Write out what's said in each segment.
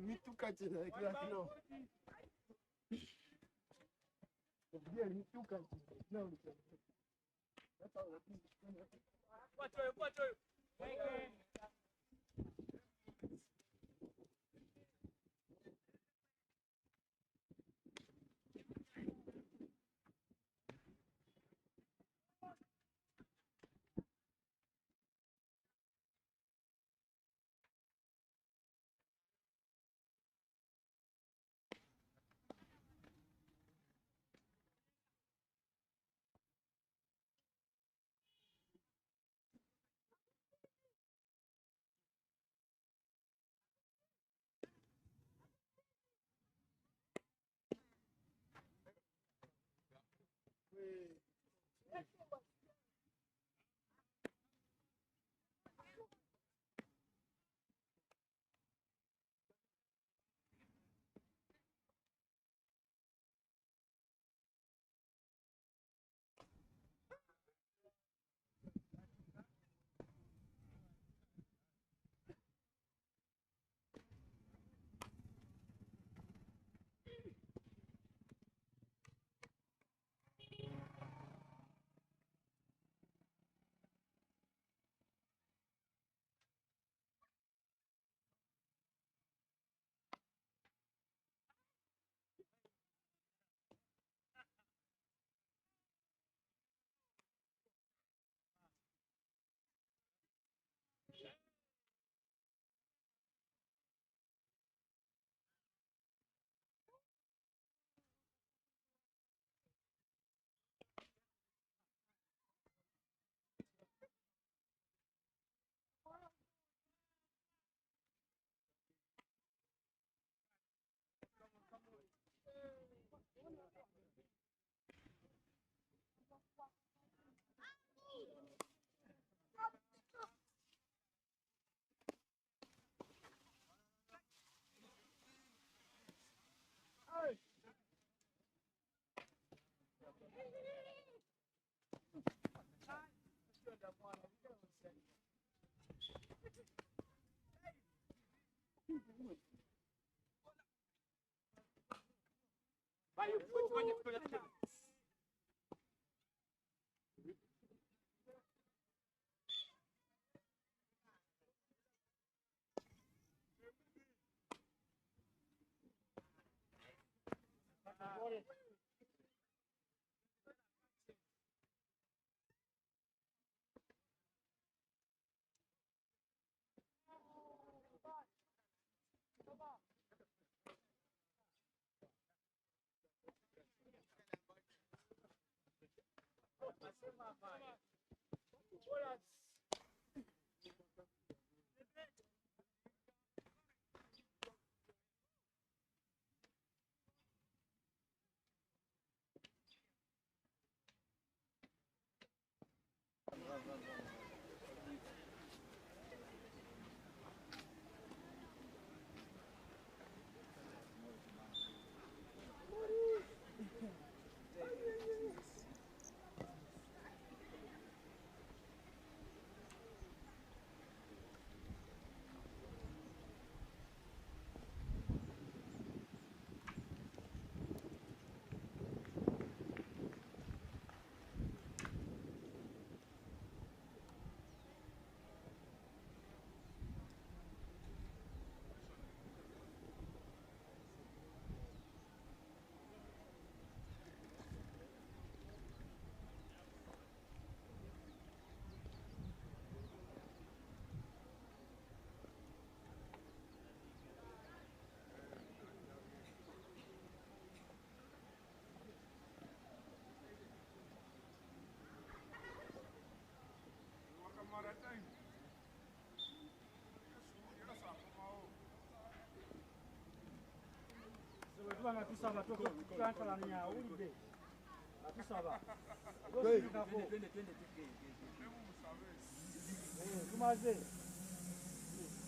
Me too catching like that now. Me too catching. No, that's all. What?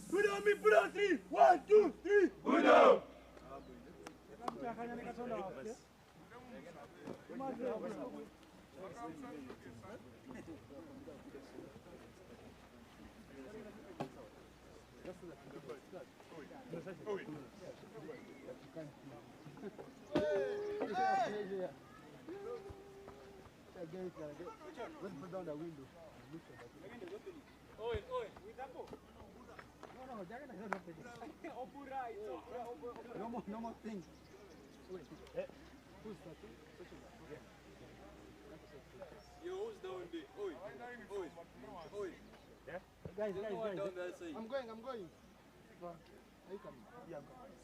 BUDO on me, BUDO on 3. 1, 2, 3. BUDO. Let's put down the window. No more things. Wait. Who's that? Yo, who's down there? Oi. Yeah? Guys. Down there, say. I'm going. Are you coming? Yeah, I'm coming.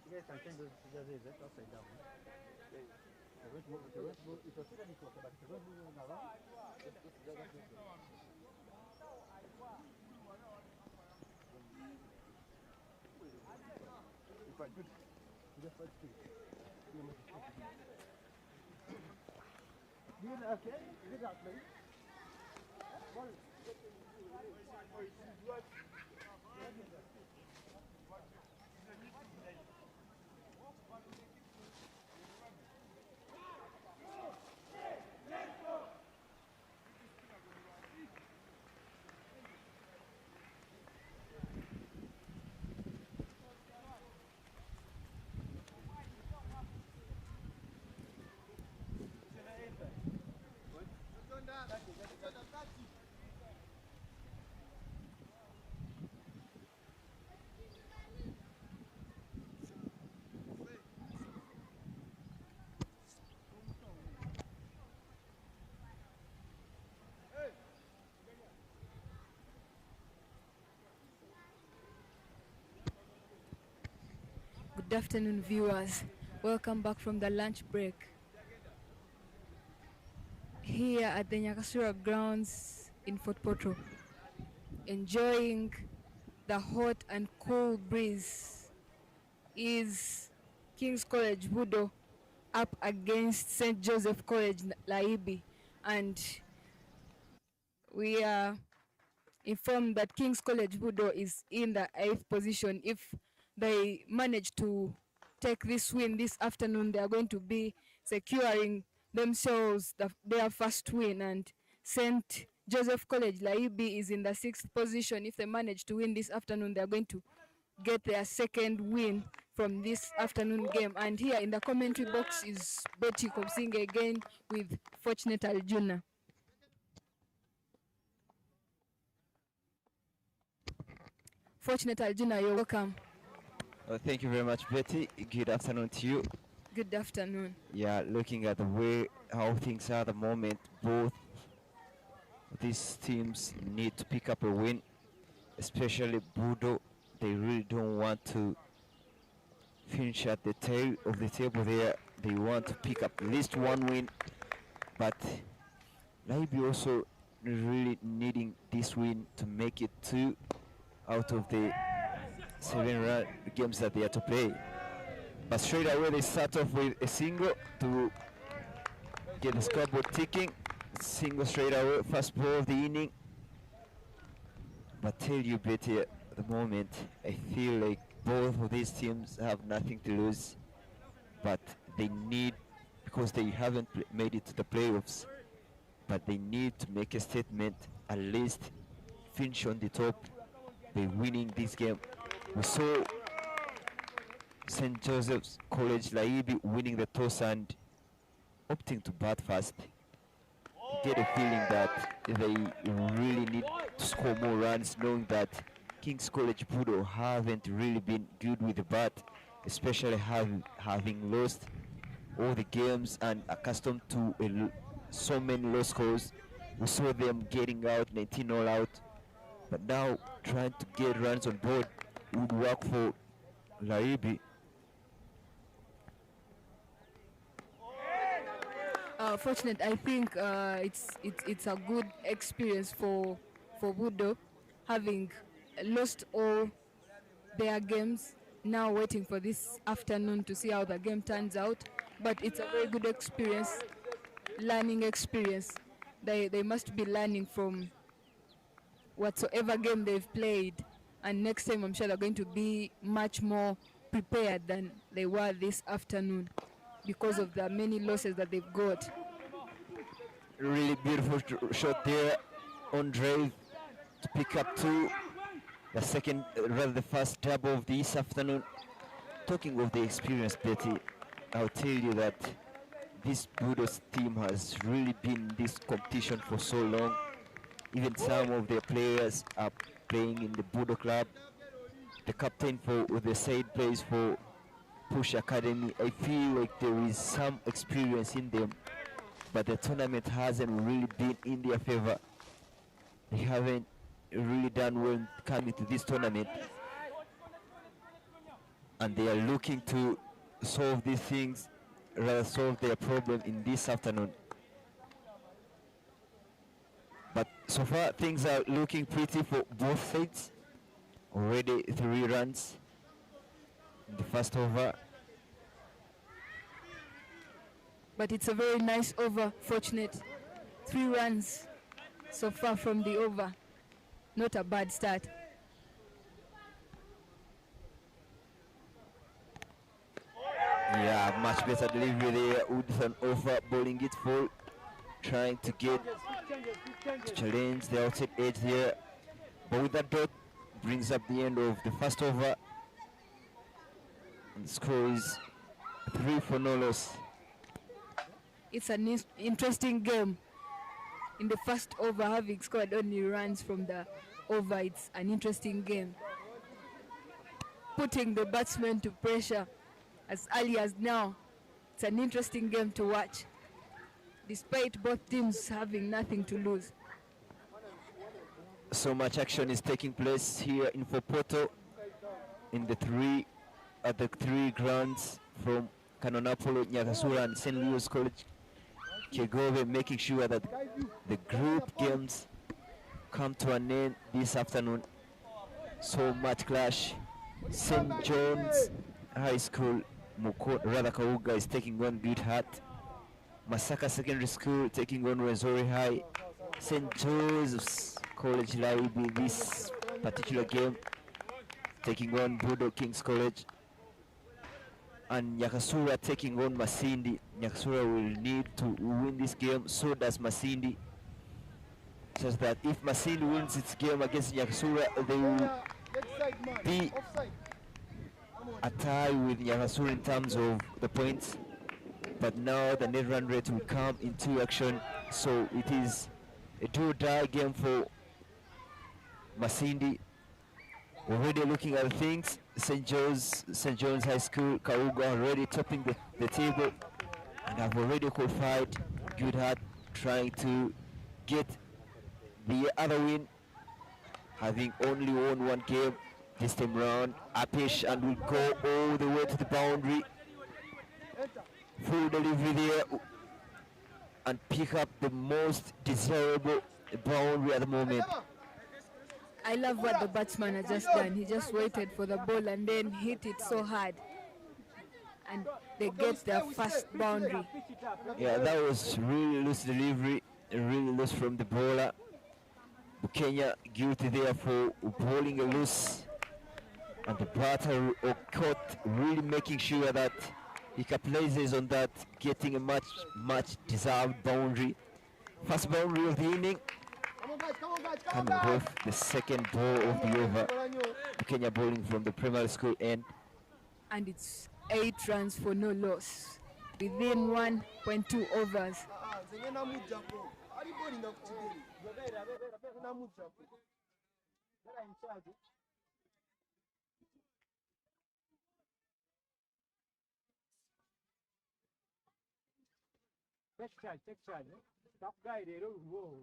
You guys can change those just upside down. It was already close, but it was moving around. Good. Just like this. Okay? Good actually. Good afternoon, viewers. Welcome back from the lunch break. Here at the Nyakasura grounds in Fort Portal, enjoying the hot and cool breeze, is King's College BUDO up against St. Joseph College LAYIBI, and we are informed that King's College BUDO is in the 8th position. If they manage to take this win this afternoon, they are going to be securing themselves their first win, and St. Joseph College LAYIBI is in the 6th position. If they manage to win this afternoon, they are going to get their second win from this afternoon game. And here in the commentary box is Betty Kopsinga again with Fortunate Aljuna. Fortunate Aljuna, you're welcome. Thank you very much, Betty. Good afternoon to you. Good afternoon. Yeah, looking at the way how things are at the moment, both these teams need to pick up a win, especially BUDO. They really don't want to finish at the tail of the table there. They want to pick up at least one win, but LAYIBI also really needing this win to make it 2 out of the 7 games that they have to play. But straight away they start off with a single to get the scoreboard ticking. Single straight away, first ball of the inning. But tell you, Betty, at the moment, I feel like both of these teams have nothing to lose, but they need, because they haven't made it to the playoffs, but they need to make a statement, at least finish on the top by winning this game. We saw St. Joseph's College LAYIBI winning the toss and opting to bat first. I get a feeling that they really need to score more runs, knowing that King's College BUDO haven't really been good with the bat, especially having lost all the games and accustomed to so many low scores. We saw them getting out 19 all out, but now trying to get runs on board would work for LAYIBI. Fortunate, I think it's a good experience for BUDO, having lost all their games, now waiting for this afternoon to see how the game turns out. But it's a very good experience learning experience. They must be learning from whatsoever game they've played, and next time I'm sure they're going to be much more prepared than they were this afternoon because of the many losses that they've got. Really beautiful shot there on drive to pick up two. The second, rather the first double of this afternoon. Talking of the experience, Betty, I'll tell you that this BUDO team has really been in this competition for so long. Even some of their players are playing in the BUDO club. The captain for the side plays for Push Academy. I feel like there is some experience in them, but the tournament hasn't really been in their favor. They haven't really done well coming to this tournament, and they are looking to solve these things, rather solve their problem in this afternoon. But so far things are looking pretty for both sides. Already 3 runs in the first over. But it's a very nice over, fortunate. 3 runs so far from the over. Not a bad start. Yeah, much better delivery there with an over, bowling it full, trying to get to challenge the outside edge there. But with that dot, brings up the end of the first over. And the score is 3 for no loss. It's an interesting game. In the first over, having scored only runs from the over, it's an interesting game. Putting the batsmen to pressure as early as now. It's an interesting game to watch, despite both teams having nothing to lose. So much action is taking place here in Fopoto in the three grounds from Kanonapolo, Nyakasura and St. Louis College, Kegove, making sure that the group games come to an end this afternoon. So much clash. St. John's High School, Kauga is taking on Good Heart. Masaka Secondary School taking on Rwenzori High. St. Joseph's College LAYIBI, this particular game taking on BUDO King's College. And Nyakasura taking on Masindi. Nyakasura will need to win this game, so does Masindi. Such that if Masindi wins its game against Nyakasura, they will be a tie with Nyakasura in terms of the points. But now the net run rate will come into action, so it is a do-or-die game for Masindi. Already looking at things, St. John's High School, Kauga already topping the table and have already qualified. Good Heart trying to get the other win, having only won 1 game this time round. Apish and will go all the way to the boundary. Full delivery there and pick up the most desirable boundary at the moment. I love what the batsman has just done. He just waited for the ball and then hit it so hard. And they get their first boundary. Yeah, that was really loose delivery, really loose from the bowler. Kenya guilty there for bowling a loose. And the batter caught, really making sure that he capitalizes on that, getting a much deserved boundary. First boundary of the inning. Coming off the second ball of the over. Kenya bowling from the primary school end. And it's 8 runs for no loss within 1.2 overs. Take charge. Top guy, they don't go.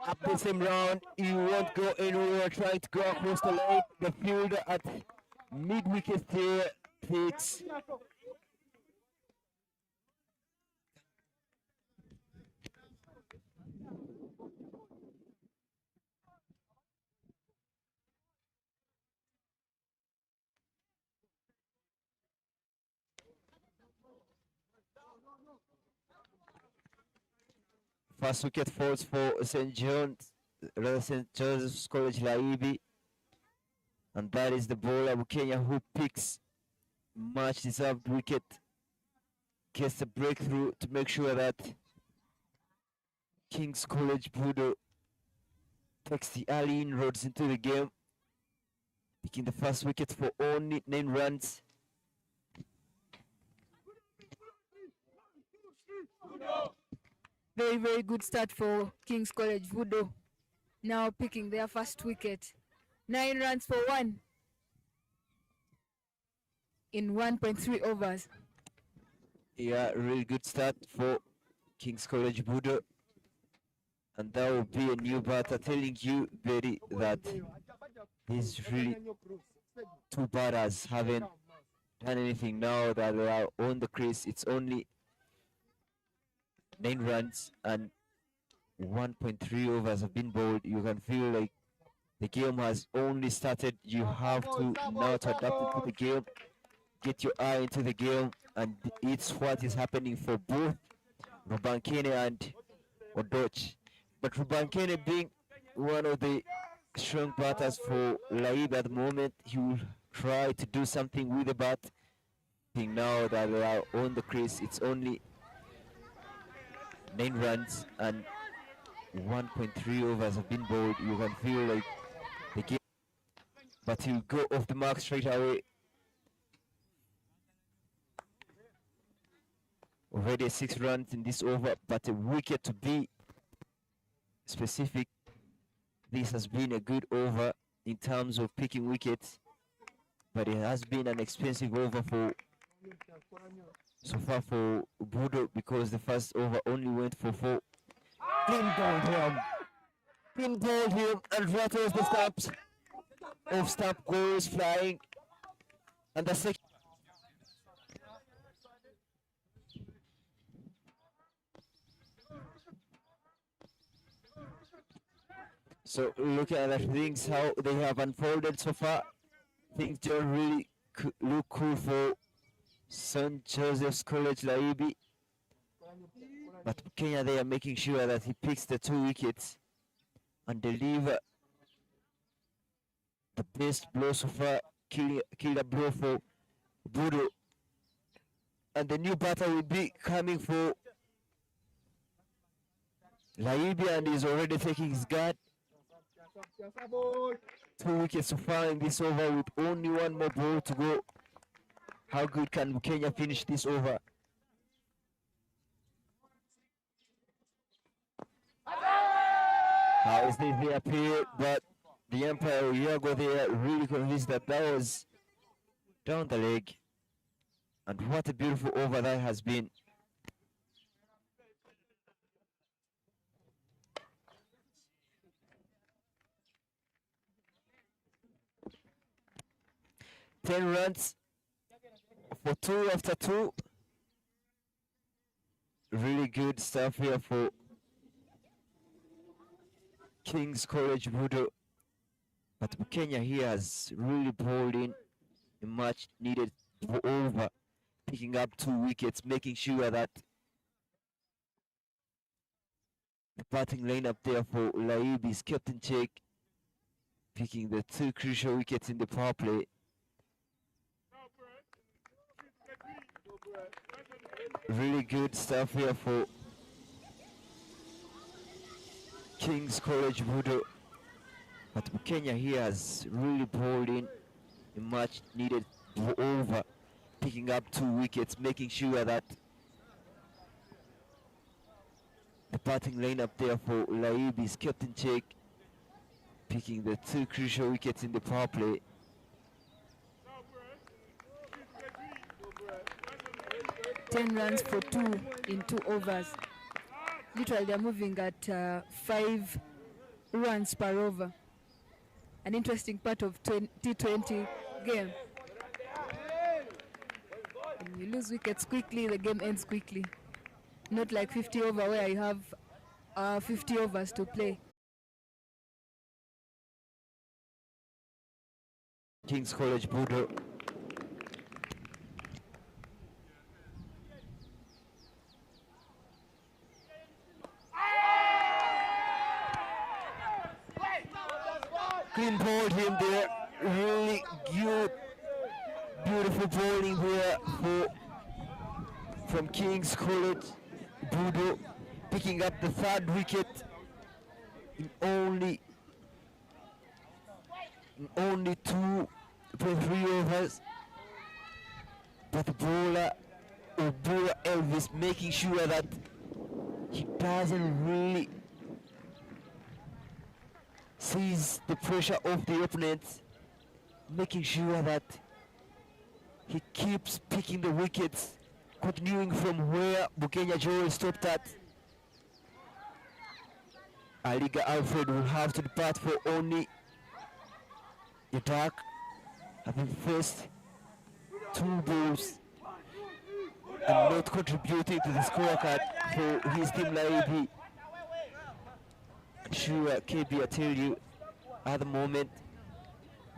Up the same round, you won't go anywhere trying to go across the line. The fielder at mid-wicket there takes First wicket falls for St. Joseph's College Laibi. And that is the bowler Kenya who picks much deserved wicket. Gets a breakthrough to make sure that King's College BUDO takes the early inroads into the game, picking the first wicket for only 9 runs. Very, very good start for King's College BUDO. Now picking their first wicket. 9 runs for 1 in 1.3 overs. Yeah, really good start for King's College BUDO. And that will be a new batter telling you, Betty, that these really 2 batters haven't done anything now that they are on the crease. It's only 9 runs and 1.3 overs have been bowled. You can feel like the game has only started. You have to now to adapt into the game, get your eye into the game, and it's what is happening for both Rubankene and Odoch. But Rubankene being one of the strong batters for LAYIBI at the moment, he will try to do something with the bat. Now that they are on the crease, it's only 9 runs and 1.3 overs have been bowled. You can feel like the game, but he'll go off the mark straight away. Already 6 runs in this over, but a wicket to be specific. This has been a good over in terms of picking wickets, but it has been an expensive over for so far for BUDO because the first over only went for 4. Pinballed him and rattles the stumps. Off stump goes flying, and the second. So looking at things, how they have unfolded so far, things don't really look cool for St. Joseph's College LAYIBI. But Kenya, they are making sure that he picks the 2 wickets and deliver the best blow so far, killer blow for BUDO. And the new batter will be coming for LAYIBI, and he's already taking his guard. 2 wickets so far in this over with only 1 more ball to go. How good can Kenya finish this over? How is this they appear, but the umpire Iago there really convinced that that was down the leg. And what a beautiful over that has been. Ten runs for 2 after 2. Really good stuff here for King's College BUDO. But Kenya here has really bowled in a much needed over, picking up 2 wickets, making sure that the batting lineup there for LAYIBI is kept in check, picking the 2 crucial wickets in the power play. Really good stuff here for King's College BUDO. But Kenya here has really bowled in a much needed over, picking up 2 wickets, making sure that the batting lineup there for LAYIBI is kept in check, picking the 2 crucial wickets in the power play. Ten runs for 2 in 2 overs. Literally, they're moving at 5 runs per over. An interesting part of T20 game. When you lose wickets quickly, the game ends quickly. Not like 50 over where you have 50 overs to play. King's College BUDO. Clean ball him there. Really good, beautiful bowling there from King's College. BUDO picking up the third wicket in only 2.3 overs. But the bowler, Obura Elvis, making sure that he doesn't really seize the pressure of the opponents, making sure that he keeps picking the wickets, continuing from where Bukenya Joel stopped at. Aliga Alfred will have to depart for only a duck, having faced 2 balls and not contributing to the scorecard for his team LAYIBI. Sure, KB, I tell you, at the moment,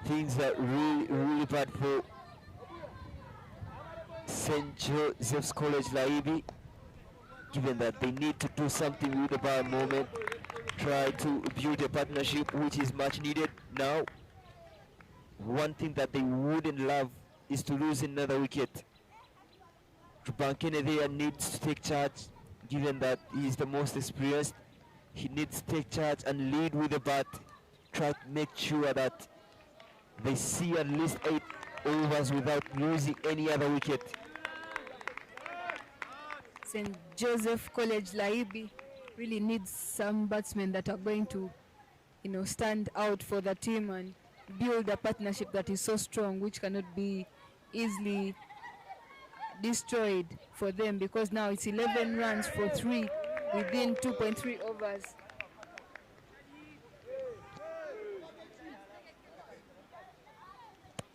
things are really bad for St. Joseph's College LAYIBI, given that they need to do something with the bad moment, try to build a partnership which is much needed now. One thing that they wouldn't love is to lose another wicket. Rubankene there needs to take charge, given that he is the most experienced. He needs to take charge and lead with the bat, try to make sure that they see at least 8 overs without losing any other wicket. St. Joseph College LAYIBI really needs some batsmen that are going to, stand out for the team and build a partnership that is so strong, which cannot be easily destroyed for them, because now it's 11 runs for 3 within 2.3 overs.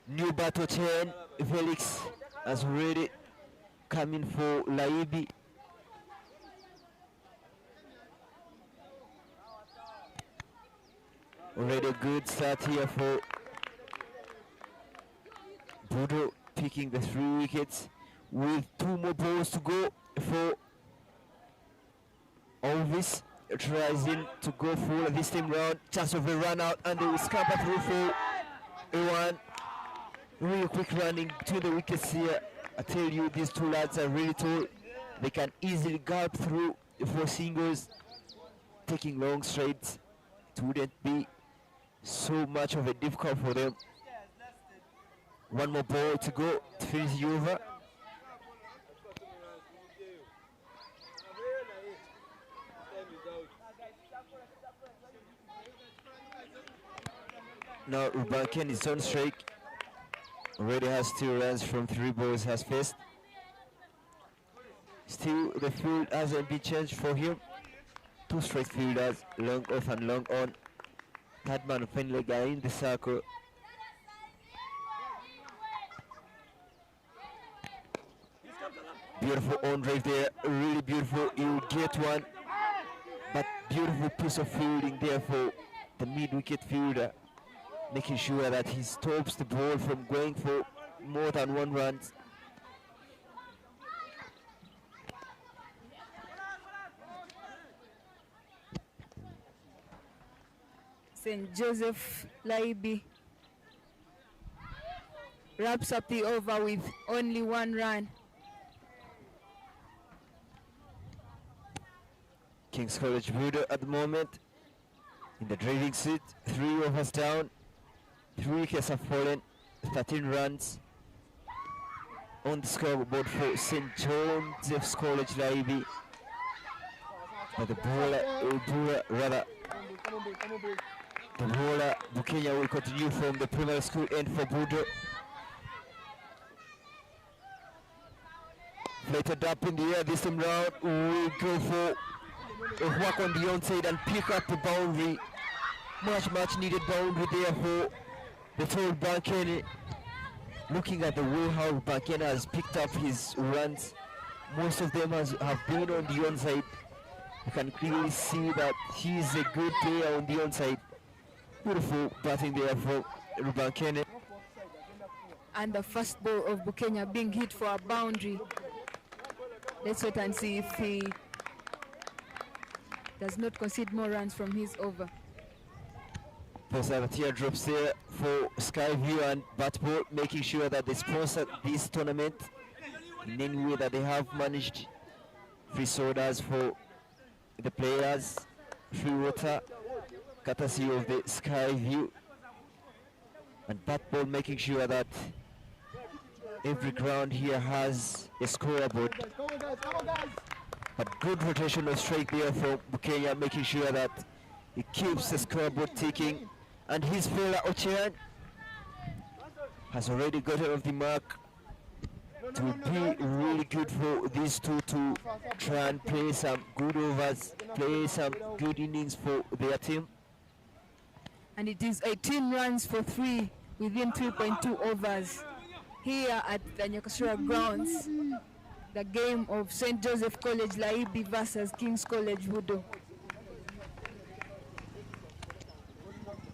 New battle chain, Felix has already come in for LAYIBI. Already a good start here for BUDO, picking the 3 wickets with 2 more balls to go for Elvis. Tries in to go for this time round, chance of a run out, and they will scamper through for A1. Really quick running between the wickets here. I tell you, these 2 lads are really tall. They can easily gallop through for singles, taking long strides. It wouldn't be so much of a difficult for them. 1 more ball to go to finish the over. Now Rubanken is on strike. Already has 2 runs from 3 balls has faced. Still the field hasn't been changed for him. 2 straight fielders, long off and long on. Third man finally got in the circle. Beautiful on drive there, really beautiful. He'll get one, but beautiful piece of fielding there for the mid-wicket fielder, making sure that he stops the ball from going for more than 1 run. St. Joseph LAYIBI wraps up the over with only 1 run. King's College BUDO at the moment in the driving seat, 3 overs down, 3 wickets have fallen, 13 runs on the scoreboard for St. Joseph's College LAYIBI. But the bowler Bukenya will continue from the primary school end for BUDO. Flattered up in the air this time round, will go for a whack on the onside and pick up the boundary. Much needed boundary there for the tall Bankene. Looking at the way how Bankene has picked up his runs, most of them have been on the onside. You can clearly see that he is a good player on the onside. Beautiful batting there for Bankene. And the first ball of Bukenya being hit for a boundary. Let's wait and see if he does not concede more runs from his over. Those are the teardrops there for Skyview and Batball, making sure that they sponsor this tournament in any way that they have managed. Free sodas for the players, free water, courtesy of the Skyview, and Batball making sure that every ground here has a scoreboard. But good rotation of strike there for Bukenya, making sure that he keeps the scoreboard ticking. And his fella Ochean has already gotten off the mark. It will be really good for these two to try and play some good overs, play some good innings for their team. And it is 18 runs for 3 within 3.2 overs here at the Nyakasura grounds. The game of St. Joseph College LAYIBI versus King's College BUDO.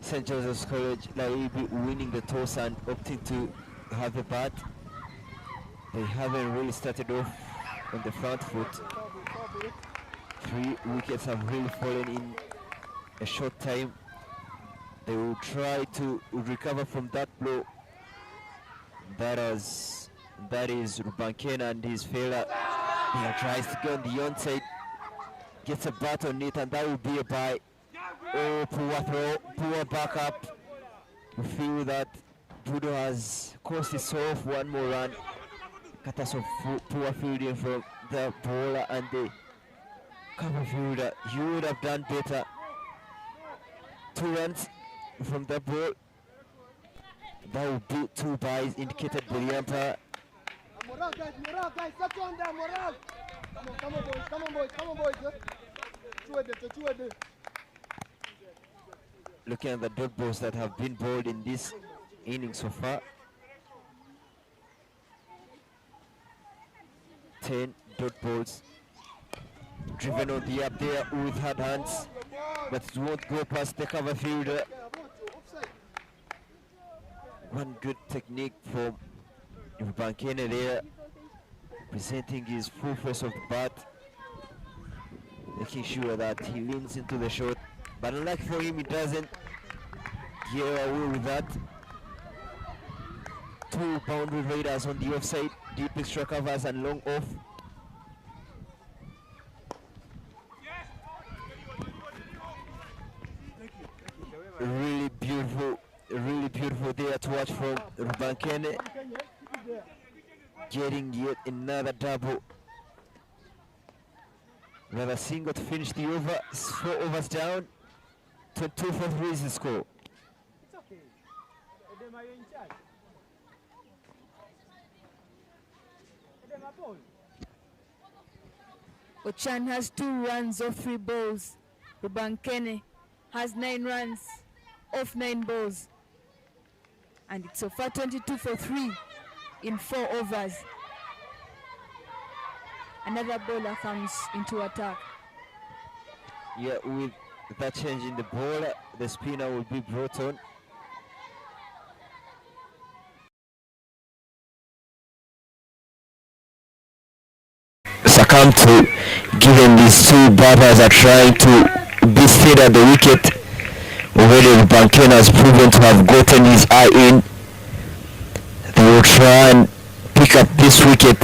St. Joseph's College LAYIBI winning the toss and opting to have a bat. They haven't really started off on the front foot. 3 wickets have really fallen in a short time. They will try to recover from that blow. That is Rubankena and his fella. He tries to go on the onside, gets a bat on it, and that will be a bye. Oh, poor throw, poor backup. We feel that BUDO has cost itself one more run. Courtesy of poor fielding from the bowler and the cover fielder. You would have done better. 2 runs from the ball. That would be 2 byes indicated by the umpire. Morale, guys, settle on there, morale. Come on, boys. Looking at the dot balls that have been bowled in this inning so far. 10 dot balls driven on the up there with hard hands, but it won't go past the cover fielder. One good technique from Bankene there, presenting his full force of the bat, making sure that he leans into the shot, but unlike for him, he doesn't get away with that. 2 boundary raiders on the offside, deep extra covers and long off. Really beautiful there to watch from Rubankene, getting yet another double. Another single to finish the over. 4 overs down. 2 for 3 is the score. It's okay. Them are in charge. Them are ball. Ochan has 2 runs off 3 balls. Rubankene has 9 runs off 9 balls. And it's so far 22 for 3 in 4 overs. Another bowler comes into attack. Yeah, with that change in the bowler, the spinner will be brought on. Succumb to, given these 2 batters are trying to be steady at the wicket. Already Rubankene has proven to have gotten his eye in. They will try and pick up this wicket.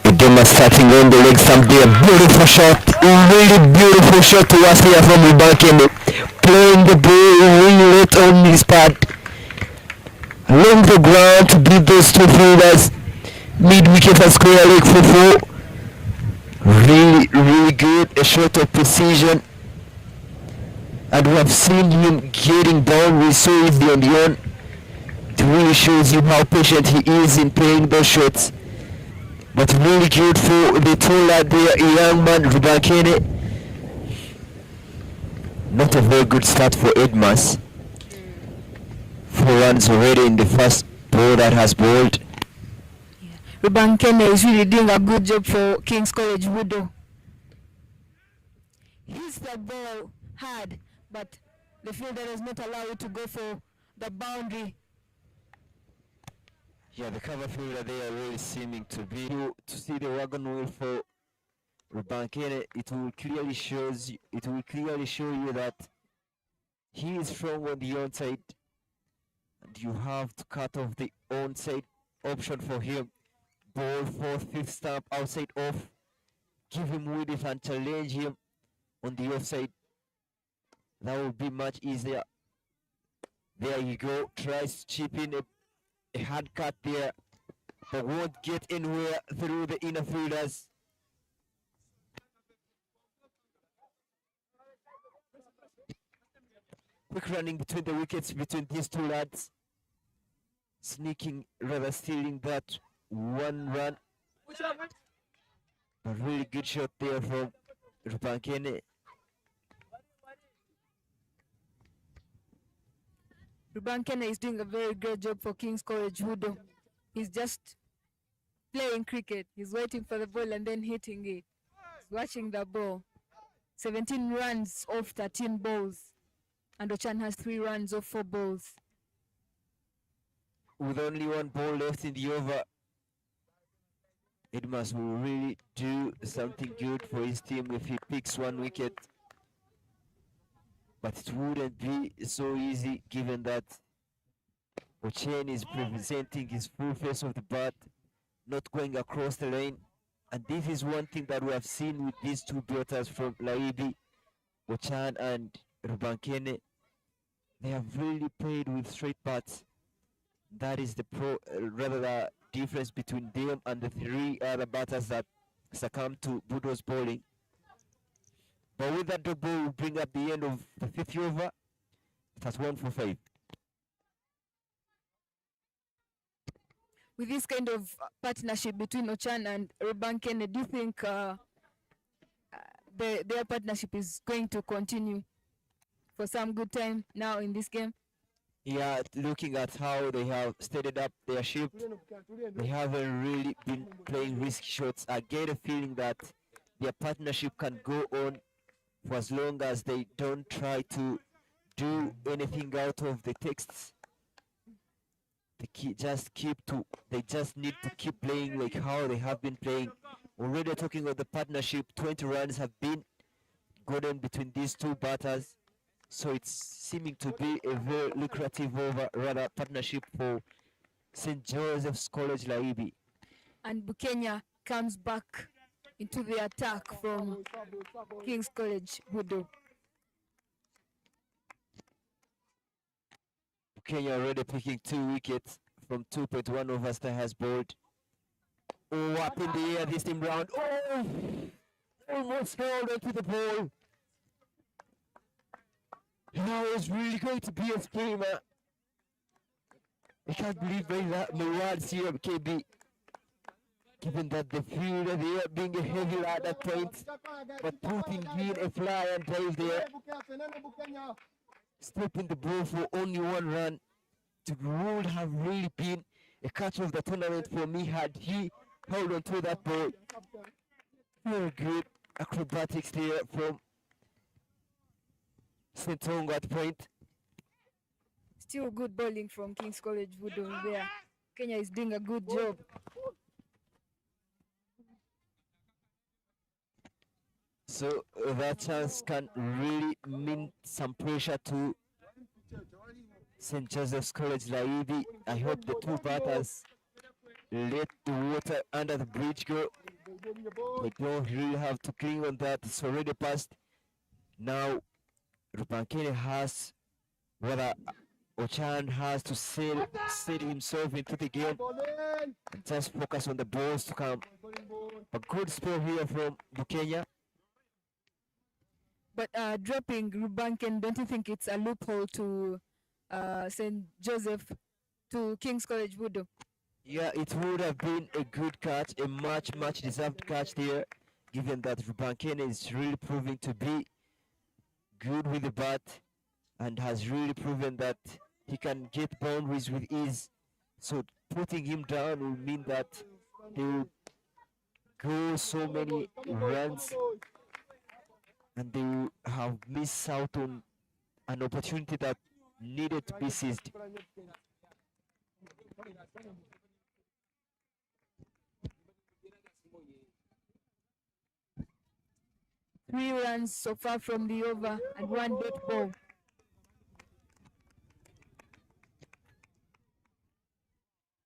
Idoma starting on the leg stump there. Beautiful shot. Really beautiful shot to us here from Rubankene. Playing the ball really late on his pad. Along the ground to beat those 2 fielders. Mid wicket and square leg for 4. Really good. A shot of precision. And we have seen him getting down. We saw it on the on. It really shows you how patient he is in playing those shots. But really good for the tall lad there, a young man, Rubankene. Not a very good start for Edmas. 4 runs already in the first ball that has bowled. Rubankene is really doing a good job for King's College BUDO. Hits the ball hard, but the fielder does not allow it to go for the boundary. Yeah, the cover fielder there really seeming to be to see the wagon wheel for Rubankene, it will clearly show you that he is strong on the onside, and you have to cut off the onside option for him. Ball 4th, 5th stamp outside off. Give him width and challenge him on the offside. That will be much easier. There you go. Tries to chip in a hard cut there, but won't get anywhere through the inner fielders. Quick running between the wickets between these two lads. Sneaking, rather stealing that one run. A really good shot there from Rubankene. Rubankene is doing a very great job for King's College BUDO. He's just playing cricket. He's waiting for the ball and then hitting it. He's watching the ball. 17 runs off 13 balls. And Ochan has 3 runs off 4 balls. With only 1 ball left in the over, Edmas will really do something good for his team if he picks 1 wicket. But it wouldn't be so easy given that Ochan is presenting his full face of the bat, not going across the lane. And this is one thing that we have seen with these two batters from LAYIBI, Ochan and Rubankene. They have really played with straight bats. That is the the difference between them and the 3 other batters that succumbed to BUDO's bowling. But with that dot ball, will bring up the end of the 5th over. It has 1 for 5. With this kind of partnership between Ochan and Rubankene, do you think their partnership is going to continue for some good time now in this game? Yeah, looking at how they have steadied up their ship, they haven't really been playing risky shots. I get a feeling that their partnership can go on for as long as they don't try to do anything out of the texts. They just need to keep playing like how they have been playing. Already talking about the partnership, 20 runs have been gotten between these two batters. So it's seeming to be a very lucrative partnership for St. Joseph's College LAYIBI. And Bukenya comes back into the attack from King's College BUDO. Bukenya already picking 2 wickets from 2.1 overs that has bowled. Oh, up in the air this time round. Oh, almost held onto the ball. Now it's really going to be a screamer. I can't believe my words here, KB. Given that the fielder there being a heavy lad at points, but putting in a fly and dive there. Stopping the ball for only 1 run. It would have really been a catch of the tournament for me had he held on to that ball. Very good acrobatics there from Sentongo at point. Still good bowling from King's College BUDO there. Kenya is doing a good job. So that chance can really mean some pressure to St. Joseph's College LAYIBI. I hope the two batters let the water under the bridge go. They don't really have to cling on that. It's already passed. Now Rubankene has, whether Ochan has to set himself into the game and just focus on the balls to come. A good spell here from Bukenya. But dropping Rubankene, don't you think it's a loophole to St. Joseph, to King's College BUDO? Yeah, it would have been a good catch, a much deserved catch there, given that Rubankene is really proving to be good with the bat and has really proven that he can get boundaries with ease. So putting him down will mean that he will go so many runs and they will have missed out on an opportunity that needed to be seized. 3 runs so far from the over and 1 dot ball.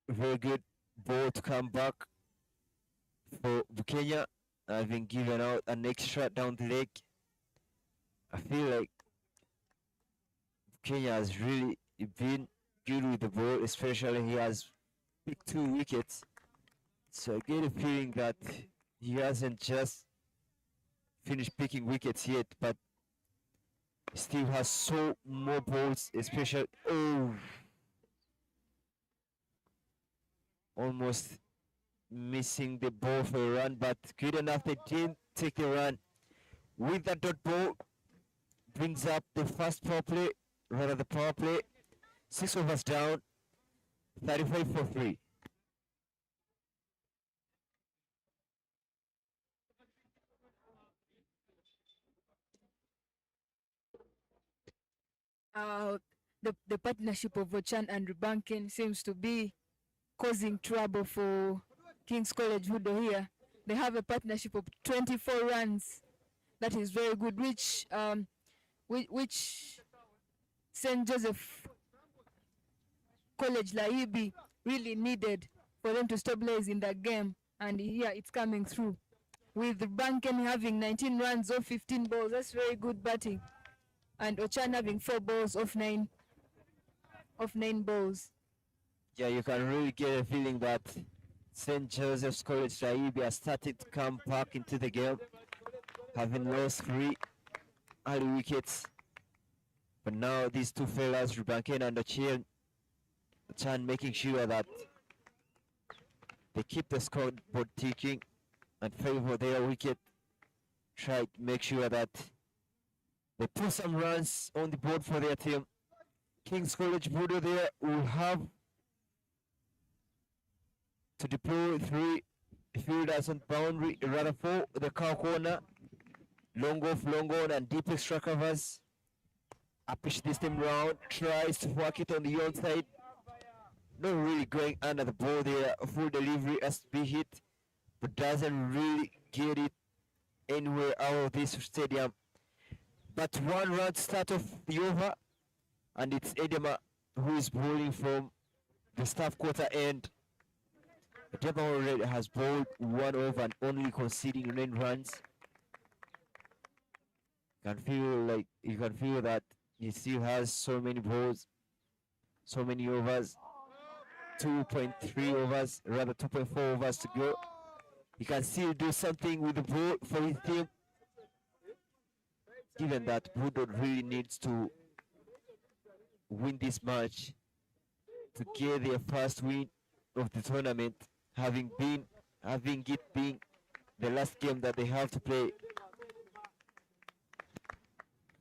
Very good ball to come back for Kenya, having given out an extra down the leg. I feel like Kenya has really been good with the ball, especially he has picked 2 wickets. So I get a feeling that he hasn't just finished picking wickets yet, but still has so more balls, especially almost missing the ball for a run, but good enough they didn't take the run. With that dot ball, brings up the first power play, rather the power play. 6 overs down, 35 for 3. The partnership of Ochan and Rubanken seems to be causing trouble for King's College BUDO here. They have a partnership of 24 runs. That is very good, which St. Joseph College LAYIBI really needed for them to stabilize in that game. And here it's coming through. With Rubanken having 19 runs off 15 balls, that's very good batting. And Ochan having 4 balls off 9 balls. Yeah, you can really get a feeling that St. Joseph's College LAYIBI has started to come back into the game, having lost 3 early wickets. But now these 2 fellas, Rubanken and Ochan, making sure that they keep the scoreboard ticking and favor their wicket. Try to make sure that they put some runs on the board for their team. King's College BUDO there will have to deploy 3 fielders on boundary, rather 4 the cow corner, long off, long on, and deep extra covers. A pitch this time round, tries to work it on the onside. Not really going under the ball there. Full delivery has to be hit, but doesn't really get it anywhere out of this stadium. But 1 run start of the over, and it's Edema who is bowling from the staff quarter end. Edema already has bowled 1 over and only conceding 9 runs. You can feel that he still has so many balls, so many overs. 2.3 overs, rather 2.4 overs to go. He can still do something with the ball for his team. Given that BUDO really needs to win this match to get their first win of the tournament, having it being the last game that they have to play.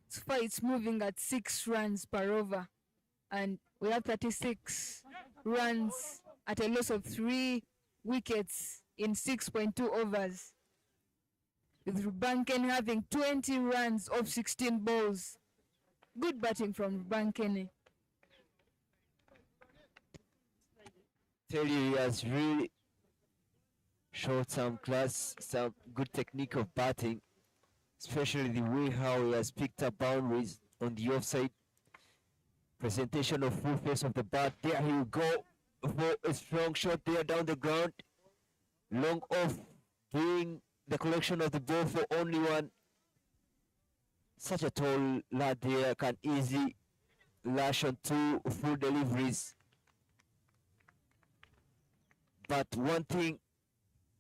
So far it's moving at 6 runs per over, and we have 36 runs at a loss of 3 wickets in 6.2 overs. With Rubanken having 20 runs off 16 balls. Good batting from Rubanken. Tell you, he has really showed some class, some good technique of batting, especially the way how he has picked up boundaries on the offside. Presentation of full face of the bat. There he will go for a strong shot there down the ground. Long off, doing the collection of the ball for only 1. Such a tall lad there can easily lash on 2 full deliveries. But one thing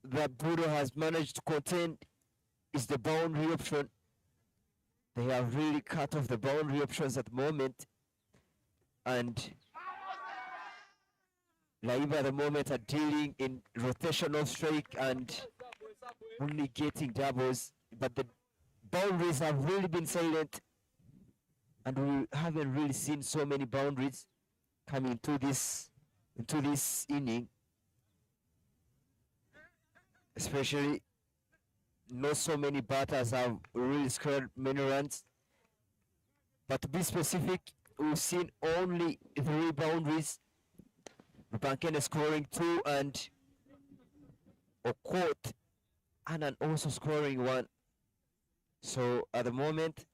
that BUDO has managed to contain is the boundary option. They have really cut off the boundary options at the moment. And LAYIBI at the moment are dealing in rotational strike and only getting doubles, but the boundaries have really been silent, and we haven't really seen so many boundaries coming into this inning. Especially, not so many batters have really scored many runs. But to be specific, we've seen only 3 boundaries. Rubanken scoring 2 and Okot Annan also scoring 1. So at the moment,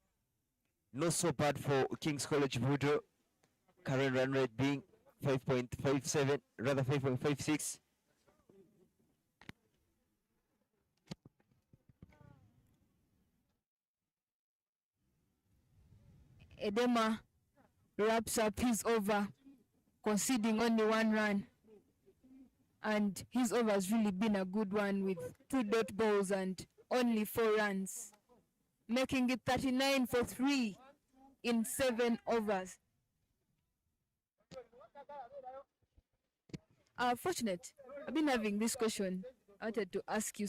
not so bad for King's College BUDO. Current run rate being 5.57, rather 5.56. Edema wraps up his over, conceding only 1 run. And his over has really been a good one with 2 dot balls and only 4 runs, making it 39 for 3 in 7 overs. Fortunate, I've been having this question I wanted to ask you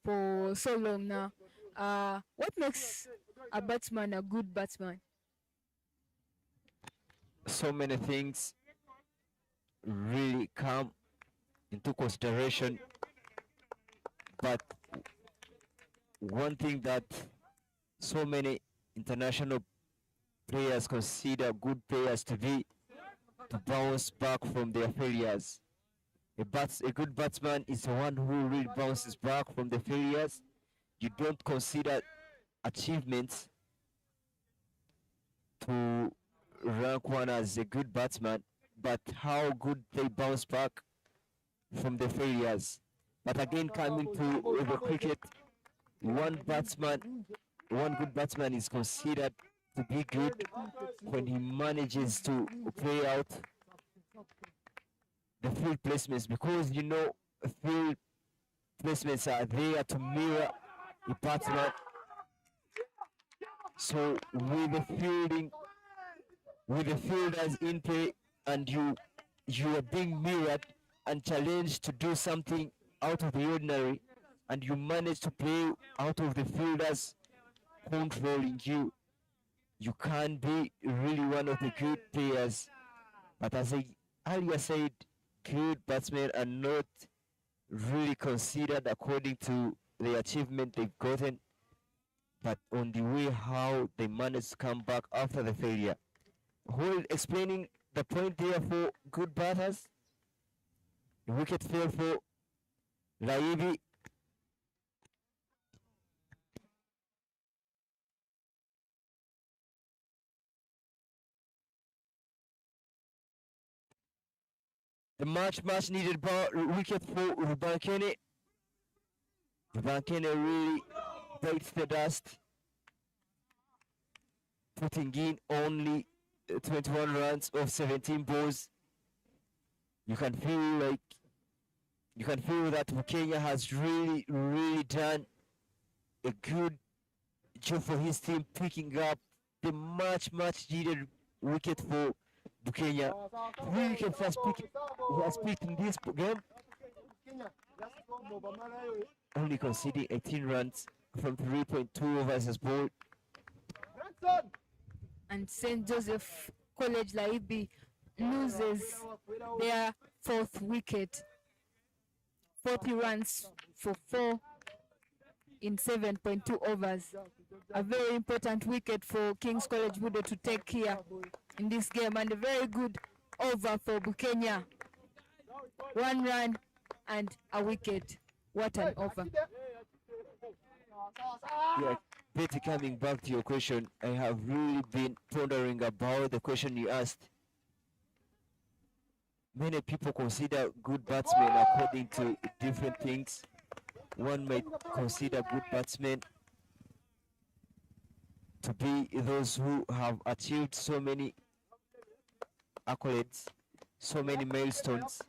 for so long now. What makes a batsman a good batsman? So many things really come into consideration, but one thing that so many international players consider good players to be to bounce back from their failures. A good batsman is the one who really bounces back from the failures. You don't consider achievements to rank one as a good batsman, but how good they bounce back from the failures. But again, coming to the cricket, one good batsman is considered to be good when he manages to play out the field placements, because you know field placements are there to mirror a batsman. So with the fielders in play, and you are being mirrored and challenged to do something out of the ordinary, and you manage to play out of the fielders controlling you, you can be really one of the good players. But as I earlier said, good batsmen are not really considered according to the achievement they've gotten, but on the way how they manage to come back after the failure. While explaining the point there for good batters, the wicket fell for LAYIBI. The much needed wicket for Rubankene. Rubankene really bites the dust, putting in only 21 runs of 17 balls. You can feel that Kenya has really done a good job for his team, picking up the much needed wicket for Kenya. 3 wickets he has picked in this game, only conceding 18 runs from 3.2 overs as bowled. And St. Joseph College LAYIBI loses their 4th wicket, 40 runs for 4 in 7.2 overs. A very important wicket for King's College BUDO to take here in this game, and a very good over for Bukenya. 1 run and a wicket. What an over. Yeah, Betty, coming back to your question, I have really been pondering about the question you asked. Many people consider good batsmen according to different things. One might consider good batsmen to be those who have achieved so many accolades, so many milestones.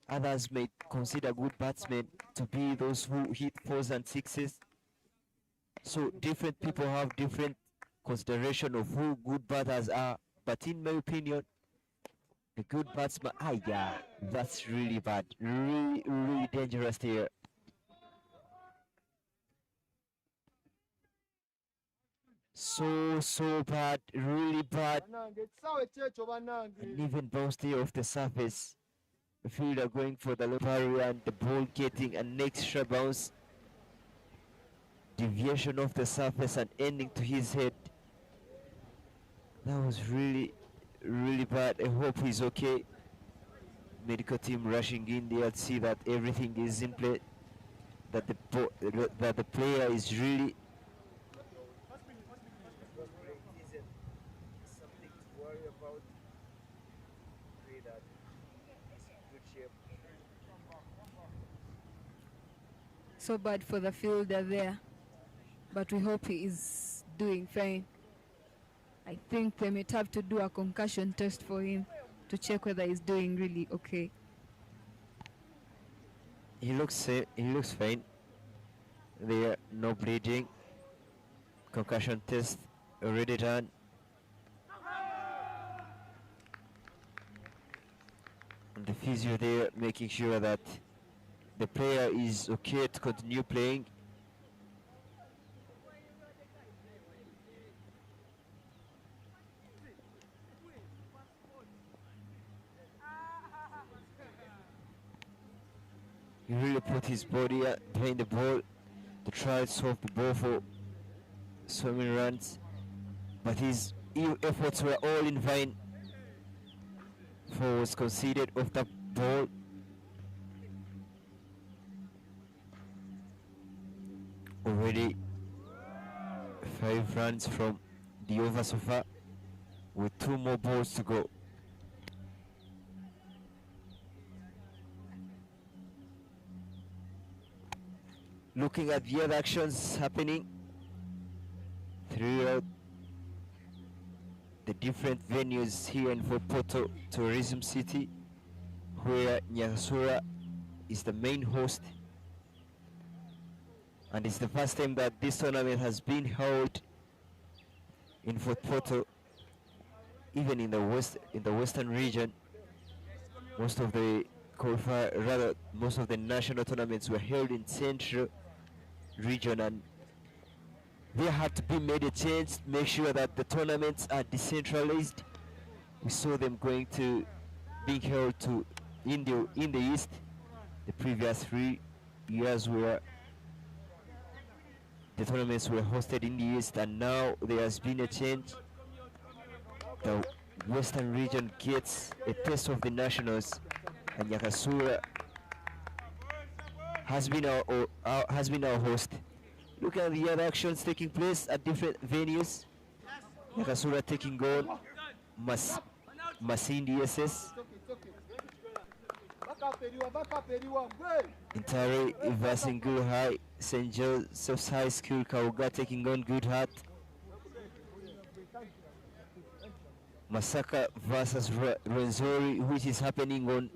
Others may consider good batsmen to be those who hit 4s and 6s. So different people have different consideration of who good batters are. But in my opinion, a good batsman, yeah, that's really bad, really dangerous here. So bad, really bad. And even bounced here off the surface. The fielder going for the low barrier and the ball getting an extra bounce. Deviation off the surface and ending to his head. That was really bad. I hope he's okay. Medical team rushing in there to see that everything is in play. That the player is really So bad for the fielder there, but we hope he is doing fine. I think they might have to do a concussion test for him to check whether he's doing really okay. He looks fine. There, no bleeding. Concussion test already done. And the physio there making sure that the player is okay to continue playing. He really put his body behind the ball to try to solve the ball for so many runs, but his efforts were all in vain. Four was conceded off the ball. Already 5 runs from the over so far, with 2 more balls to go. Looking at the other actions happening throughout the different venues here in Fort Portal Tourism City, where Nyakasura is the main host, and it's the first time that this tournament has been held in Fort Portal. Even in the western region, most of the most of the national tournaments were held in central region, and there had to be made a change to make sure that the tournaments are decentralized. We saw them going to being held to in the east the previous 3 years, where the tournaments were hosted in the east, and now there has been a change. The western region gets a taste of the nationals, and Nyakasura has been our host. Look at the other actions taking place at different venues. Nyakasura taking on Masindi SS. Intare versus Good High. St. Joseph's High School Kauga taking on Good Heart. Masaka versus Rwenzori, which is happening on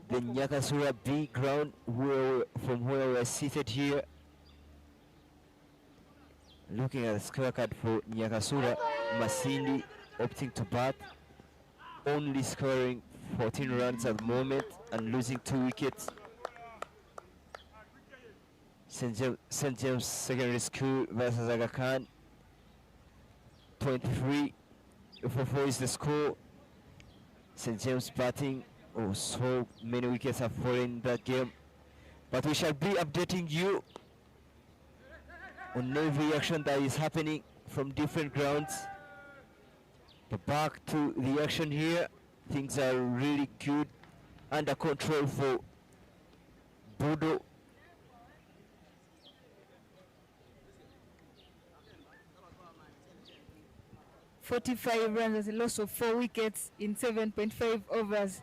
the Nyakasura B ground, from where we are seated here. Looking at the scorecard for Nyakasura, Masindi opting to bat, only scoring 14 runs at the moment and losing 2 wickets. St. James Secondary School versus Aga Khan, 23-4 is the score. St. James batting, so many wickets have fallen in that game, but we shall be updating you on every action that is happening from different grounds. But back to the action here, things are really good, under control for BUDO. "45 runs as a loss of 4 wickets in 7.5 overs.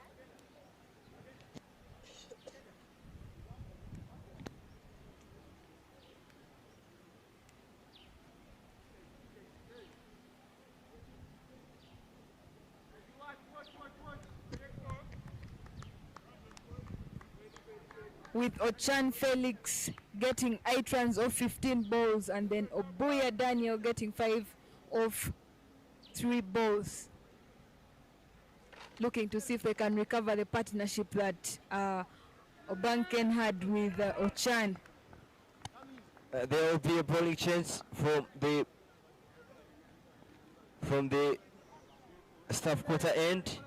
With Ochan Felix getting 8 runs off 15 balls, and then Obuya Daniel getting 5 off 3 balls. Looking to see if they can recover the partnership that Obanken had with Ochan. There will be a bowling change from the staff quarter end.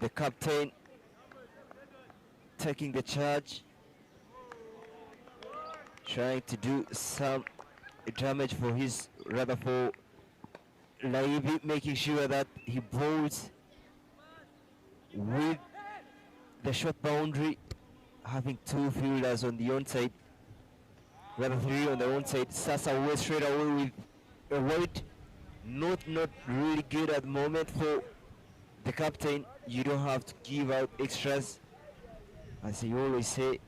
The captain taking the charge, trying to do some damage for LAYIBI, making sure that he bowls with the short boundary, having 2 fielders on the onside, 3 on the onside. Sasa away straight away with a weight, not really good at the moment for the captain. You don't have to give out extras, as you always say.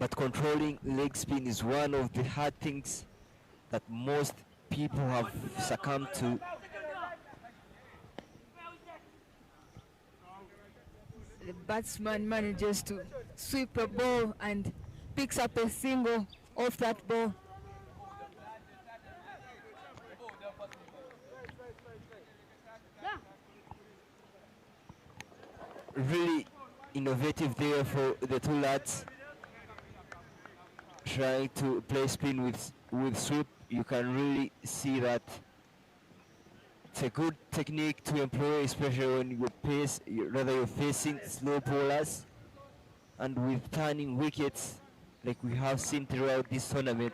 but controlling leg spin is one of the hard things that most people have succumbed to. The batsman manages to sweep a ball and picks up a single off that ball. Really innovative there for the two lads, trying to play spin with sweep. You can really see that it's a good technique to employ, especially when you're facing slow bowlers, and with turning wickets like we have seen throughout this tournament.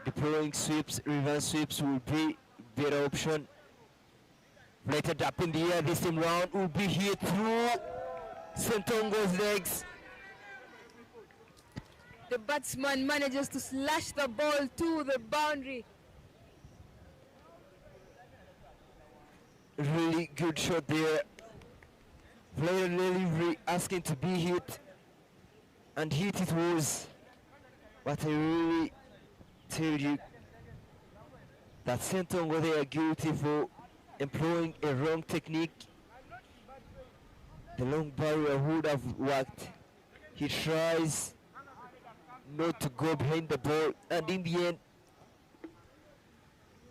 Deploying sweeps, reverse sweeps will be better option. Flighted up in the air this time round, will be hit through Sentongo's legs. The batsman manages to slash the ball to the boundary. Really good shot there. Player delivery asking to be hit, and hit it was. But I really tell you that Sentongo, they are guilty for employing a wrong technique. The long barrier would have worked. He tries not to go behind the ball, and in the end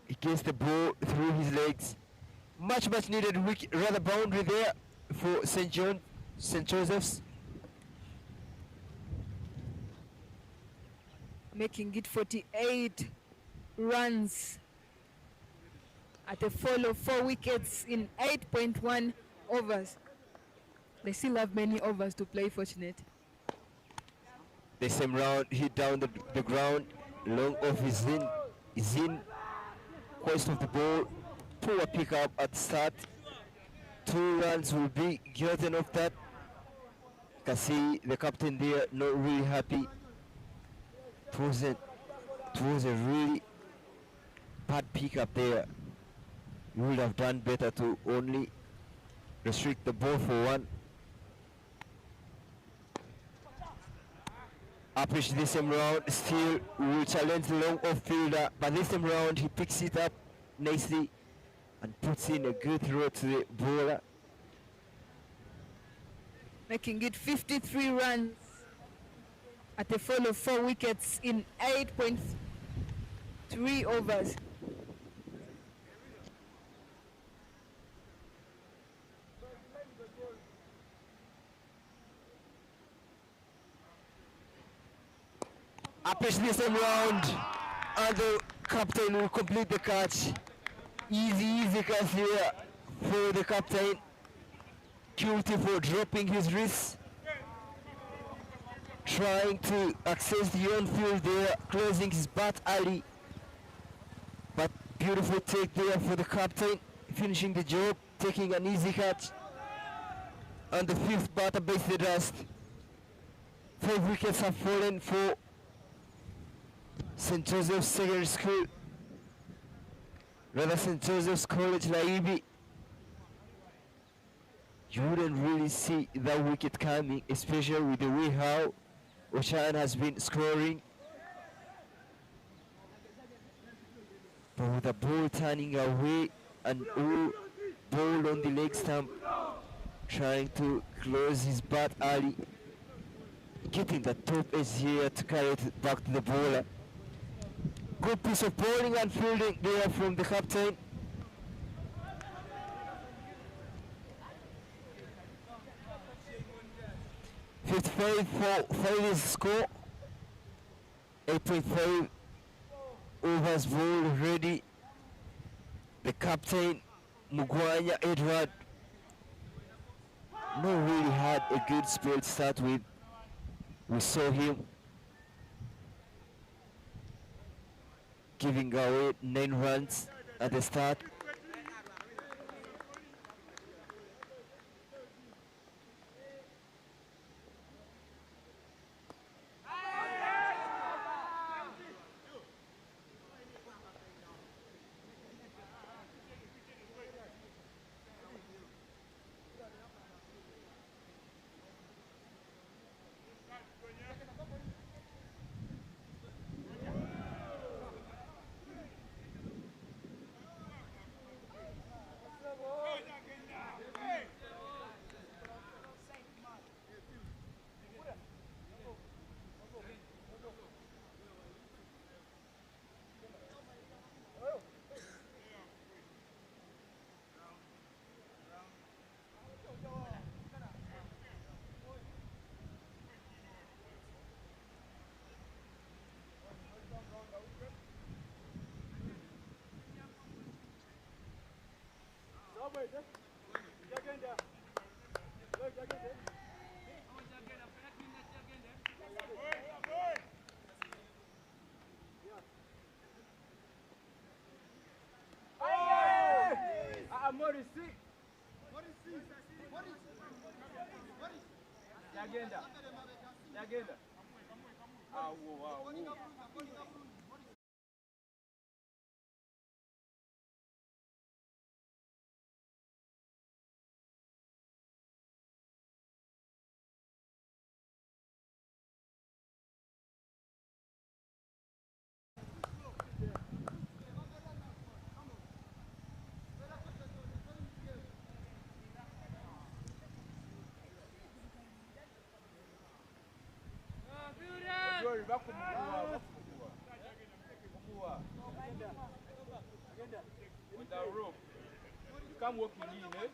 he gets the ball through his legs. Much needed boundary there for St. Joseph's. Making it 48 runs at a fall of 4 wickets in 8.1 overs. They still have many overs to play, fortunate. The same round, hit down the ground, long off is in, quest of the ball, poor pick up at the start. 2 runs will be gotten off that. You can see the captain there not really happy. It was a really bad pick up there. You would have done better to only restrict the ball for 1. Uppish this time round, still will challenge the long off fielder, but this time round he picks it up nicely and puts in a good throw to the bowler. Making it 53 runs at a fall of 4 wickets in 8.3 overs. Uppish this time round, and the captain will complete the catch. Easy catch here for the captain. Guilty for dropping his wrist. Trying to access the on-field there, closing his bat early. But beautiful take there for the captain, finishing the job, taking an easy catch. And the 5th batter bites the dust. 5 wickets have fallen for St. Joseph's Secondary School, rather St. Joseph's College LAYIBI. You wouldn't really see that wicket coming, especially with the way how Oshan has been scoring. But with the ball turning away and all ball on the leg stump, trying to close his bat early, getting the top edge here to carry it back to the bowler. Good piece of bowling and fielding there from the captain. $55 is the score. 8.5 overs bowled already. The captain, Mugwanya Edward, not really had a good spell to start with. We saw him giving away 9 runs at the start. Yagenda. Awo. With the rope. You can't walk in, eh?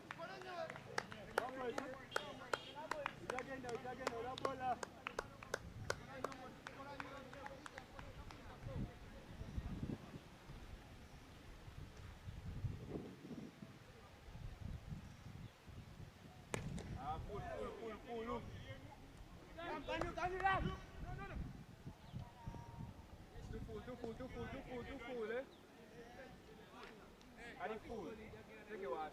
Pull. Too full, eh? Are you full? Take a walk.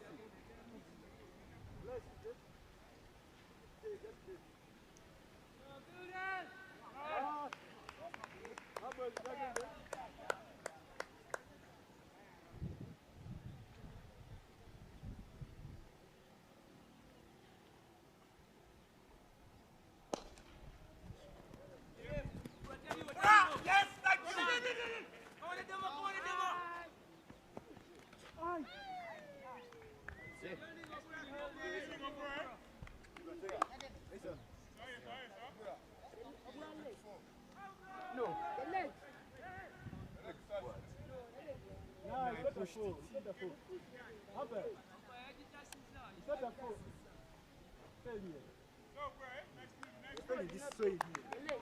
No. It's not a foul. Failure. This way here.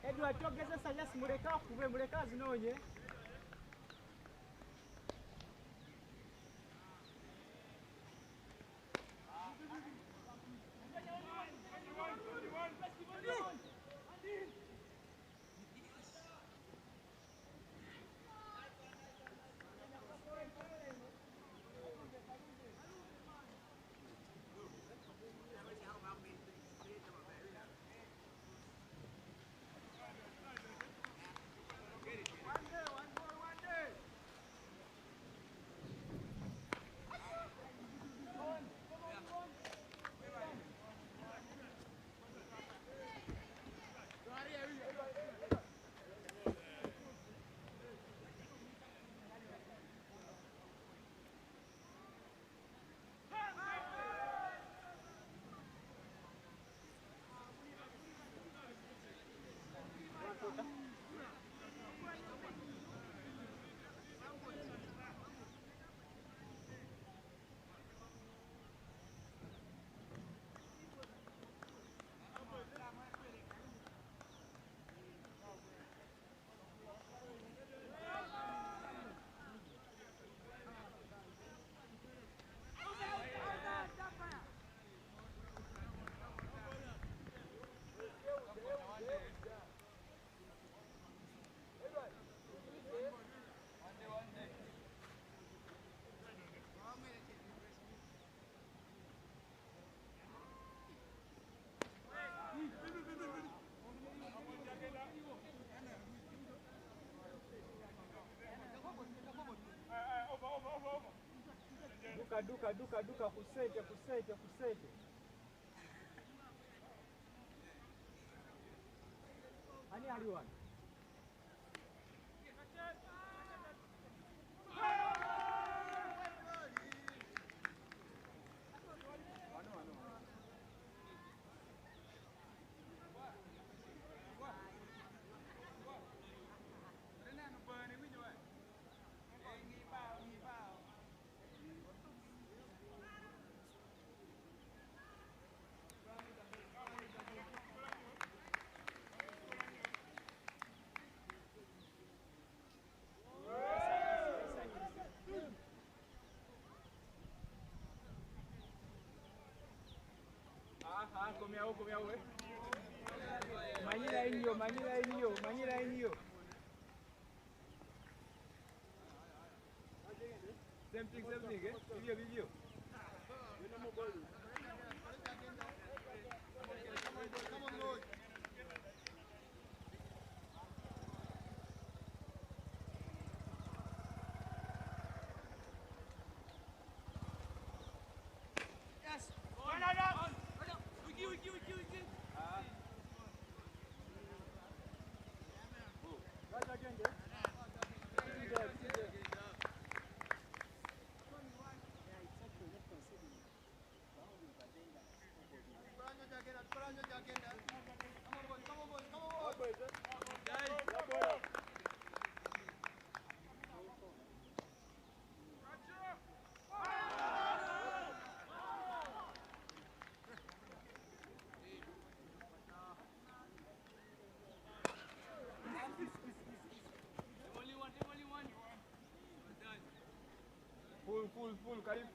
Edward togeza sanyasi muleka kuve muleka zinonye. Duka kusete. Ani aliwan. Come out. Manila inyo. Same thing, eh? Video. Come on, Lord.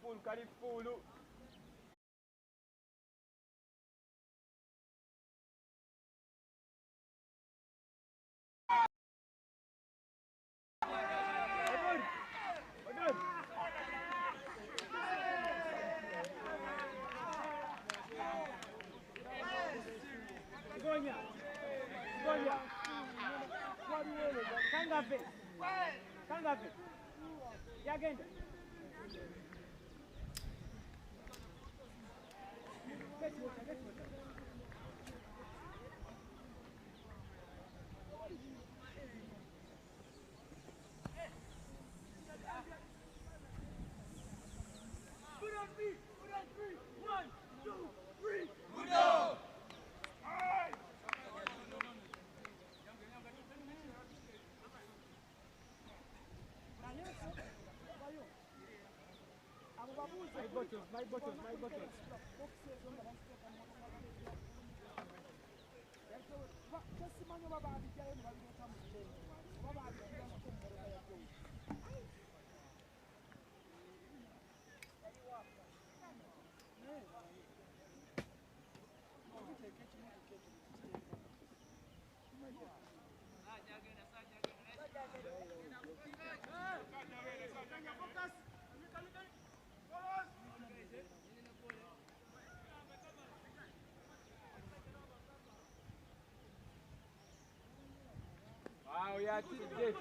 Full, carry full. Gonya. Kangape. Yagenda. Put on three. 1, 2, 3. BUDO! My bottles. Wow, yeah, TJ.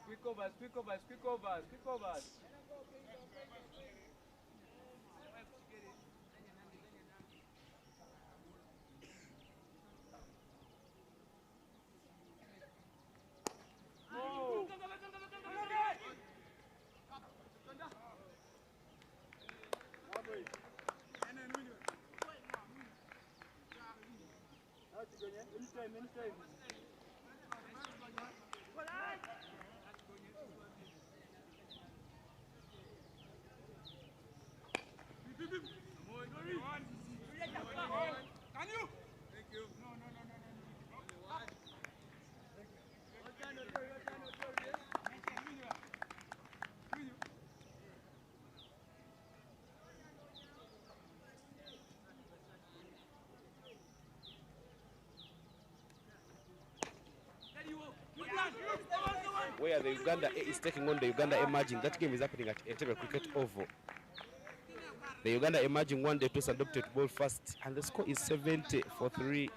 Quick overs, quick overs, quick overs, quick overs. Anytime. Where the Uganda A is taking on the Uganda Emerging. That game is happening at Entebbe Cricket Oval. The Uganda Emerging won the toss and adopted ball first, and the score is 70-3.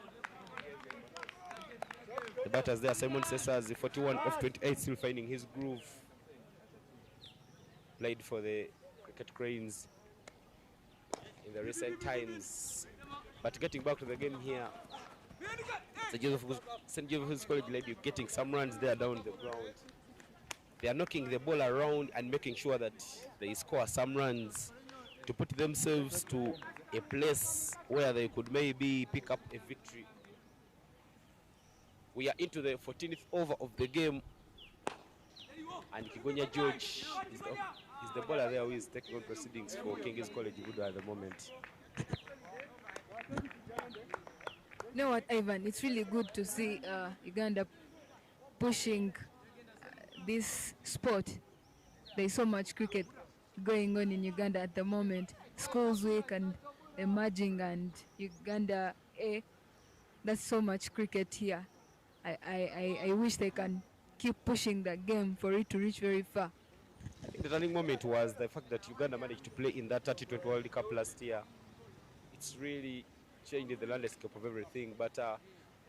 The batters there, Simon Sessas, 41 off 28, still finding his groove. Played for the Cricket Cranes in the recent times. But getting back to the game here, St. Joseph's College Lady getting some runs there down the ground. They are knocking the ball around and making sure that they score some runs to put themselves to a place where they could maybe pick up a victory. We are into the 14th over of the game, and Kigonya George is the bowler there who is taking on proceedings for King's College BUDO at the moment. You know what, Ivan? It's really good to see Uganda pushing this sport. There's so much cricket going on in Uganda at the moment. Schools Week and Emerging and Uganda A. That's so much cricket here. I wish they can keep pushing the game for it to reach very far. I think the turning moment was the fact that Uganda managed to play in that 30-20 World Cup last year. It's really changed the landscape of everything. But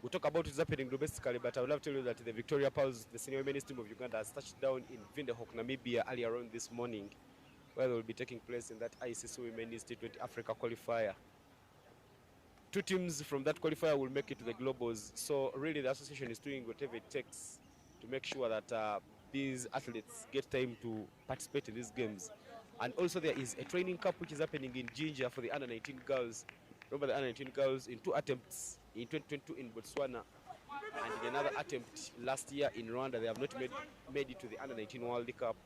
we'll talk about what's happening domestically, but I would love to tell you that the Victoria Pearls, the senior women's team of Uganda, has touched down in Windhoek, Namibia earlier on this morning, where they will be taking place in that ICC Women's T20 Africa qualifier. 2 teams from that qualifier will make it to the Globals. So really the association is doing whatever it takes to make sure that these athletes get time to participate in these games. And also there is a training camp which is happening in Jinja for the under-19 girls. Remember the under-19 girls in 2 attempts in 2022 in Botswana and in another attempt last year in Rwanda. They have not made it to the under-19 World Cup.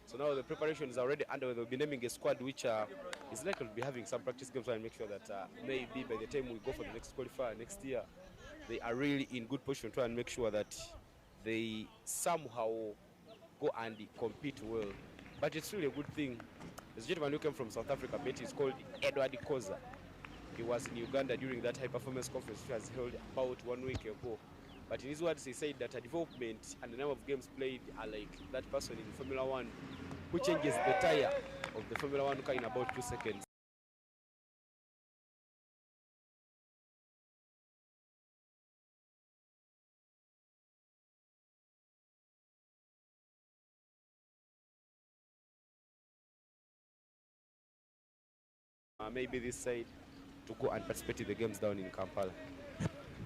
So now the preparation is already underway. They'll be naming a squad which is likely to be having some practice games and make sure that maybe by the time we go for the next qualifier next year, they are really in good position to try and make sure that they somehow go and compete well. But it's really a good thing. There's a gentleman who came from South Africa, but he's called Edward Koza. He was in Uganda during that high-performance conference which was held about 1 week ago. But in his words, he said that development and the number of games played are like that person in Formula 1 who changes the tire of the Formula 1 car in about 2 seconds. Maybe this side to go and participate in the games down in Kampala.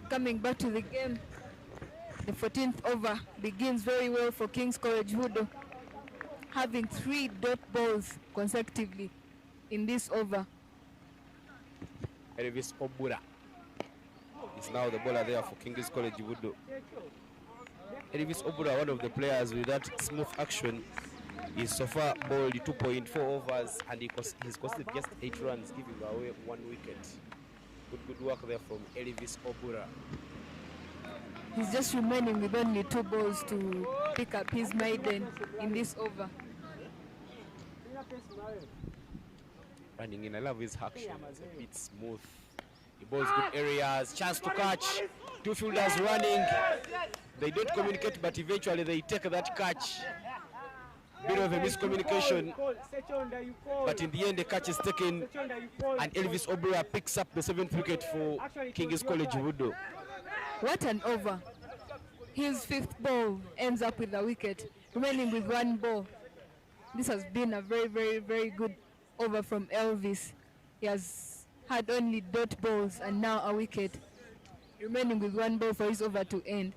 Coming back to the game, the 14th over begins very well for King's College BUDO, having 3 dot balls consecutively in this over. Elvis Obura is now the bowler there for King's College BUDO. Elvis Obura, one of the players with that smooth action, is so far bowled 2.4 overs and he's conceded just 8 runs, giving away 1 wicket. Good work there from Elvis Obura. He's just remaining with only 2 balls to pick up his maiden in this over. Running in, I love his action. It's a bit smooth. He balls good areas. Chance to catch. Two fielders running. They don't communicate, but eventually they take that catch. Bit of a miscommunication, but in the end the catch is taken, and Elvis Obura picks up the 7th wicket for King's College BUDO. What an over. His 5th ball ends up with a wicket, remaining with 1 ball. This has been a very, very, very good over from Elvis. He has had only dot balls and now a wicket, remaining with 1 ball for his over to end.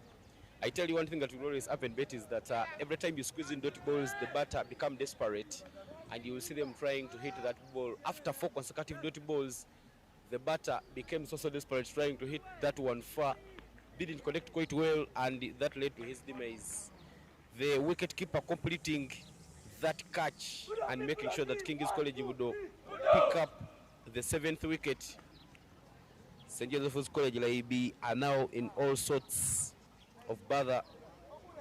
I tell you one thing that will always happen, Bet, is that every time you squeeze in dot balls, the batter become desperate, and you will see them trying to hit that ball. After 4 consecutive dot balls, the batter became so desperate trying to hit that one far. Didn't connect quite well, and that led to his demise. The wicket-keeper completing that catch and making sure that King's College BUDO pick up the 7th wicket. St. Joseph's College LAYIBI are now in all sorts of bother.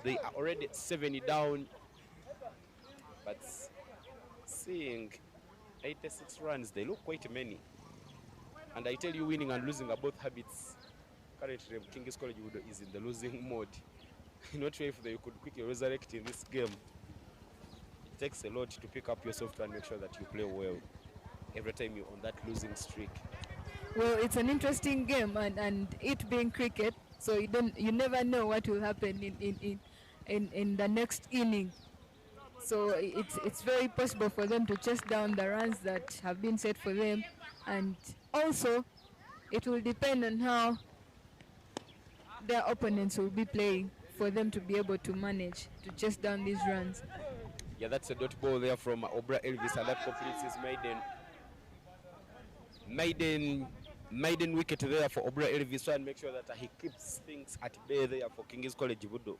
They are already 70 down, but seeing 86 runs, they look quite many. And I tell you, winning and losing are both habits. Currently, King's College BUDO is in the losing mode. Not sure if they could quickly resurrect in this game. It takes a lot to pick up yourself and make sure that you play well every time you're on that losing streak. Well, it's an interesting game, and it being cricket, so you never know what will happen in the next inning. So it's very possible for them to chase down the runs that have been set for them, and also it will depend on how their opponents will be playing for them to be able to manage to chase down these runs. Yeah, that's a dot ball there from Obra Elvis, and that completes his maiden wicket there for Obra Elvis, so and make sure that he keeps things at bay there for King's College BUDO.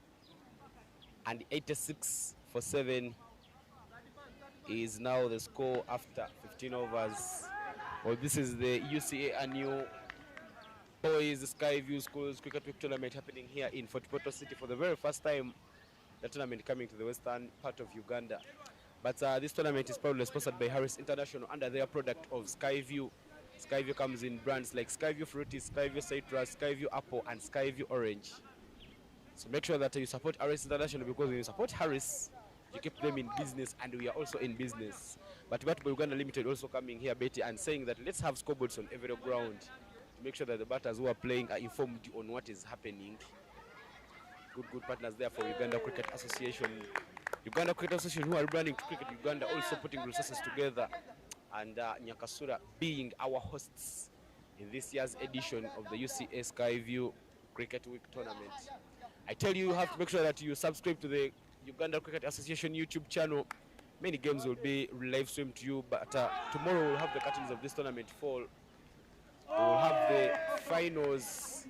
And 86 for 7 is now the score after 15 overs. Well, this is the UCA annual Boys Skyview Schools Cricket Week tournament happening here in Fort Portal City for the very first time. The tournament coming to the western part of Uganda. But this tournament is proudly sponsored by Harris International under their product of Skyview. Skyview comes in brands like Skyview Fruity, Skyview Citrus, Skyview Apple, and Skyview Orange. So make sure that you support Harris International, because when you support Harris, you keep them in business, and we are also in business. But Batball Uganda Limited also coming here, Betty, and saying that let's have scoreboards on every ground to make sure that the batters who are playing are informed on what is happening. Good partners there for Uganda Cricket Association. Uganda Cricket Association, who are running Cricket Uganda, also putting resources together, and Nyakasura being our hosts in this year's edition of the UCA Skyview Cricket Week tournament. I tell you, you have to make sure that you subscribe to the Uganda Cricket Association YouTube channel. Many games will be live streamed to you, but tomorrow we'll have the curtains of this tournament fall. We'll have the finals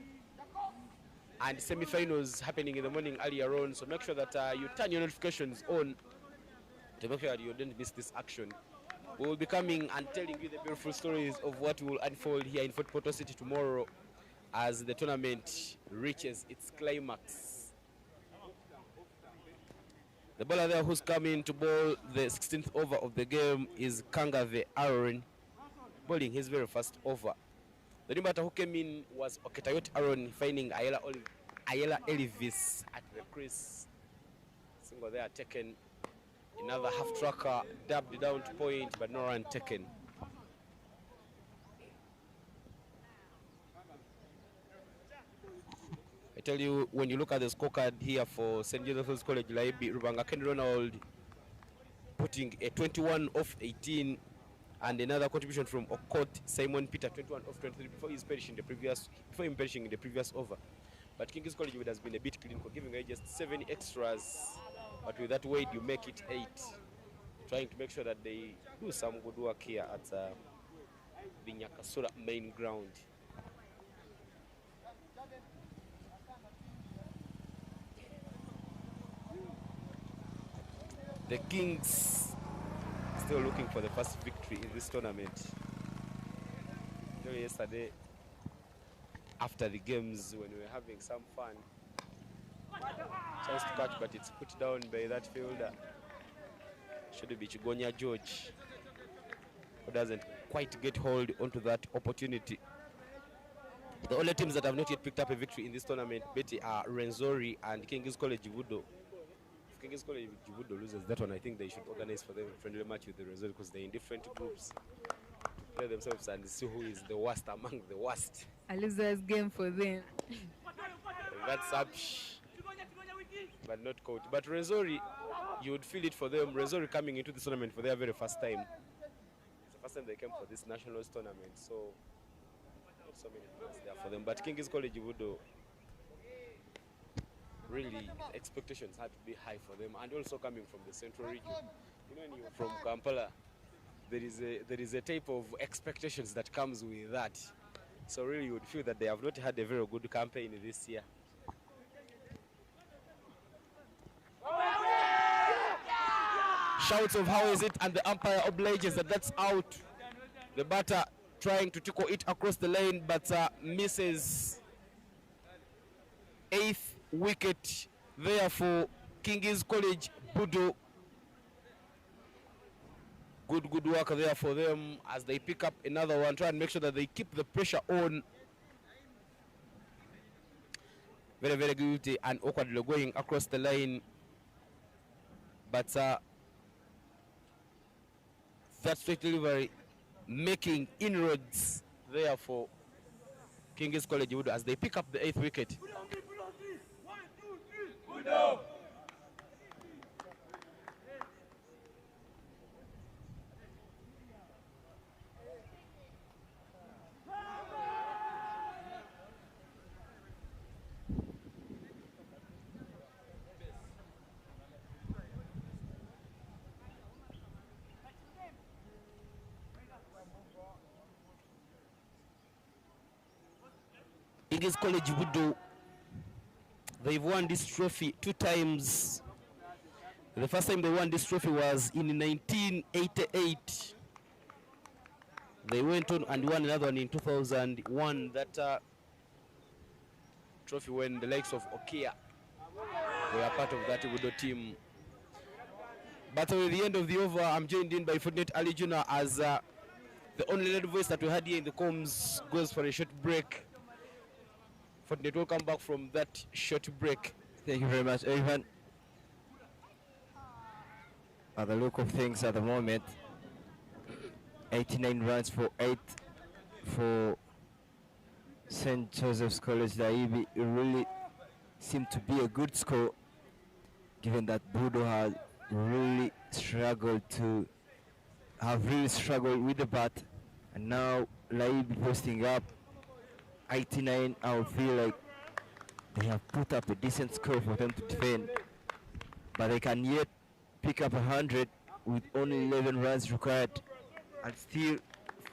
and semi-finals happening in the morning earlier on, so make sure that you turn your notifications on to make sure that you don't miss this action. We will be coming and telling you the beautiful stories of what will unfold here in Fort Portal City tomorrow as the tournament reaches its climax. The bowler there who's coming to bowl the 16th over of the game is Kangave Aaron, bowling his very first over. The new batter who came in was Oketayot Aaron, finding Ayala Elvis at the crease. Single there taken. Another half tracker dabbed down to point, but no run taken. I tell you, when you look at the scorecard here for St. Joseph's College LAYIBI, Rubanga Ken Ronald putting a 21 off 18, and another contribution from Okot Simon Peter, 21 off 23, before him perishing in the previous over. But King's College has been a bit clinical, giving away just 7 extras, but with that weight you make it 8. Trying to make sure that they do some good work here at the Nyakasura main ground. The Kings still looking for the first victory in this tournament. Yesterday, after the games, when we were having some fun, chance to catch, but it's put down by that fielder. should it be Chigonya George, who doesn't quite get hold onto that opportunity. The only teams that have not yet picked up a victory in this tournament, Betty, are Renzori and King's College BUDO. If King's College BUDO loses that one, I think they should organize for them a friendly match with the Renzori, because they're in different groups to play themselves and see who is the worst among the worst. A loser's game for them. That's up, but not coach. But Renzori, you would feel it for them. Renzori coming into this tournament for their very first time. It's the first time they came for this nationals tournament, so not so many points there for them. But King's College BUDO, really expectations had to be high for them, and also coming from the central region. You know, when you're from Kampala, there is a type of expectations that comes with that. So really, you would feel that they have not had a very good campaign this year. Shouts of how is it, and the umpire obliges that that's out. The batter trying to tickle it across the lane, but misses. 8th wicket there for King's College BUDO. Good work there for them as they pick up another one, try and make sure that they keep the pressure on. Very guilty and awkwardly going across the line, but that straight delivery making inroads there for King's College BUDO as they pick up the 8th wicket. BUDO! King's College BUDO, they've won this trophy 2 times. The first time they won this trophy was in 1988. They went on and won another one in 2001. That trophy when the likes of Okia were part of that BUDO team. But at the end of the over, I'm joined in by Fortnite Ali Juna as the only lead voice that we had here in the comms goes for a short break. Fortnite will come back from that short break. Thank you very much, Evan. At the look of things at the moment, 89 runs for 8 for St. Joseph's College LAYIBI. It really seemed to be a good score, given that BUDO has really struggled with the bat, and now LAYIBI posting up 89. I would feel like they have put up a decent score for them to defend, but they can yet pick up 100 with only 11 runs required and still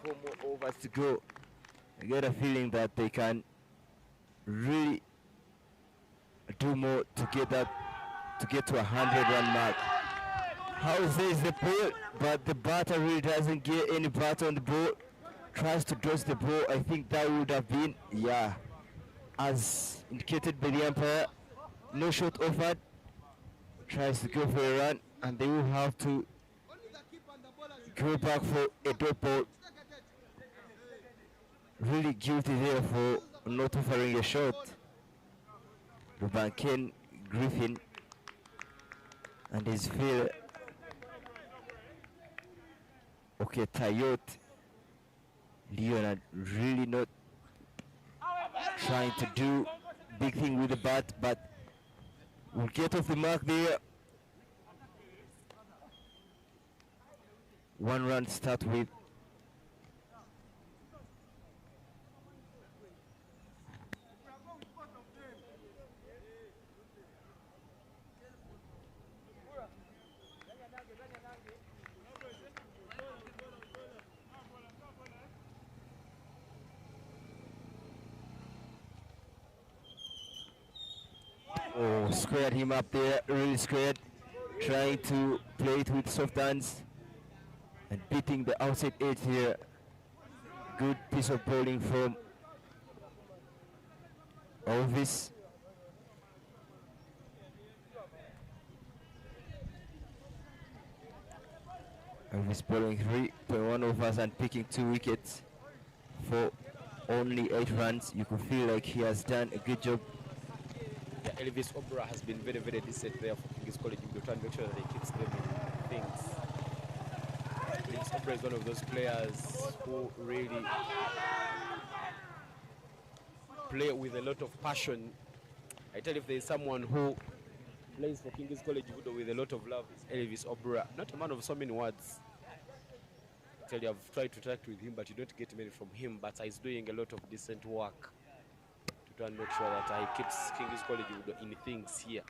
4 more overs to go. I get a feeling that they can really do more to get to 100-run mark. House is the ball, but the batter really doesn't get any batter on the ball. Tries to dodge the ball. I think that would have been, as indicated by the umpire. No shot offered. Tries to go for a run, and they will have to go back for a drop ball. Really guilty there for not offering a shot. Ruben Ken Griffin and his fielder. Okay, Tayot Leonard really not trying to do big thing with the bat, but will get off the mark there. 1 run start with. Oh, squared him up there, really squared. Trying to play it with soft hands and beating the outside edge here. Good piece of bowling from Elvis. Elvis bowling 3.1 overs and picking 2 wickets for only 8 runs. You could feel like he has done a good job. Yeah, Elvis Obra has been very, very decent there for King's College. We'll try and make sure that he keeps them in things. Elvis Obra is one of those players who really play with a lot of passion. I tell you, if there is someone who plays for King's College BUDO with a lot of love, it's Elvis Obra. Not a man of so many words. I tell you, I've tried to interact with him, but you don't get many from him. But he's doing a lot of decent work to try and make sure that he keeps King's College BUDO in things here.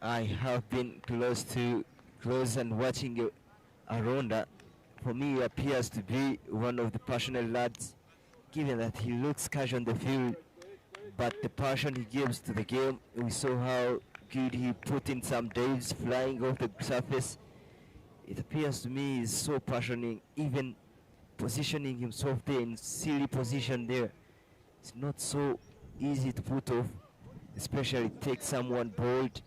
I have been close and watching Aronda. For me, he appears to be one of the passionate lads, given that he looks cash on the field, but the passion he gives to the game, we saw how good he put in some dives flying off the surface. It appears to me he's so passionate, even positioning himself there in silly position there. It's not so easy to put off, especially take someone bold.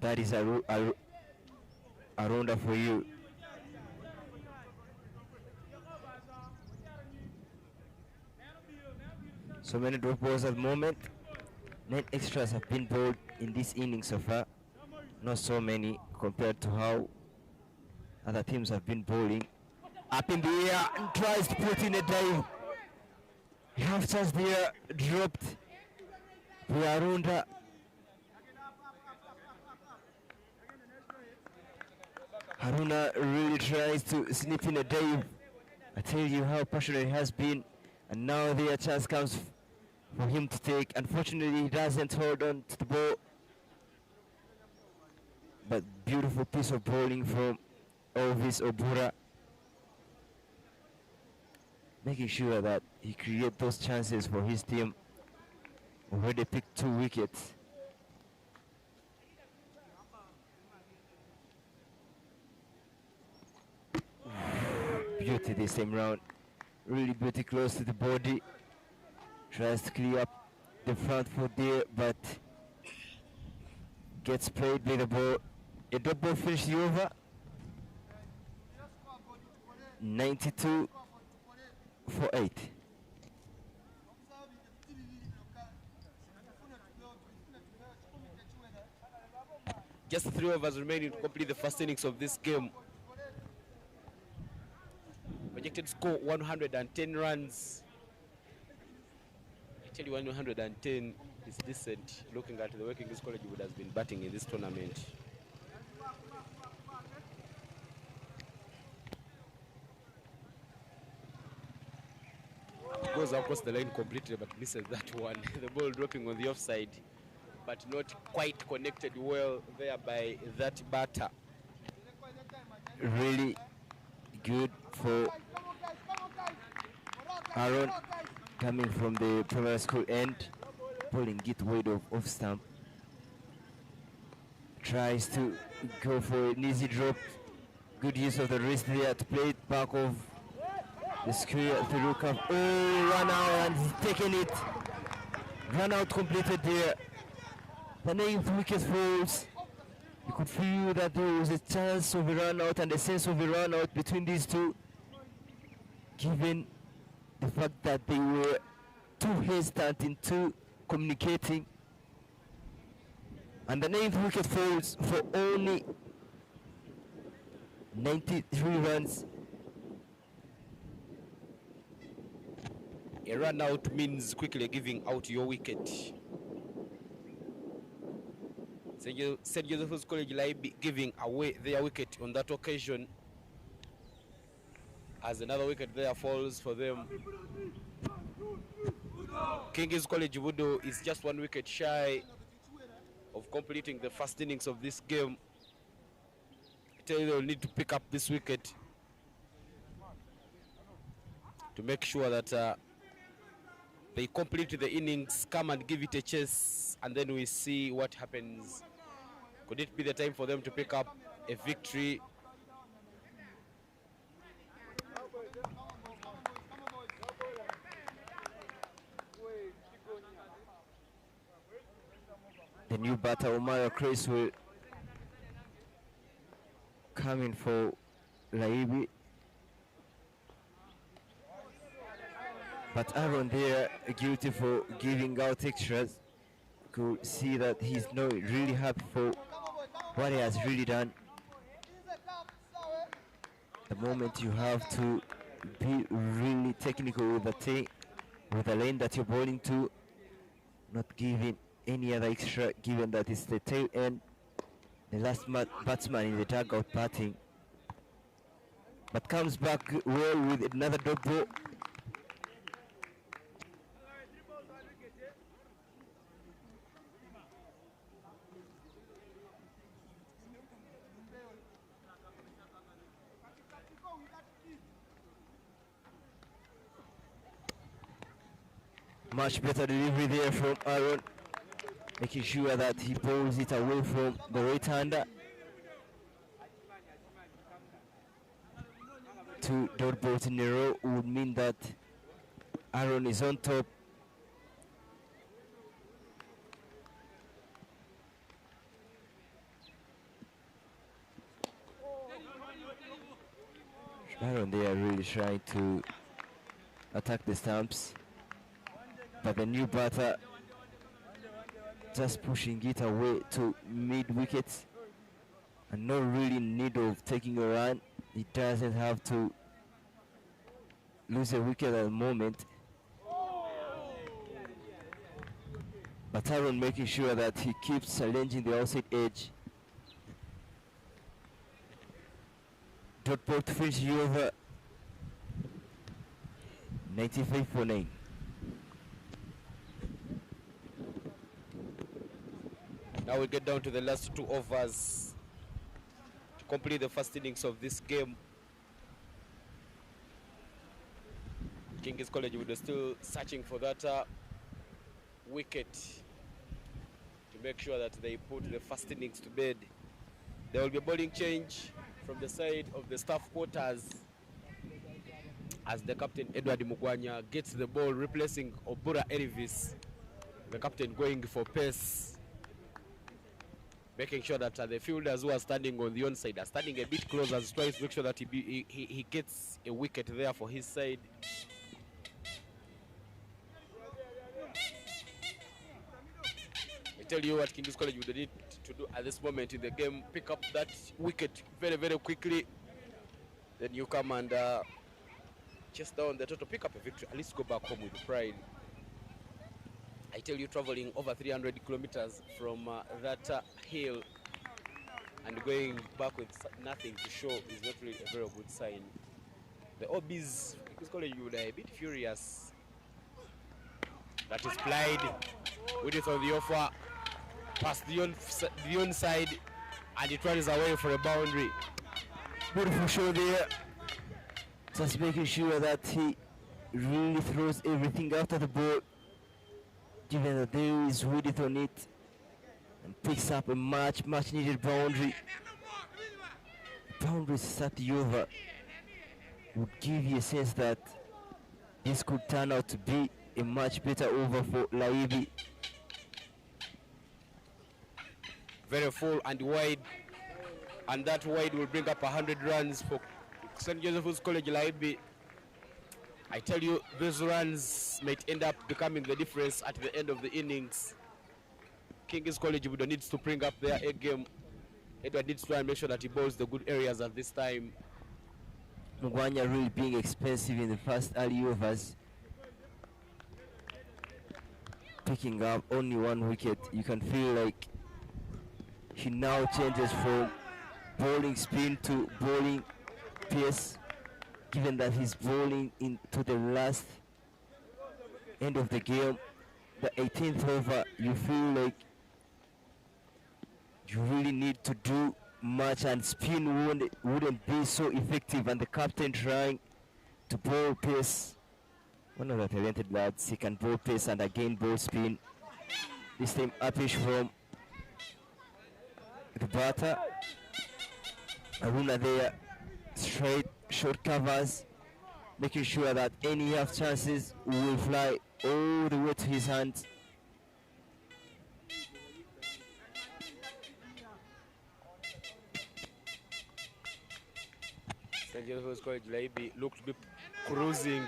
That is a rounder for you. So many drop balls at the moment. 9 extras have been bowled in this inning so far. Not so many compared to how other teams have been bowling. Up in the air and tries to put in a dive. Half chance there, dropped. Arunda. Haruna really tries to snip in a dive. I tell you how passionate he has been, and now the chance comes for him to take. Unfortunately, he doesn't hold on to the ball. But beautiful piece of bowling from Elvis Obura, making sure that he creates those chances for his team. Already picked 2 wickets. Beauty this time round. Really beauty close to the body. Tries to clear up the front foot there, but gets played with the ball. A drop ball finished the over. 92 for 8. Just 3 overs remaining to complete the first innings of this game. Projected score 110 runs. I tell you, 110 is decent looking at the way King's College would have been batting in this tournament. Goes across the line completely but misses that one. The ball dropping on the offside, but not quite connected well there by that batter. Really good for Aaron, coming from the primary school end, pulling it wide off stump. Tries to go for an easy drop. Good use of the wrist there to play it back of the square to look up. Oh, run out and he's taken it. Run out completed there. The 9th wicket falls. You could feel that there was a chance of a run out and a sense of a run out between these two, given the fact that they were too hesitant into communicating. And the 9th wicket falls for only 93 runs. A run out means quickly giving out your wicket. St. Joseph's College LAYIBI giving away their wicket on that occasion, as another wicket there falls for them. King's College BUDO is just 1 wicket shy of completing the first innings of this game. I tell you, they'll need to pick up this wicket to make sure that they complete the innings, come and give it a chase, and then we see what happens. Could it be the time for them to pick up a victory? The new batter, Omar Chris, will coming for LAYIBI. But Aaron there, guilty for giving out extras. Could see that he's not really happy for what he has really done. The moment you have to be really technical with the lane that you're bowling to, not giving any other extra, given that it's the tail end, the last batsman in the dugout batting. But comes back well with another dot ball. Much better delivery there from Aaron, making sure that he bowls it away from the right-hander. 2 dot balls in a row would mean that Aaron is on top. Aaron, they are really trying to attack the stumps, but the new batter just pushing it away to mid-wickets and not really in need of taking a run. He doesn't have to lose a wicket at the moment. But Aaron making sure that he keeps challenging the outside edge. Dot ball to finish the over. 95 for 9. Now we get down to the last 2 overs to complete the first innings of this game. King's College Budo still searching for that wicket to make sure that they put the first innings to bed. There will be a bowling change from the side of the staff quarters as the captain Edward Mugwanya gets the ball, replacing Obura Elvis, the captain going for pace, making sure that the fielders who are standing on the onside are standing a bit closer, as tries to make sure that he gets a wicket there for his side. I tell you what King's College would need to do at this moment in the game: pick up that wicket very, very quickly. Then you come and chase down the total, pick up a victory, at least go back home with pride. I tell you, traveling over 300 kilometers from that hill and going back with nothing to show is not really a very good sign. The OBs, King's College, would a bit furious. That is Clyde with it on the offer, past the onside, and it runs away for a boundary. Beautiful show there. Just making sure that he really throws everything after the ball, given that there is width on it, and picks up a much needed boundary. Boundaries at the over would give you a sense that this could turn out to be a much better over for LAYIBI. Very full and wide, and that wide will bring up 100 runs for St. Joseph's College LAYIBI. I tell you, those runs might end up becoming the difference at the end of the innings. King's College Budo needs to bring up their A game. Edward needs to try and make sure that he bowls the good areas at this time. Mugwanya really being expensive in the first early overs, picking up only 1 wicket. You can feel like he now changes from bowling spin to bowling pace, given that he's bowling into the last end of the game, the 18th over. You feel like you really need to do much, and spin wouldn't be so effective, and the captain trying to bowl pace. One of the talented lads, he can bowl pace and again bowl spin. This time uppish from the batter. Aruna there, straight short covers, making sure that any half chances will fly all the way to his hands. St. Joseph's College LAYIBI looked to be cruising.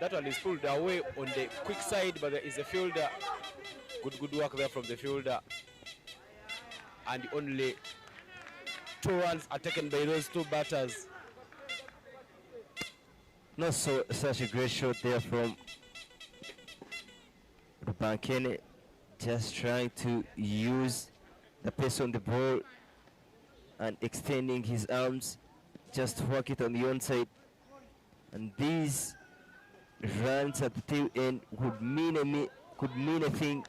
That one is pulled away on the quick side, but there is a fielder. Good work there from the fielder. And only 2 runs are taken by those 2 batters. Not such a great shot there from Bankene, just trying to use the pace on the ball and extending his arms just to work it on the onside. And these runs at the tail end could mean a thing,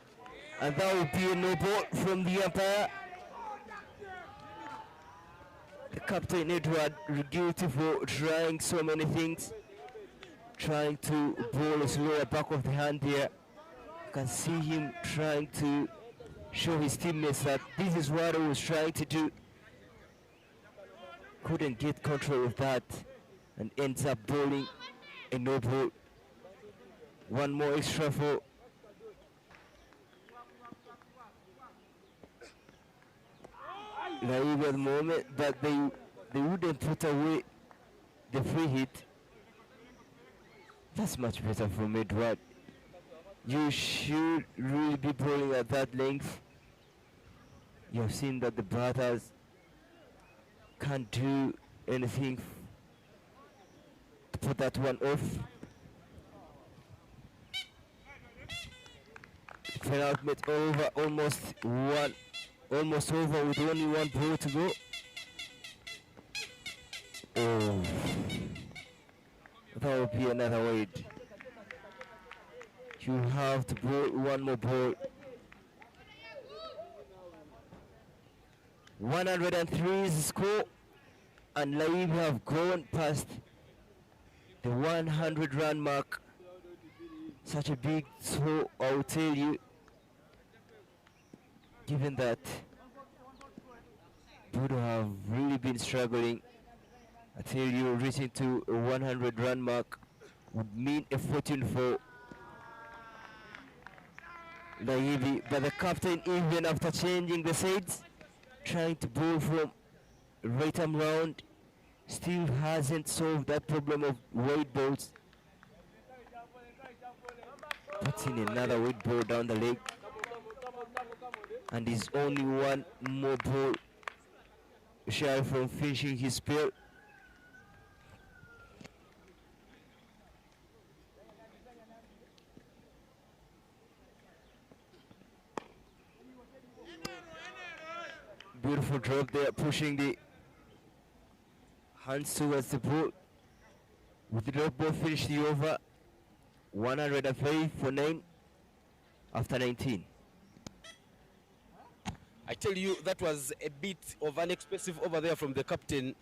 and that would be a no ball from the umpire. The captain Edward guilty for trying so many things, trying to bowl a slower back of the hand here. You can see him trying to show his teammates that this is what he was trying to do. Couldn't get control of that and ends up bowling a no ball. One more extra for LAYIBI at the moment, but they wouldn't put away the free hit. That's much better from Edward. You should really be bowling at that length. You have seen that the batters can't do anything to put that one off. Penultimate over, almost over with only 1 ball to go. Oh, that would be another wide. You have to bowl 1 more ball. 103 is the score, and LAYIBI have gone past the 100-run mark. Such a big score, I will tell you, given that BUDO have really been struggling. I tell you, reaching to a 100-run mark would mean a fortune for LAYIBI, but the captain, even after changing the sides, trying to bowl from right arm round, still hasn't solved that problem of wide balls. Puts in another wide ball down the leg, and is only 1 more ball shy from finishing his spell. Beautiful drop there, pushing the hands towards the ball. With the drop ball, finish the over. 105 for 9 after 19. I tell you, that was a bit of an expensive over there from the captain.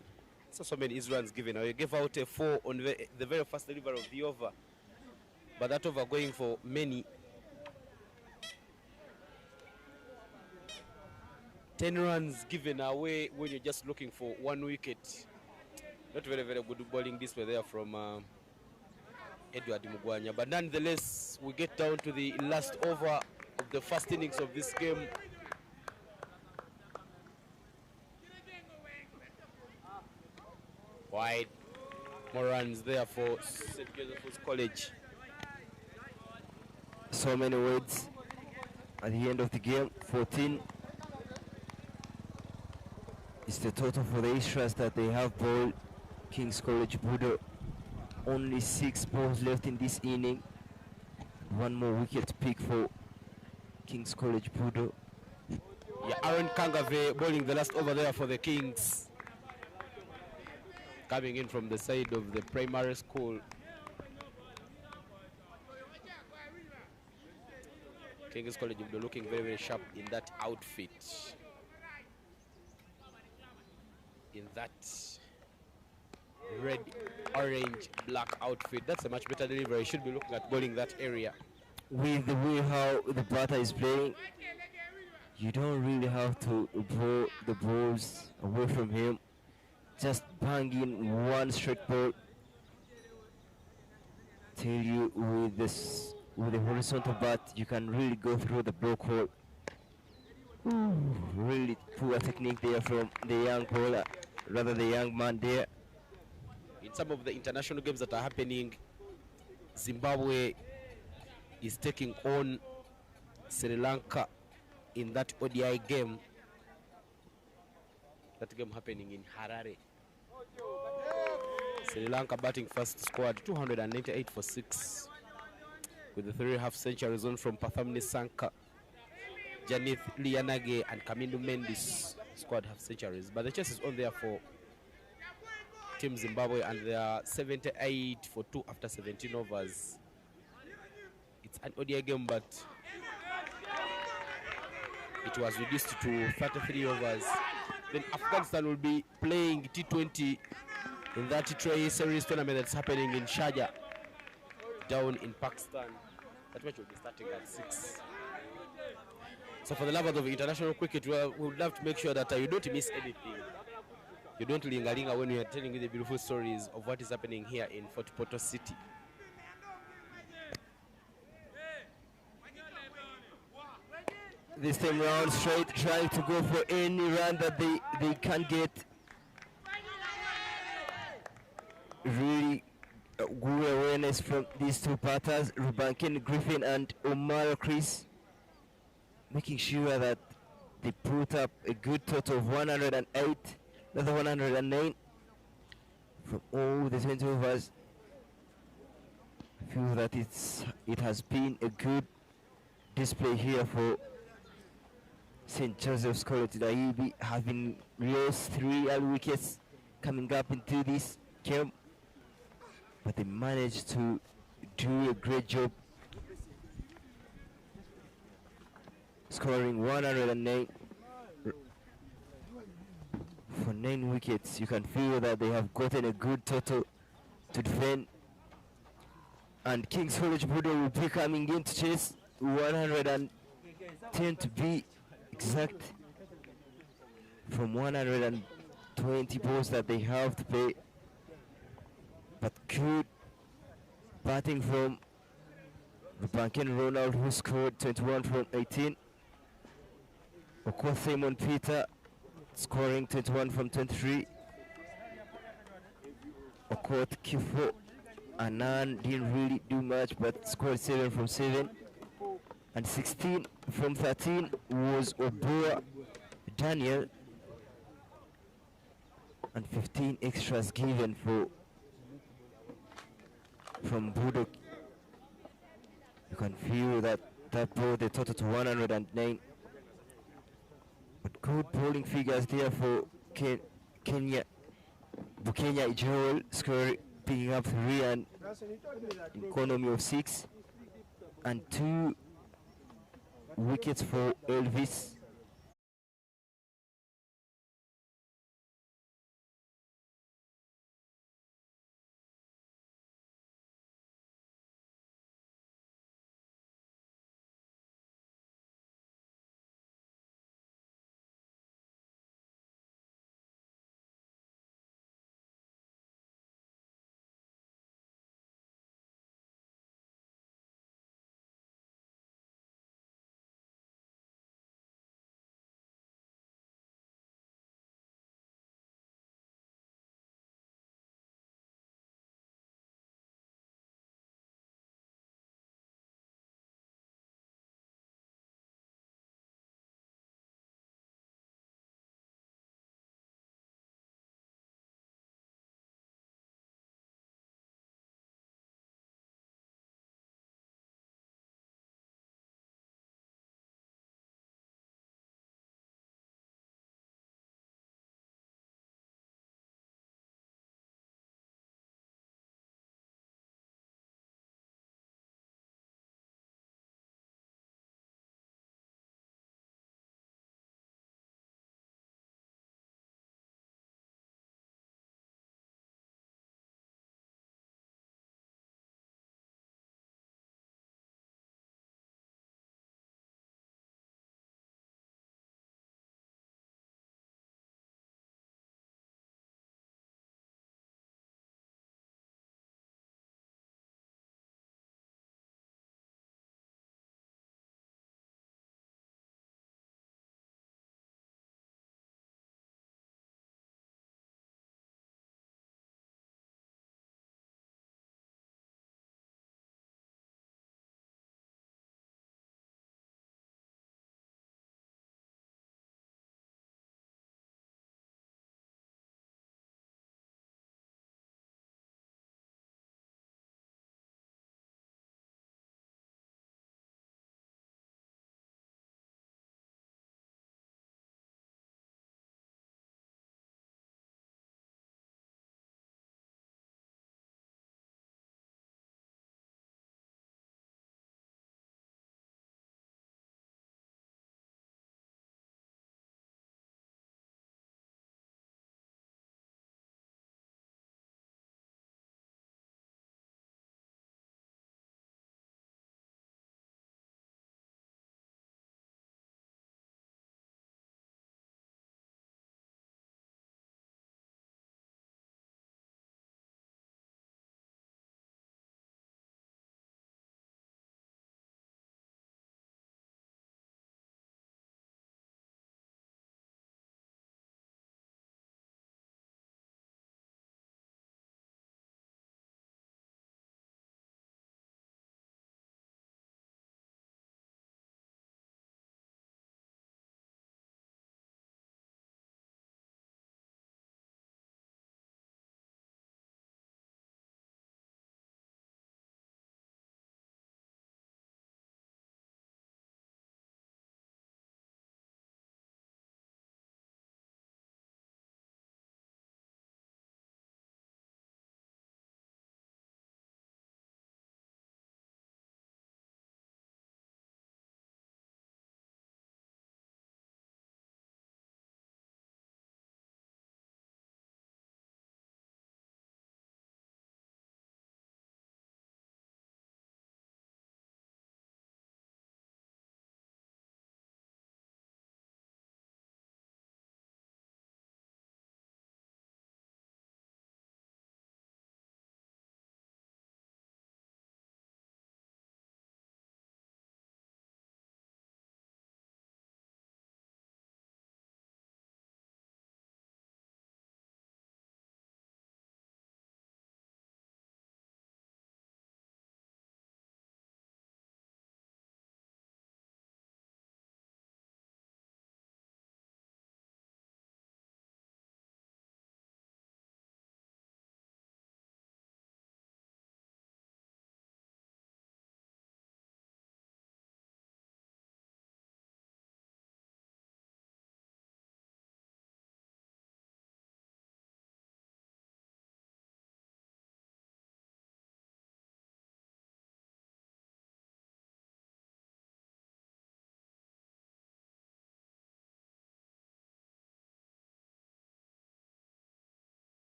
So many easy runs given. He gave out a 4 on the very first delivery of the over, but that over going for many. 10 runs given away when you're just looking for 1 wicket. Not very good bowling display there from Edward Mugwanya. But nonetheless, we get down to the last over of the first innings of this game. Wide. More runs there for St. Joseph's College. So many wides at the end of the game. 14 is the total for the extras that they have bowled. King's College BUDO. Only 6 balls left in this inning. 1 more wicket to pick for King's College BUDO. Yeah, Aaron Kangave bowling the last over there for the Kings. Coming in from the side of the primary school. King's College BUDO looking very sharp in that outfit. In that red, orange, black outfit. That's a much better delivery. You should be looking at bowling that area. With the way how the batter is playing, you don't really have to bowl the balls away from him. Just bang in 1 straight ball. Tell you, with the horizontal bat, you can really go through the block hole. Ooh, really poor technique there from the young bowler, rather the young man there. In some of the international games that are happening, Zimbabwe is taking on Sri Lanka in that ODI game. That game happening in Harare. Sri Lanka batting first scored 298 for 6 with the 3 half-centuries on from Pathamni Sanka, Janith Lianage and Kamindu Mendis scored half-centuries. But the chase is on there for Team Zimbabwe, and they are 78 for 2 after 17 overs. It's an ODI game, but it was reduced to 33 overs. Then Afghanistan will be playing T20 in that T20 series tournament that's happening in Sharjah down in Pakistan. That match will be starting at 6. So for the lovers of international cricket, we would love to make sure that you don't miss anything. You don't linger when we are telling you the beautiful stories of what is happening here in Fort Portal City. This time round, straight, trying to go for any run that they can get. Really good awareness from these two batters, Rubankin Griffin and Omar Chris, making sure that they put up a good total of 108, another 109 from all the 20 overs. I feel that it has been a good display here for St. Joseph's College LAYIBI, having lost 3 early wickets coming up into this game, but they managed to do a great job scoring 109 for 9 wickets. You can feel that they have gotten a good total to defend, and King's College BUDO will be coming in to chase 110 to be exact from 120 balls that they have to play. But good batting from Rubankin Ronald, who scored 21 from 18. Okoth Simon Peter scoring 21 from 23. Okoth Kifo Anan didn't really do much, but scored 7 from 7. And 16 from 13 was Obua Daniel, and 15 extras given from BUDO. You can feel that brought the total to 109. But good bowling figures there for Kenya. Bukenya Joel scoring, picking up 3 and economy of 6, and 2 wickets for Elvis.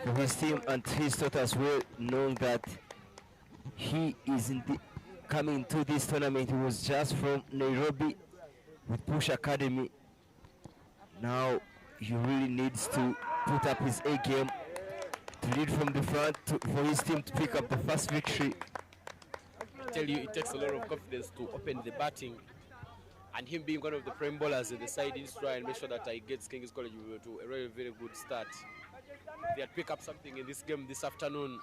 for his team and his thought as well, knowing that he is coming to this tournament. He was just from Nairobi with Push Academy. Now he really needs to put up his A game to lead from the front for his team to pick up the first victory. I tell you, it takes a lot of confidence to open the batting, and him being one of the prime bowlers in the side, needs to try and make sure that I get King's College to a very, very good start. They had pick up something in this game this afternoon.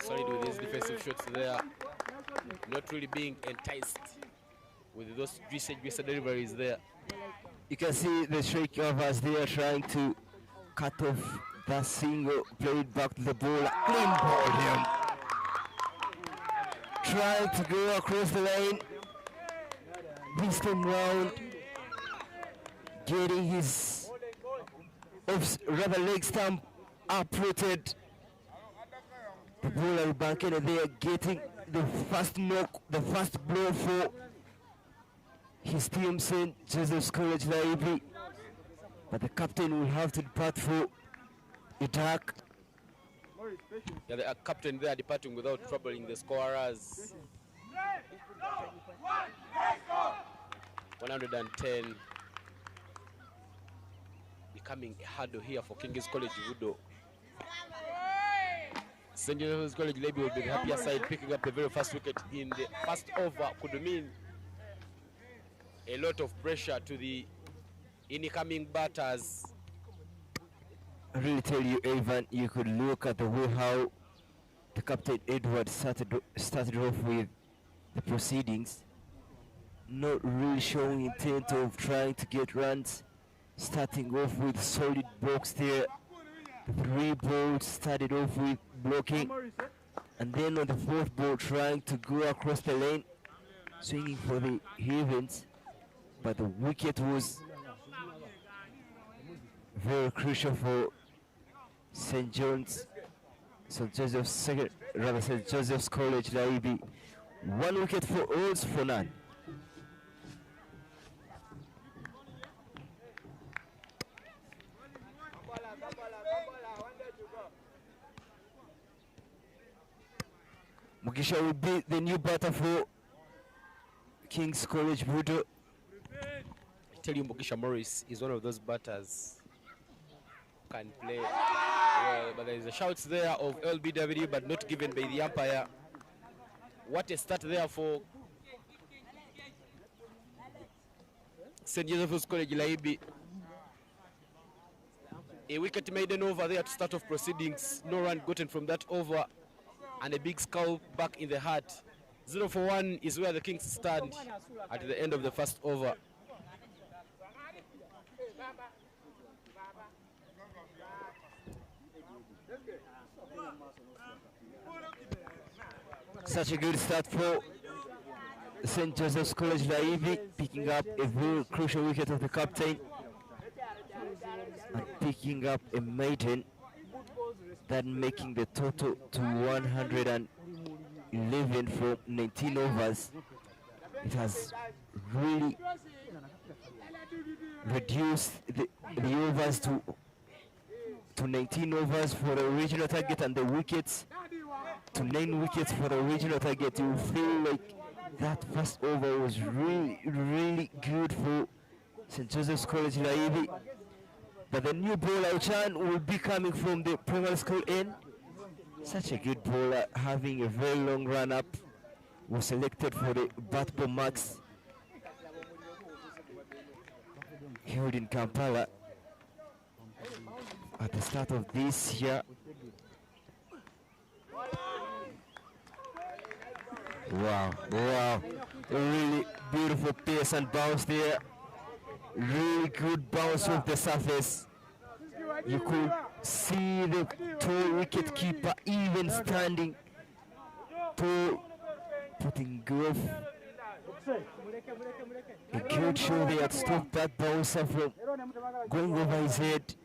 Solid with his defensive shots there, not really being enticed with those juicy deliveries there. You can see the strike overs there trying to cut off that single, played back to the bowler, clean ball him. Trying to go across the lane, this time round, getting his leg stump uprooted. The bowler banking there, getting the first knock, the first blow for his team, St. Joseph's College LAYIBI. But the captain will have to depart for attack. Yeah, the captain there departing without troubling the scorers. 110. Becoming a hurdle here for King's College BUDO. St. Joseph's College LAYIBI will be the happier side, picking up the very first wicket in the first over. Could mean a lot of pressure to the incoming batters. I really tell you, Evan, you could look at the way how the captain Edward started off with the proceedings, not really showing intent of trying to get runs, starting off with solid box there. The 3 balls started off with blocking, and then on the 4th ball trying to go across the lane, swinging for the heavens, but the wicket was very crucial for St. Joseph's College LAYIBI. 1 wicket for odds for none. Mugisha will be the new batter for King's College BUDO. I tell you, Mugisha Morris is one of those batters who can play well, but there is a shout there of LBW, but not given by the umpire. What a start there for St. Joseph's College LAYIBI. A wicket maiden over there to start off proceedings. No run gotten from that over, and a big scalp back in the heart. 0 for 1 is where the Kings stand at the end of the first over. Such a good start for St. Joseph's College LAYIBI, picking up a very crucial wicket of the captain and picking up a maiden, then making the total to 111 for 19 overs. It has really reduced the overs to 19 overs for the original target, and the wickets to 9 wickets for the original target. You feel like that first over was really, really good for St. Joseph's College LAYIBI. But the new bowler, Ochan, will be coming from the primary school end. Such a good bowler, having a very long run up. Was selected for the Batball Max held in Kampala at the start of this year. Wow, wow, a really beautiful pace and bounce there. Really good bounce off the surface. You could see the tall wicket keeper even standing tall, putting glove. A good show there to stop that bouncer from going over his head.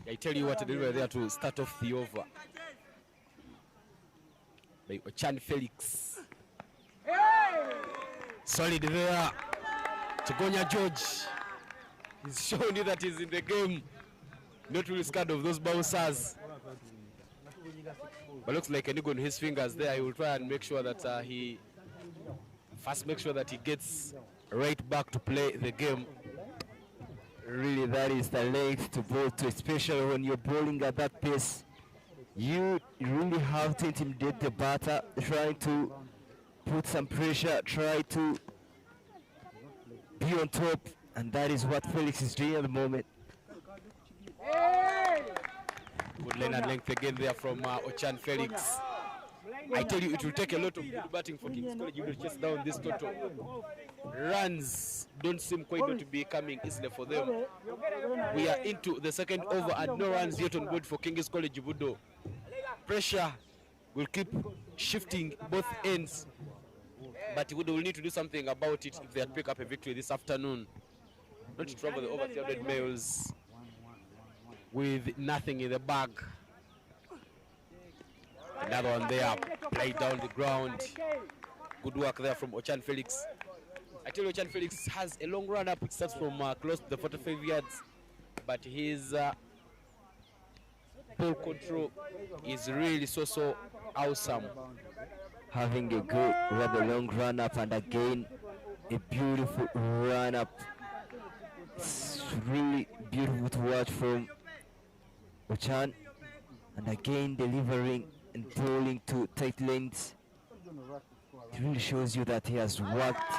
I tell you what, a delivery there to start off the over by Ochan Felix. Solid there. Chigonya George. He's shown you that he's in the game. not really scared of those bouncers. But looks like a nigga on his fingers there. He will try and make sure that he gets right back to play the game. Really, that is the length to bowl to, especially when you're bowling at that pace. You really have to intimidate the batter, trying to put some pressure, try to be on top, and that is what Felix is doing at the moment. Good lane and length again there from Ochan Felix. I tell you, it will take a lot of good batting for King's College to chase down this total. Runs don't seem quite going to be coming easily for them. We are into the second over and no runs yet on board for King's College BUDO. Pressure will keep shifting both ends, but BUDO will need to do something about it if they pick up a victory this afternoon. Not to travel the over 300 miles with nothing in the bag. Another one there, played down the ground. Good work there from Ochan Felix. I tell you, Ochan Felix has a long run up which starts from close to the 45 yards, but his ball control is really so awesome. Having a good, rather long run up, and again a beautiful run up. It's really beautiful to watch from Ochan, and again delivering and bowling to tight lanes. It really shows you that he has worked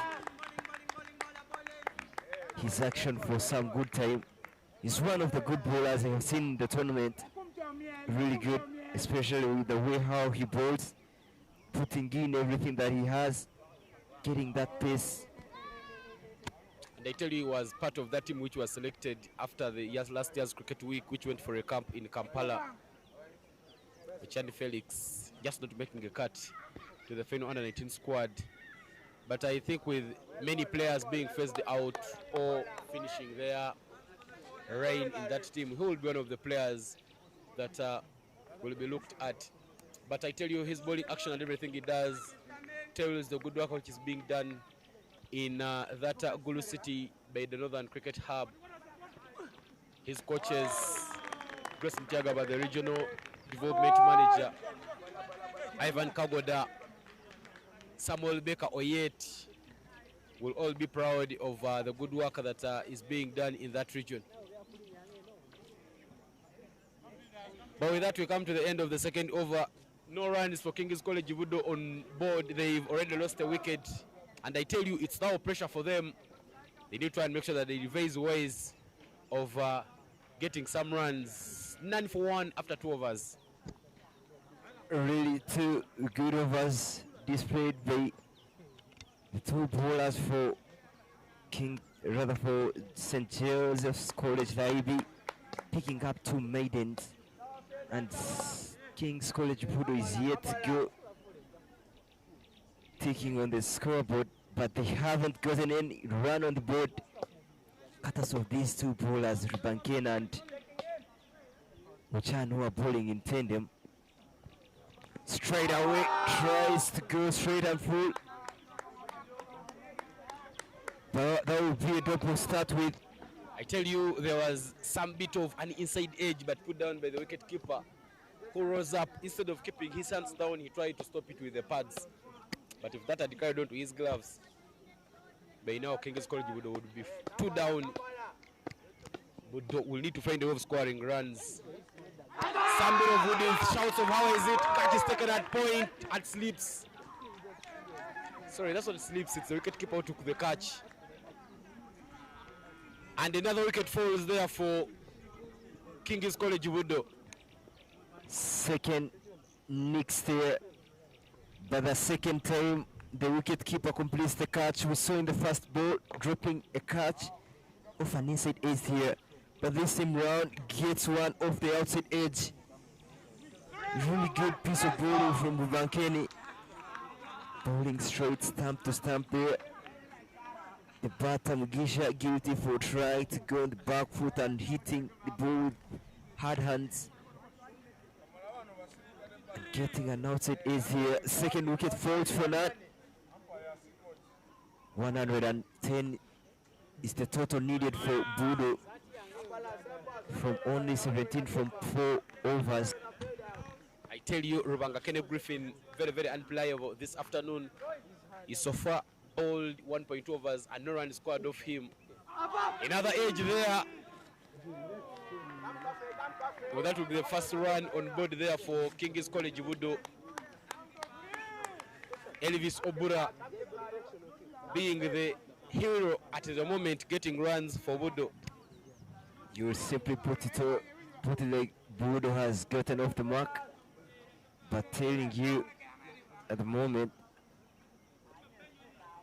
his action for some good time. He's one of the good bowlers I have seen in the tournament. Really good, especially with the way how he bowls, putting in everything that he has, getting that pace. And I tell you, he was part of that team which was selected after the last year's cricket week, which went for a camp in Kampala. Ochan Felix just not making a cut to the final under 19 squad. But I think with many players being phased out or finishing their reign in that team, he will be one of the players that will be looked at. But I tell you, his bowling action and everything he does tells the good work which is being done in that Gulu City by the Northern Cricket Hub. His coaches, Grace Mtiagaba, the regional development manager, Ivan Kagoda, Samuel Baker Oyet, will all be proud of the good work that is being done in that region. But with that, we come to the end of the second over. No runs for King's College BUDO on board. They've already lost a wicket. And I tell you, it's now pressure for them. They need to try and make sure that they devise ways of getting some runs. None for one after 2 overs. Really 2 good overs displayed by the 2 bowlers for for St. Joseph's College LAYIBI, picking up 2 maidens, and King's College BUDO is yet to go taking on the scoreboard, but they haven't gotten any run on the board. Cutters of these 2 bowlers, Rubankena and Ochan, who are bowling in tandem. Straight away, tries to go straight and full. But that will be a double start with. I tell you, there was some bit of an inside edge, but put down by the wicketkeeper, who rose up. Instead of keeping his hands down, he tried to stop it with the pads. But if that had carried on to his gloves, by now King's College BUDO would be 2 down. BUDO will need to find a way of scoring runs. Some bit of Woodin shouts of how is it? Catch is taken at point and slips. Sorry, that's not slips, it's the wicketkeeper who took the catch. And another wicket falls there for King's College BUDO. Second nicks there, but the second time the wicketkeeper completes the catch. We saw in the first ball dropping a catch off an inside edge here, but this time round gets one off the outside edge. Really good piece of bowling from Rubankeni. Bowling straight, stump to stump there. The batter Mugisha guilty for trying to go on the back foot and hitting the ball with hard hands. And getting an outside edge here. Second wicket falls for that. 110 is the total needed for BUDO. from only 17 from 4 overs. I tell you, Rubanga Kenneth Griffin, very, very unplayable this afternoon. He so far bowled 1.2 overs and no run scored off him. Another edge there. Well, that will be the first run on board there for King's College BUDO. Elvis Obura being the hero at the moment, getting runs for BUDO. You will simply put it like BUDO has gotten off the mark, but telling you at the moment,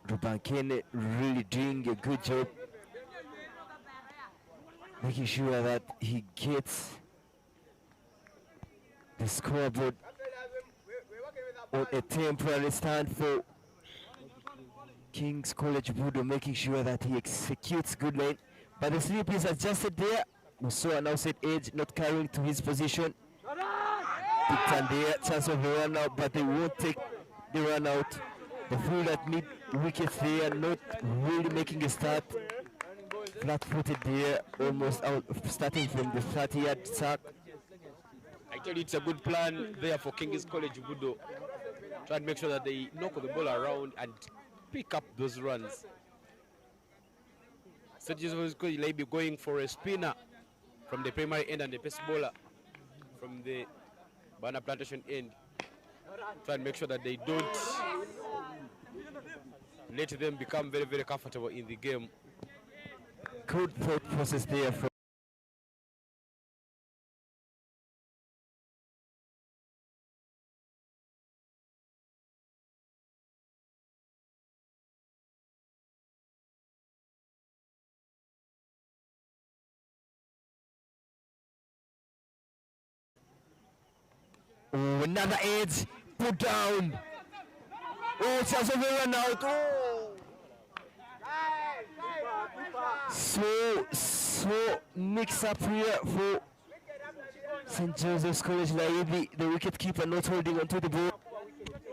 Rubankene really doing a good job making sure that he gets the scoreboard on a temporary stand for King's College BUDO, making sure that he executes good lane. But the slip is adjusted there. We saw an outside edge not carrying to his position. Big turn there, chance of a run out, but they won't take the run out. The full that mid wickets there, not really making a start. Flat-footed there, almost out, starting from the 30-yard sack. I tell you, it's a good plan there for King's College BUDO. Try and make sure that they knock the ball around and pick up those runs. Strategies will be going for a spinner from the primary end and the pace bowler from the banana plantation end. Try and make sure that they don't let them become very, very comfortable in the game. Good thought process there from another edge, put down. Oh, chance of a run out. Oh. So mix up here for St. Joseph's College LAYIBI, the wicket keeper not holding onto the ball.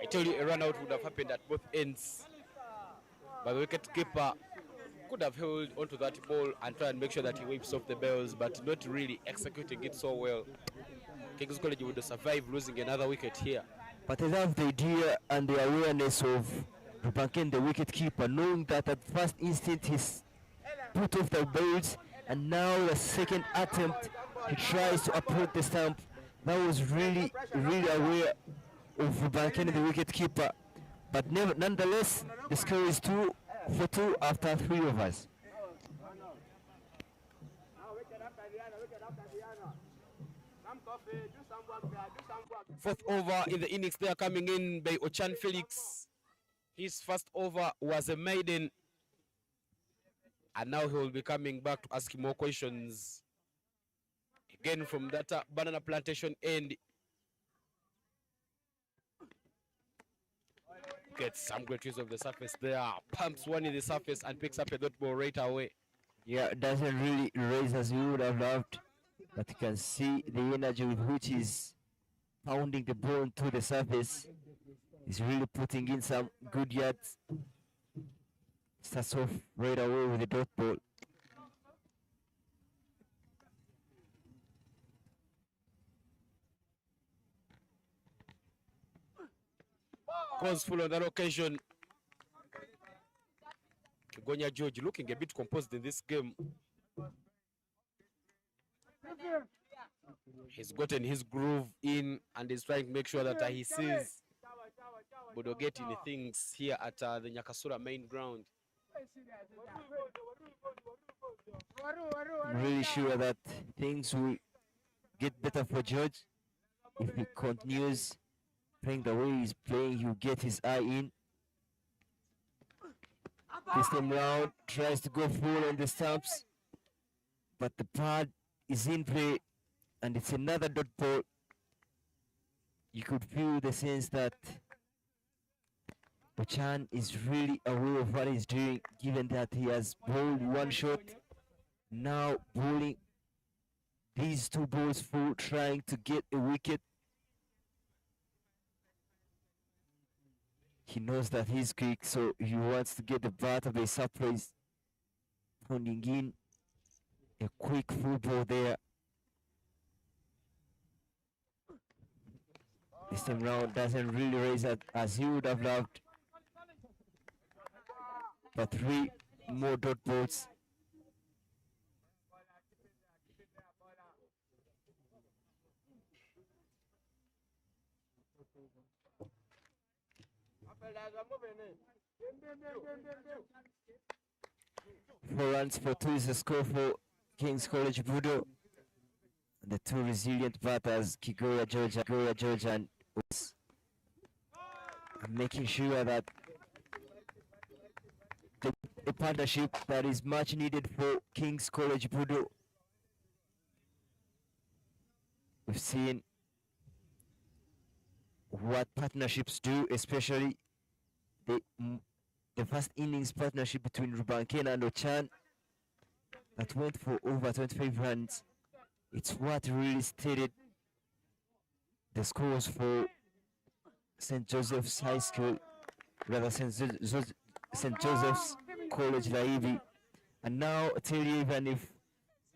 I tell you, a run out would have happened at both ends. But the wicket keeper could have held onto that ball and try and make sure that he wipes off the bells, but not really executing it so well. King's College would survive losing another wicket here. But I love the idea and the awareness of Rubanken, the wicket keeper, knowing that at first instant he's put off the balls, and now the second attempt he tries to approach the stump. That was really aware of Rubanken, the wicket keeper. But nonetheless, the score is 2 for 2 after 3 overs. Fourth over in the innings, they are coming in by Ochan Felix. His first over was a maiden, and now he will be coming back to ask more questions. Again from that banana plantation end. Gets some great use of the surface there. Pumps one in the surface and picks up a dot ball right away. Yeah, it doesn't really raise as we would have loved, but you can see the energy with which he's pounding the ball to the surface. He's really putting in some good yards. Starts off right away with the dot ball. Goes full on that occasion. Kigonya George looking a bit composed in this game. He's gotten his groove in and is trying to make sure that he sees BUDO getting things here at the Nyakasura main ground. I'm really sure that things will get better for George if he continues playing the way he's playing. He'll get his eye in. This time round, tries to go full on the stumps, but the pad is in play, and it's another dot ball. You could feel the sense that Ochan is really aware of what he's doing, given that he has bowled one shot, now bowling these 2 balls full, trying to get a wicket. He knows that he's quick, so he wants to get the bat of the surprise, pounding in a quick full ball there. This time round doesn't really raise it as he would have loved. But 3 more dot balls. Four runs for 2 is the score for King's College BUDO. The 2 resilient batters, Kigoya Georgia and Us, making sure that a partnership that is much needed for King's College BUDO. We've seen what partnerships do, especially the first innings partnership between Rubankena and Ochan that went for over 25 runs. It's what really stated the scores for St. Joseph's High School, rather St. Joseph's College LAYIBI. And now I tell you, even if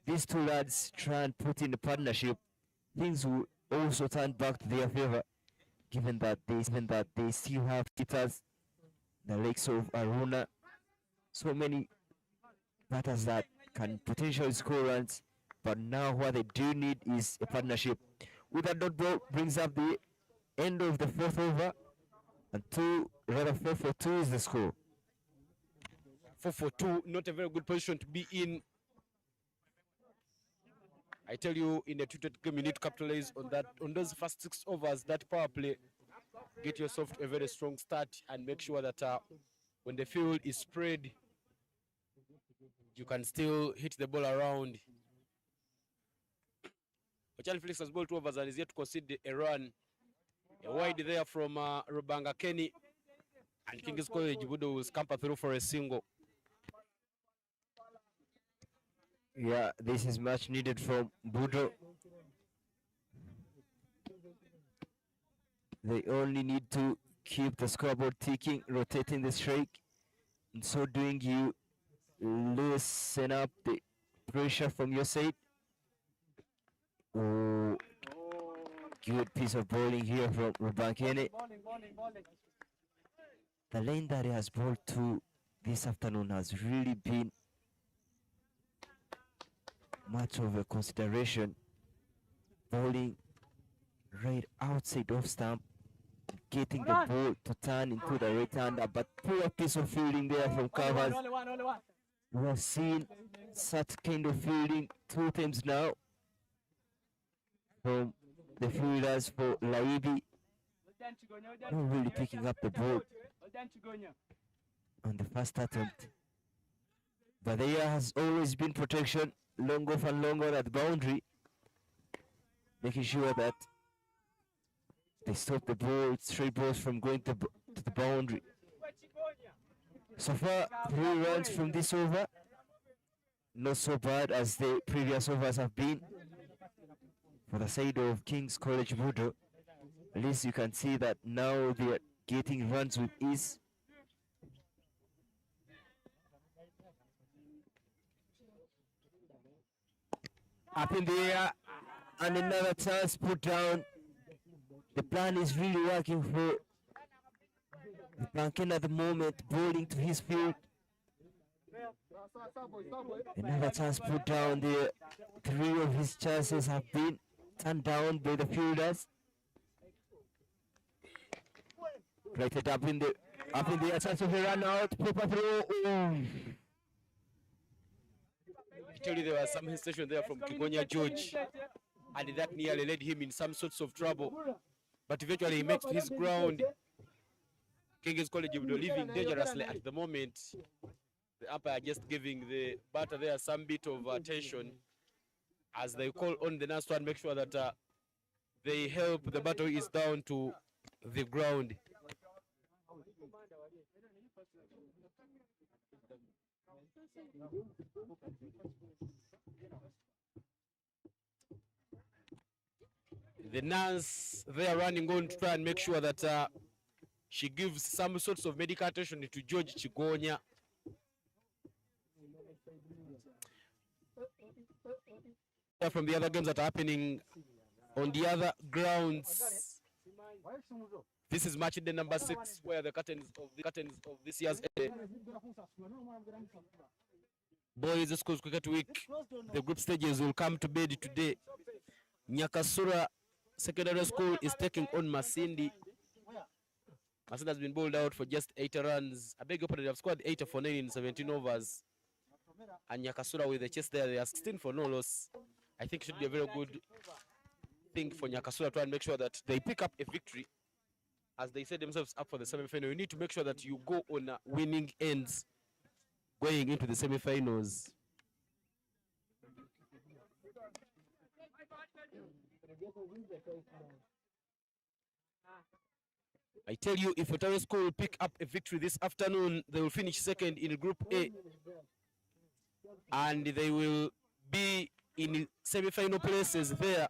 these 2 lads try and put in a partnership, things will also turn back to their favor, given that they still have hitters, the likes of Aruna, so many batters that can potentially score runs. But now what they do need is a partnership. With that dot ball brings up the end of the 4th over, and 4 for 2 is the score. 4 for 2, not a very good position to be in. I tell you, in a T20 game, you need to capitalize on that, on those first 6 overs, that power play. Get yourself to a very strong start and make sure that when the field is spread, you can still hit the ball around. Ochan Felix has bowled 2 overs and is yet to concede a run. A wide there from Rubanga Kenny, and King's College BUDO will scamper through for a single. Yeah, this is much needed from BUDO. They only need to keep the scoreboard ticking, rotating the strike. In so doing, you loosen up the pressure from your side. Oh, good piece of bowling here from Rubankene. The lane that he has bowled to this afternoon has really been much of a consideration. Bowling right outside off stump, getting the ball to turn into the right hander, but poor piece of fielding there from covers. We have seen such kind of fielding 2 times now from the fielders for LAYIBI. Not really picking up the ball on the first attempt, but there has always been protection long off and long on at the boundary, making sure that they stop the ball, straight balls from going to the boundary. So far, 3 runs from this over. Not so bad as the previous overs have been for the side of King's College BUDO. At least you can see that now they are getting runs with ease. Up in the air, and another chance put down. The plan is really working for the Plankin at the moment, bowling to his field. Another chance put down there. 3 of his chances have been turned down by the fielders. Rated up in the chance of a run out, proper throw. I tell you, there was some hesitation there from Kigonya George, and that nearly led him in some sorts of trouble. But eventually he makes his ground. King's College BUDO living dangerously at the moment. The umpire just giving the batter there some bit of attention as they call on the nurse to make sure that they help the batter is down to the ground. The nurse they are running on to try and make sure that she gives some sorts of medical attention to George Chigonya. From the other games that are happening on the other grounds, This is match day number 6, where the curtains of this year's Boys Schools Cricket Week, the group stages will come to bed today. Nyakasura Secondary School is taking on Masindi. Masindi has been bowled out for just 8 runs. I beg your pardon, they have scored 8 for 9 in 17 overs. And Nyakasura with the chase there, they are 16 for no loss. I think it should be a very good thing for Nyakasura to try and make sure that they pick up a victory as they set themselves up for the semi-final. You need to make sure that you go on winning ends going into the semi-finals. I tell you, if Otaro School will pick up a victory this afternoon, they will finish second in Group A. And they will be in semi-final places there.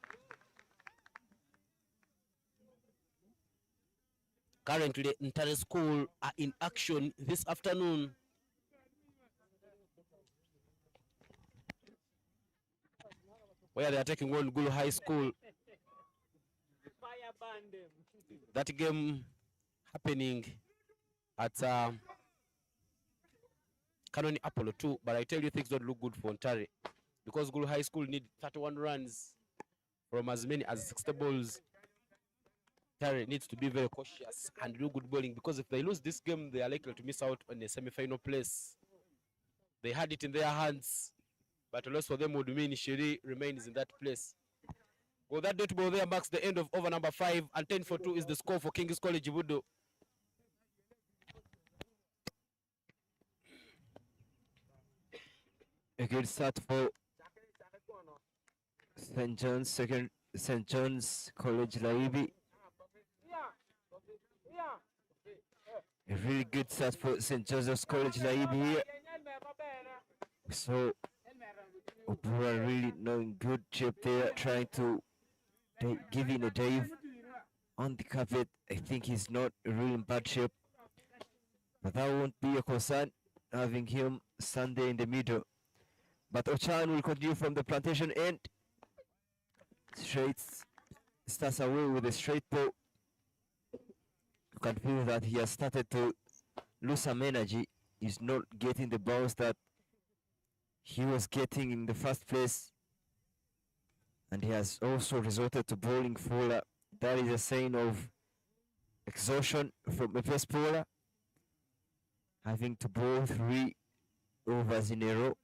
Currently, Ntare School are in action this afternoon. Where they are taking on Gulu High School. That game happening at Canoni Apollo 2, but I tell you things don't look good for Ntare because Gulu High School need 31 runs from as many as 60 balls. Ntare needs to be very cautious and do good bowling because if they lose this game, they are likely to miss out on a semi-final place. They had it in their hands, but a loss for them would mean Shiri remains in that place. Well, that dot ball there marks the end of over number 5, and 10 for 2 is the score for King's College BUDO. A good start for St. John's College LAYIBI. A really good start for St. Joseph's College LAYIBI here. So Opura really not in good shape there, trying to give in a dive on the carpet. I think he's not really in bad shape, but that won't be a concern having him stand there in the middle. But Ochan will continue from the plantation end. Straight starts away with a straight ball. You can feel that he has started to lose some energy. He's not getting the bounce that he was getting in the first place. And he has also resorted to bowling fuller. That is a sign of exhaustion from a pace bowler, having to bowl 3 overs in a row.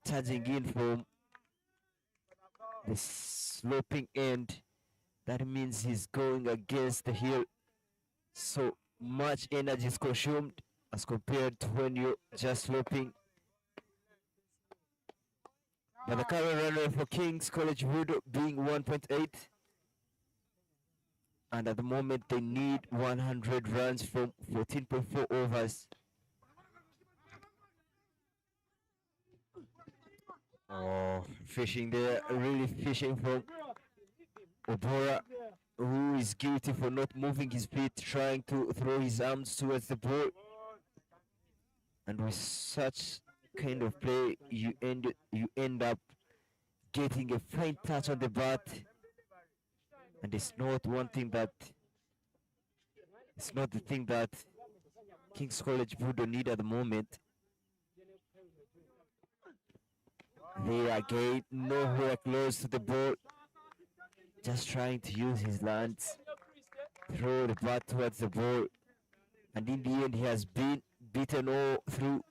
Charging in from the sloping end, that means he's going against the hill. So much energy is consumed as compared to when you're just sloping. But the current runner for King's College BUDO being 1.8. And at the moment they need 100 runs from 14.4 overs. Oh, fishing there, really fishing from Obora, who is guilty for not moving his feet, trying to throw his arms towards the ball. And with such kind of play, you end up getting a fine touch on the bat. And it's not the thing that King's College BUDO need at the moment. They are again nowhere close to the ball, just trying to use his lands, throw the bat towards the ball, and in the end he has been beaten all through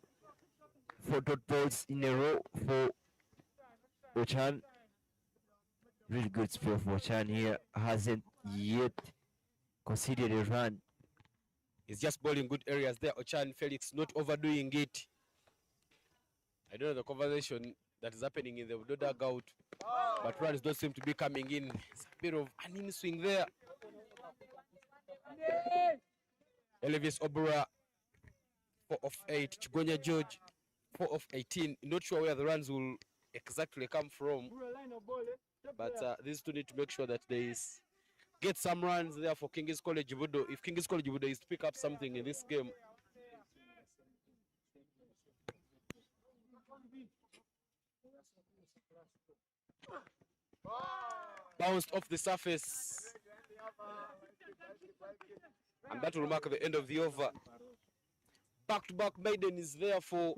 4 dot balls in a row for Ochan. Really good spell for Ochan here, hasn't yet conceded a run. He's just bowling good areas there. Ochan Felix not overdoing it. I don't know the conversation that is happening in the BUDO dugout, but runs don't seem to be coming in. It's a bit of an in swing there. Elvis Obura, 4 of 8. Chigonya George, 4 of 18. Not sure where the runs will exactly come from, but these two need to make sure that they get some runs there for King's College BUDO. If King's College BUDO is to pick up something in this game. bounced off the surface. And that will mark the end of the over. Back-to-back maiden is there for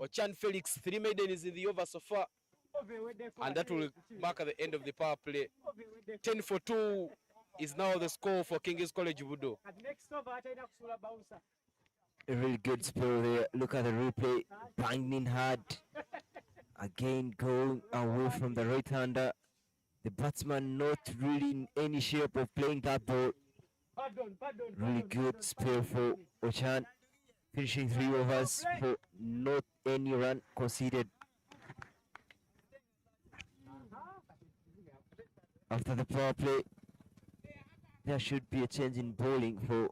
Ochan Felix. 3 maiden is in the over so far. And that will mark the end of the power play. 10-2 is now the score for King's College BUDO. A really good spell there. Look at the replay. Banging hard. Again going away from the right-hander. The batsman not really in any shape of playing that ball. Really good spell for Ochan. Finishing 3 overs for not any run conceded. After the power play, there should be a change in bowling for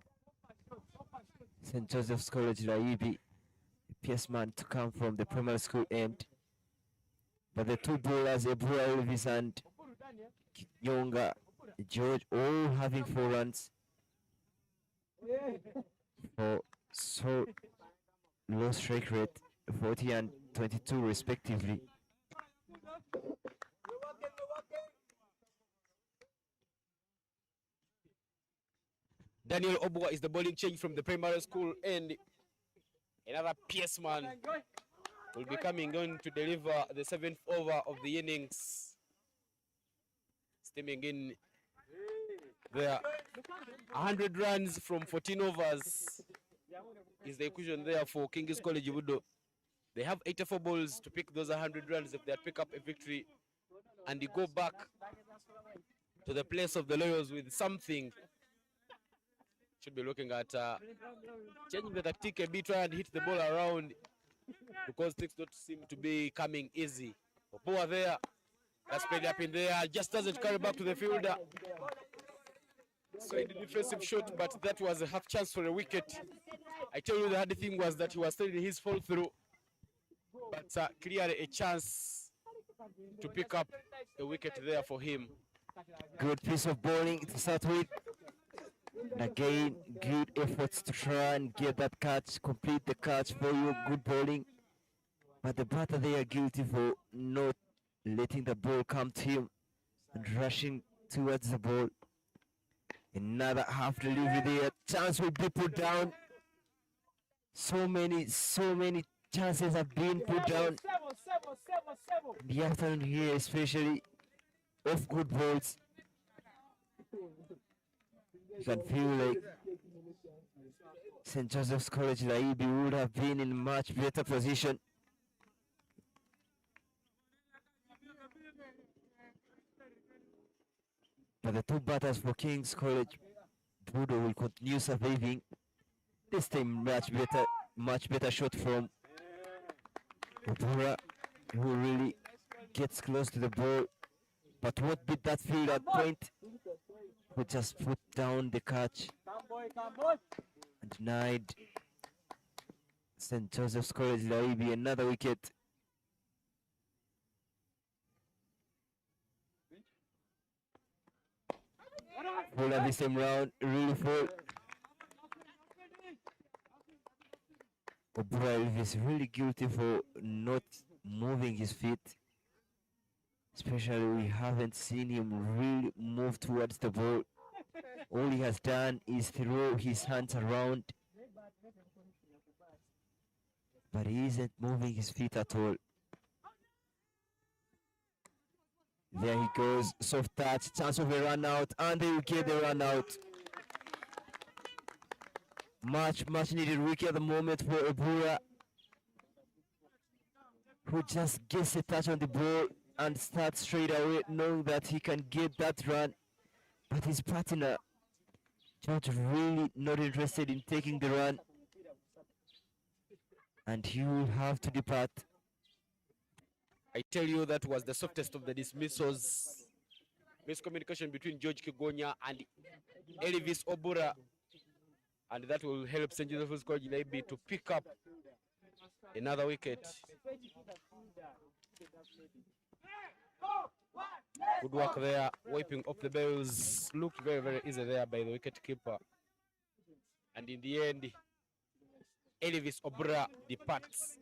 St. Joseph's College LAYIBI. A PS man to come from the primary school end. But the 2 bowlers, Ebura Elvis and Nyonga George, all having 4 runs for so low strike rate, 40 and 22 respectively. Daniel Obwa is the bowling change from the primary school, and another PS man will be coming on to deliver the 7th over of the innings. Steaming in there. 100 runs from 14 overs is the equation there for King's College BUDO. They have 84 balls to pick those 100 runs if they pick up a victory, and they go back to the place of the Loyals with something. Should be looking at changing the tactic a bit, try and hit the ball around, because things don't seem to be coming easy. Opoa there, that's played up in there, just doesn't carry back to the fielder. So a defensive shot, but that was a half chance for a wicket. I tell you, the hard thing was that he was still in his fall through, but clearly a chance to pick up a wicket there for him. Good piece of bowling to start with. Again, good efforts to try and get that catch, complete the catch for you, good bowling. But the batter, they are guilty for not letting the ball come to him and rushing towards the ball. Another half delivery there, chance will be put down. So many chances have been put down in the afternoon here, especially off good balls. You can feel like St. Joseph's College LAYIBI would have been in much better position. But the 2 batters for King's College BUDO will continue surviving. This time much better shot from Obura, who really gets close to the ball, but won't beat that field at point. Who just put down the catch and denied St. Joseph's College LAYIBI another wicket. Full at the same round, really full. Obura is really guilty for not moving his feet. Especially, we haven't seen him really move towards the ball. All he has done is throw his hands around, but he isn't moving his feet at all. There he goes, soft touch, chance of a run out, and they will get the run out. Much needed wicket at the moment for Obura, who just gets a touch on the ball and starts straight away, knowing that he can get that run. But his partner, George, really not interested in taking the run, and he will have to depart. I tell you, that was the softest of the dismissals. Miscommunication between George Kigonya and Elvis Obura, and that will help St. Joseph's College LAYIBI to pick up another wicket. Good work there, wiping off the bells. Looked very easy there by the wicket keeper. And in the end, Elvis Obura departs.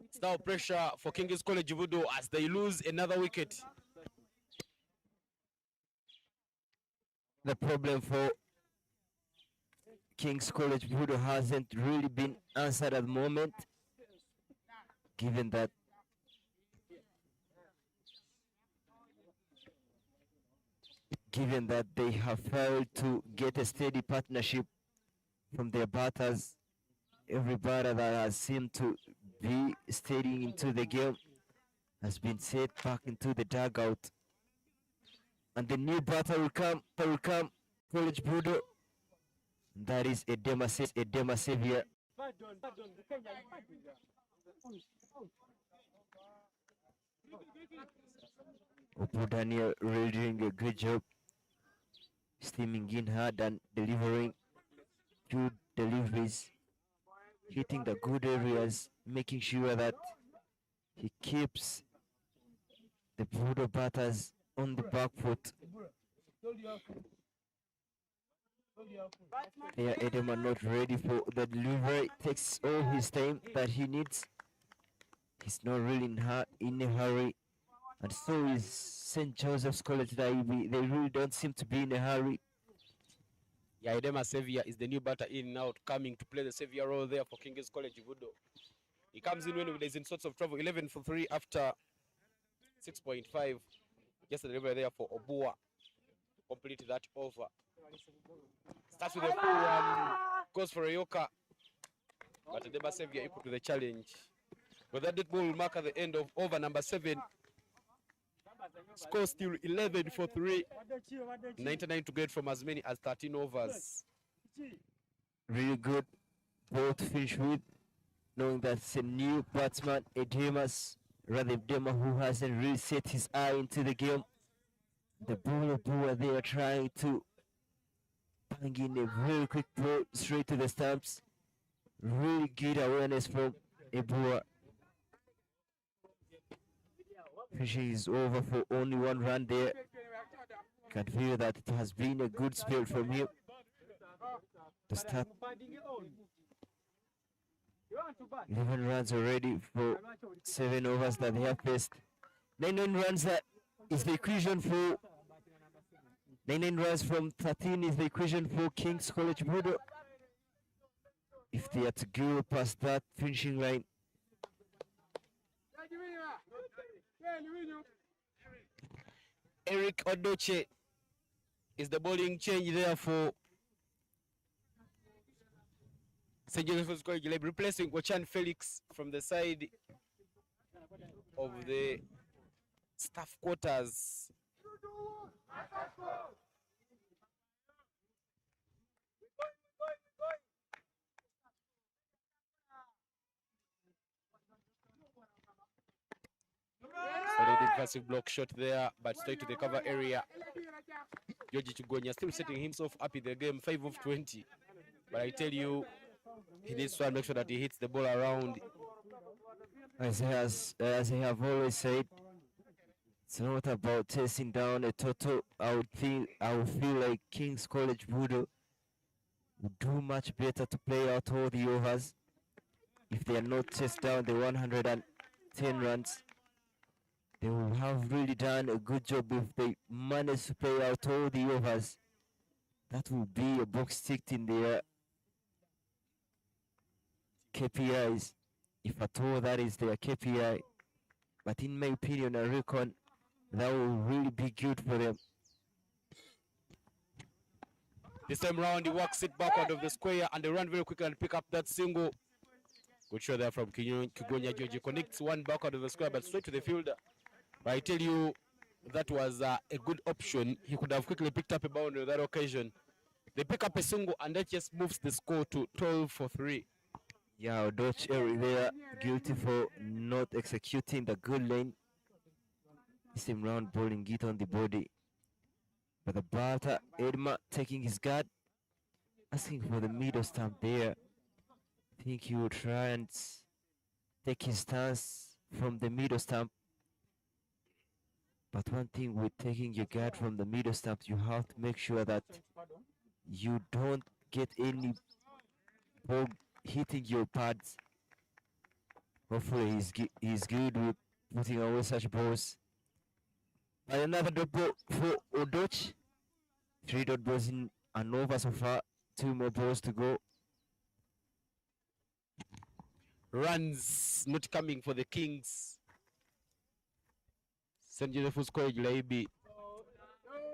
It's now pressure for King's College BUDO as they lose another wicket. the problem for King's College Budo hasn't really been answered at the moment, given that they have failed to get a steady partnership from their batters. Every batter that has seemed to be steadying into the game has been set back into the dugout. And the new batter will come, College Budo. That is Edema Savior. Opo Daniel really doing a good job steaming in hard and delivering good deliveries, hitting the good areas, making sure that he keeps the Budo batters on the back foot. Yeah, Edema not ready for the delivery. Takes all his time that he needs. He's not really in a hurry. And so is St. Joseph's College LAYIBI. They really don't seem to be in a hurry. Yeah, Edema Savior is the new batter in and out, coming to play the savior role there for King's College Budo. He comes in when he's in sorts of trouble. 11 for 3 after 6.5. Just the delivery there for Obua. Complete that over. Starts with a full one, goes for a Yoka. But Edema Savior equal to the challenge. But that dead ball will mark at the end of over number 7. Score still 11 for 3. 99 to get from as many as 13 overs. Really good ball to finish with, knowing that it's a new batsman, Edema who hasn't really set his eye into the game. The bowler, they are trying to bang in a very quick ball straight to the stumps. Really good awareness from Ebua. Finishing is over for only 1 run there. Can feel that it has been a good spell from him to start. 11 runs already for 7 overs that they have faced. 9 runs that is the equation for 9 runs from 13 is the equation for King's College Budo. If they are to go past that finishing line. Eric Odoche is the bowling change there for St. Joseph's College, replacing Ochan Felix from the side of the staff quarters. Solid impressive block shot there, but straight to the cover area. George Chugonya still setting himself up in the game, 5 of 20. But I tell you, he needs to make sure that he hits the ball around. As I have always said, it's not about chasing down a total. I would feel like King's College Budo would do much better to play out all the overs if they are not chased down the 110 runs. They will have really done a good job if they manage to play out all the overs. That will be a box ticked in their KPIs, if at all that is their KPI. But in my opinion, I reckon that will really be good for them. This time round, he works it backward of the square and they run very quickly and pick up that single. Good shot there from Kigonya George. Connects one backward of the square, but straight to the fielder. But I tell you, that was a good option. He could have quickly picked up a boundary on that occasion. They pick up a single and that just moves the score to 12 for 3. Yeah, Dutch there guilty for not executing the good lane. This time round bowling it on the body. But the batter, Edema, taking his guard, asking for the middle stump there. I think he will try and take his stance from the middle stump. But one thing with taking your guard from the middle stump, you have to make sure that you don't get any ball hitting your pads. Hopefully he's good with putting away such balls. And another drop ball for Odoch. 3 dot balls in and over so far. 2 more balls to go. Runs not coming for the Kings. St. Joseph's College LAYIBI.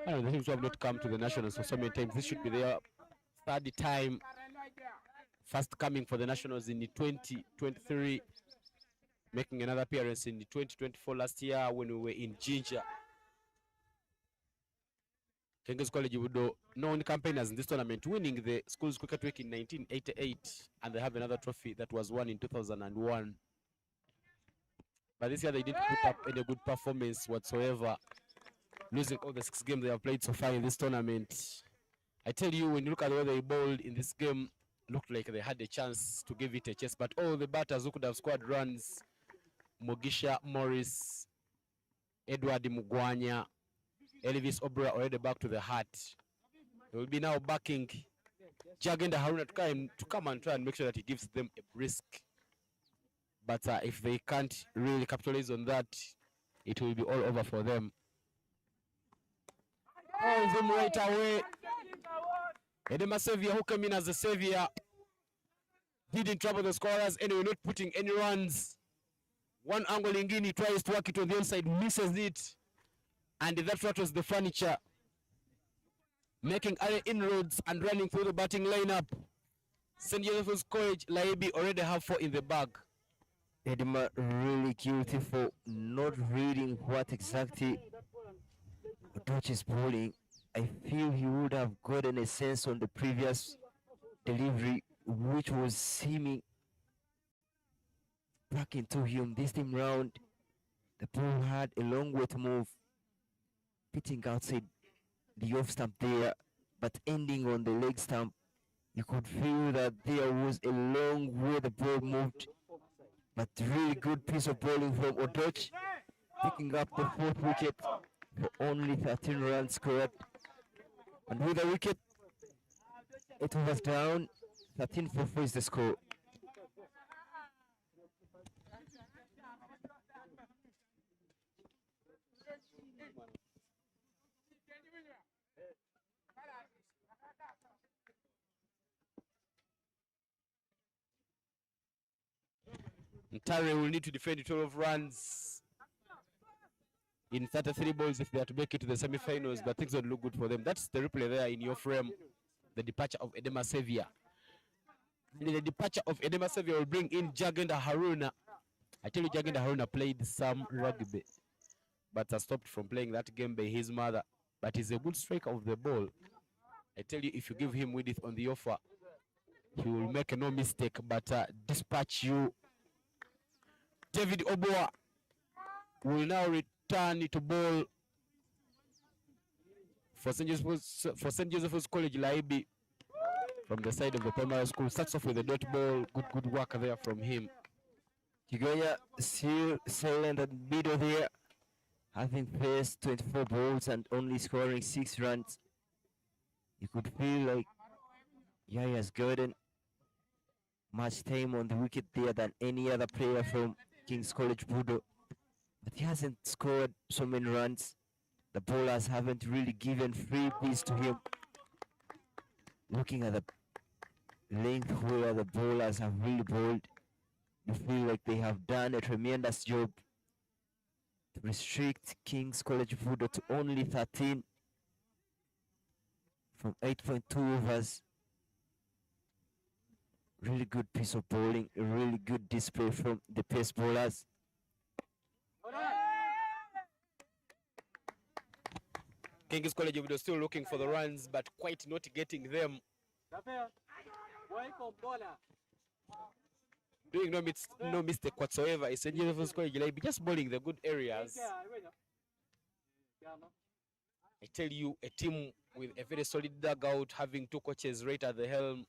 I don't know, they seem to have not come to the Nationals for so many times. This should be their third time. First coming for the Nationals in the 2023. Making another appearance in the 2024 last year when we were in Ginger. King's College BUDO, known campaigners in this tournament, winning the Schools Cricket Week in 1988, and they have another trophy that was won in 2001. But this year they didn't put up any good performance whatsoever, losing all the 6 games they have played so far in this tournament. I tell you, when you look at the way they bowled in this game, looked like they had a chance to give it a chance, but all the batters who could have scored runs, Mugisha Morris, Edward Mugwanya, Elvis Obra already back to the heart. They will be now backing Jagenda Haruna to come and try and make sure that he gives them a brisk. But if they can't really capitalize on that, it will be all over for them. Oh, them right away. Edema Savior, who came in as a savior, didn't trouble the scorers anyway, not putting any runs. One angling in, he tries to work it on the inside, misses it. And that rattles the furniture, making other inroads and running through the batting lineup. St. Joseph's College LAYIBI already have 4 in the bag. Edema really guilty for not reading what exactly Dutch is bowling. I feel he would have gotten a sense on the previous delivery, which was seeming back into him. This time round, the ball had a long way to move, pitching outside the off stump there, but ending on the leg stump. You could feel that there was a long way the ball moved, but really good piece of bowling from Odoch, picking up the 4th wicket for only 13 runs scored. And with the wicket, it was down. 13 for 4 is the score. Ntare will need to defend 12 runs in 33 balls if they are to make it to the semi-finals, but things don't look good for them. That's the replay there in your frame, the departure of Edema Savior. The departure of Edema Savior will bring in Jagenda Haruna. I tell you, Jagenda Haruna played some rugby, but has stopped from playing that game by his mother. But he's a good striker of the ball. I tell you, if you give him Widith on the offer, he will make no mistake, but dispatch you. David Oboa will now return to ball for St. Joseph's College LAYIBI from the side of the primary school. Starts off with a dot ball. Good work there from him. Kigoya still silent at BUDO there, having faced 24 balls and only scoring 6 runs. You could feel like Yaya's gotten much time on the wicket there than any other player from King's College BUDO, but he hasn't scored so many runs. The bowlers haven't really given freebies to him. Looking at the length where the bowlers have really bowled, you feel like they have done a tremendous job to restrict King's College BUDO to only 13 from 8.2 overs. Really good piece of bowling, a really good display from the pace bowlers. King's College BUDO still looking for the runs, but quite not getting them. Doing no mistake whatsoever. It's St. Joseph's College LAYIBI just bowling the good areas. I tell you, a team with a very solid dugout, having 2 coaches right at the helm,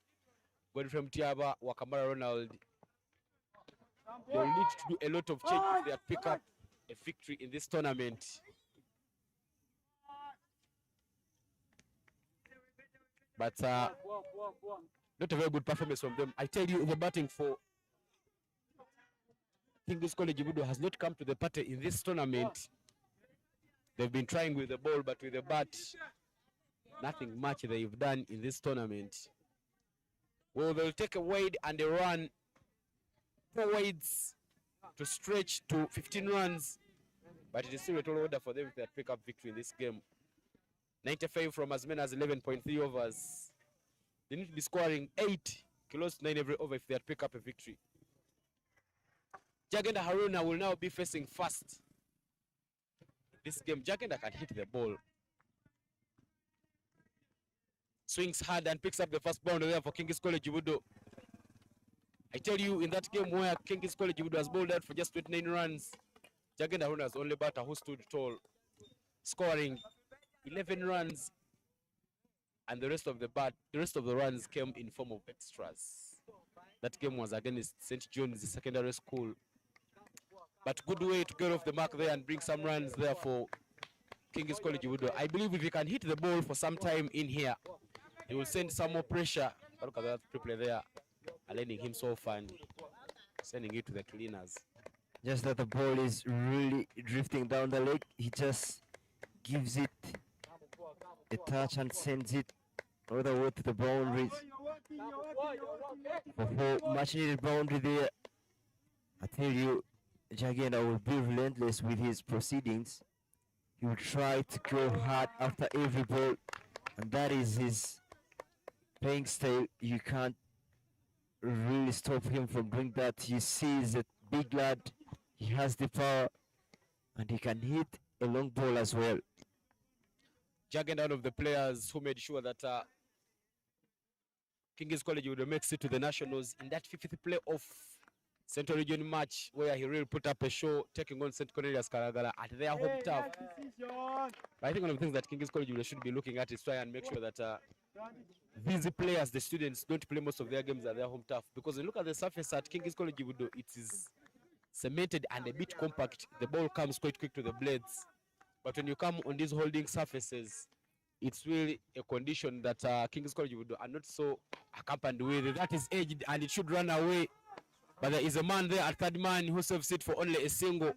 Godfrey Mtiaba, Wakamara Ronald. They will need to do a lot of change if they pick up a victory in this tournament. But not a very good performance from them. I tell you, the batting for King's College BUDO has not come to the party in this tournament. They've been trying with the ball, but with the bat, nothing much they've done in this tournament. Well, they'll take a wide and a run, 4 wides to stretch to 15 runs, but it is still a tall order for them if they pick up victory in this game. 95 from as many as 11.3 overs. They need to be scoring 8, close to 9 every over if they pick up a victory. Jagenda Haruna will now be facing first. This game, Jagenda can hit the ball. Swings hard and picks up the first boundary there for King's College BUDO. I tell you, in that game where King's College BUDO was bowled out for just 29 runs, Jagenda Haruna was the only batter who stood tall, scoring 11 runs, and the rest of the runs came in form of extras. That game was against St. John's Secondary School. But good way to get off the mark there and bring some runs there for King's College BUDO. I believe if he can hit the ball for some time in here, he will send some more pressure. Look at that replay there, aligning himself and sending it to the cleaners. Just that the ball is really drifting down the leg. He just gives it a touch and sends it all the way to the boundaries. For much needed boundary there. I tell you, Jagenda will be relentless with his proceedings. He will try to go hard after every ball, and that is his playing style. You can't really stop him from doing that. You see, he's a big lad. He has the power, and he can hit a long ball as well. Jagenda, one of the players who made sure that King's College would make it to the Nationals in that 50th playoff Central Region match, where he really put up a show, taking on St. Cornelius Karagala at their home turf. I think one of the things that King's College should be looking at is try and make sure that these players, the students, don't play most of their games at their home turf. Because when you look at the surface at King's College, it is cemented and a bit compact. The ball comes quite quick to the blades. But when you come on these holding surfaces, it's really a condition that King's College are not so accompanied with. That is aged and it should run away. But there is a man there at third man who saves it for only a single.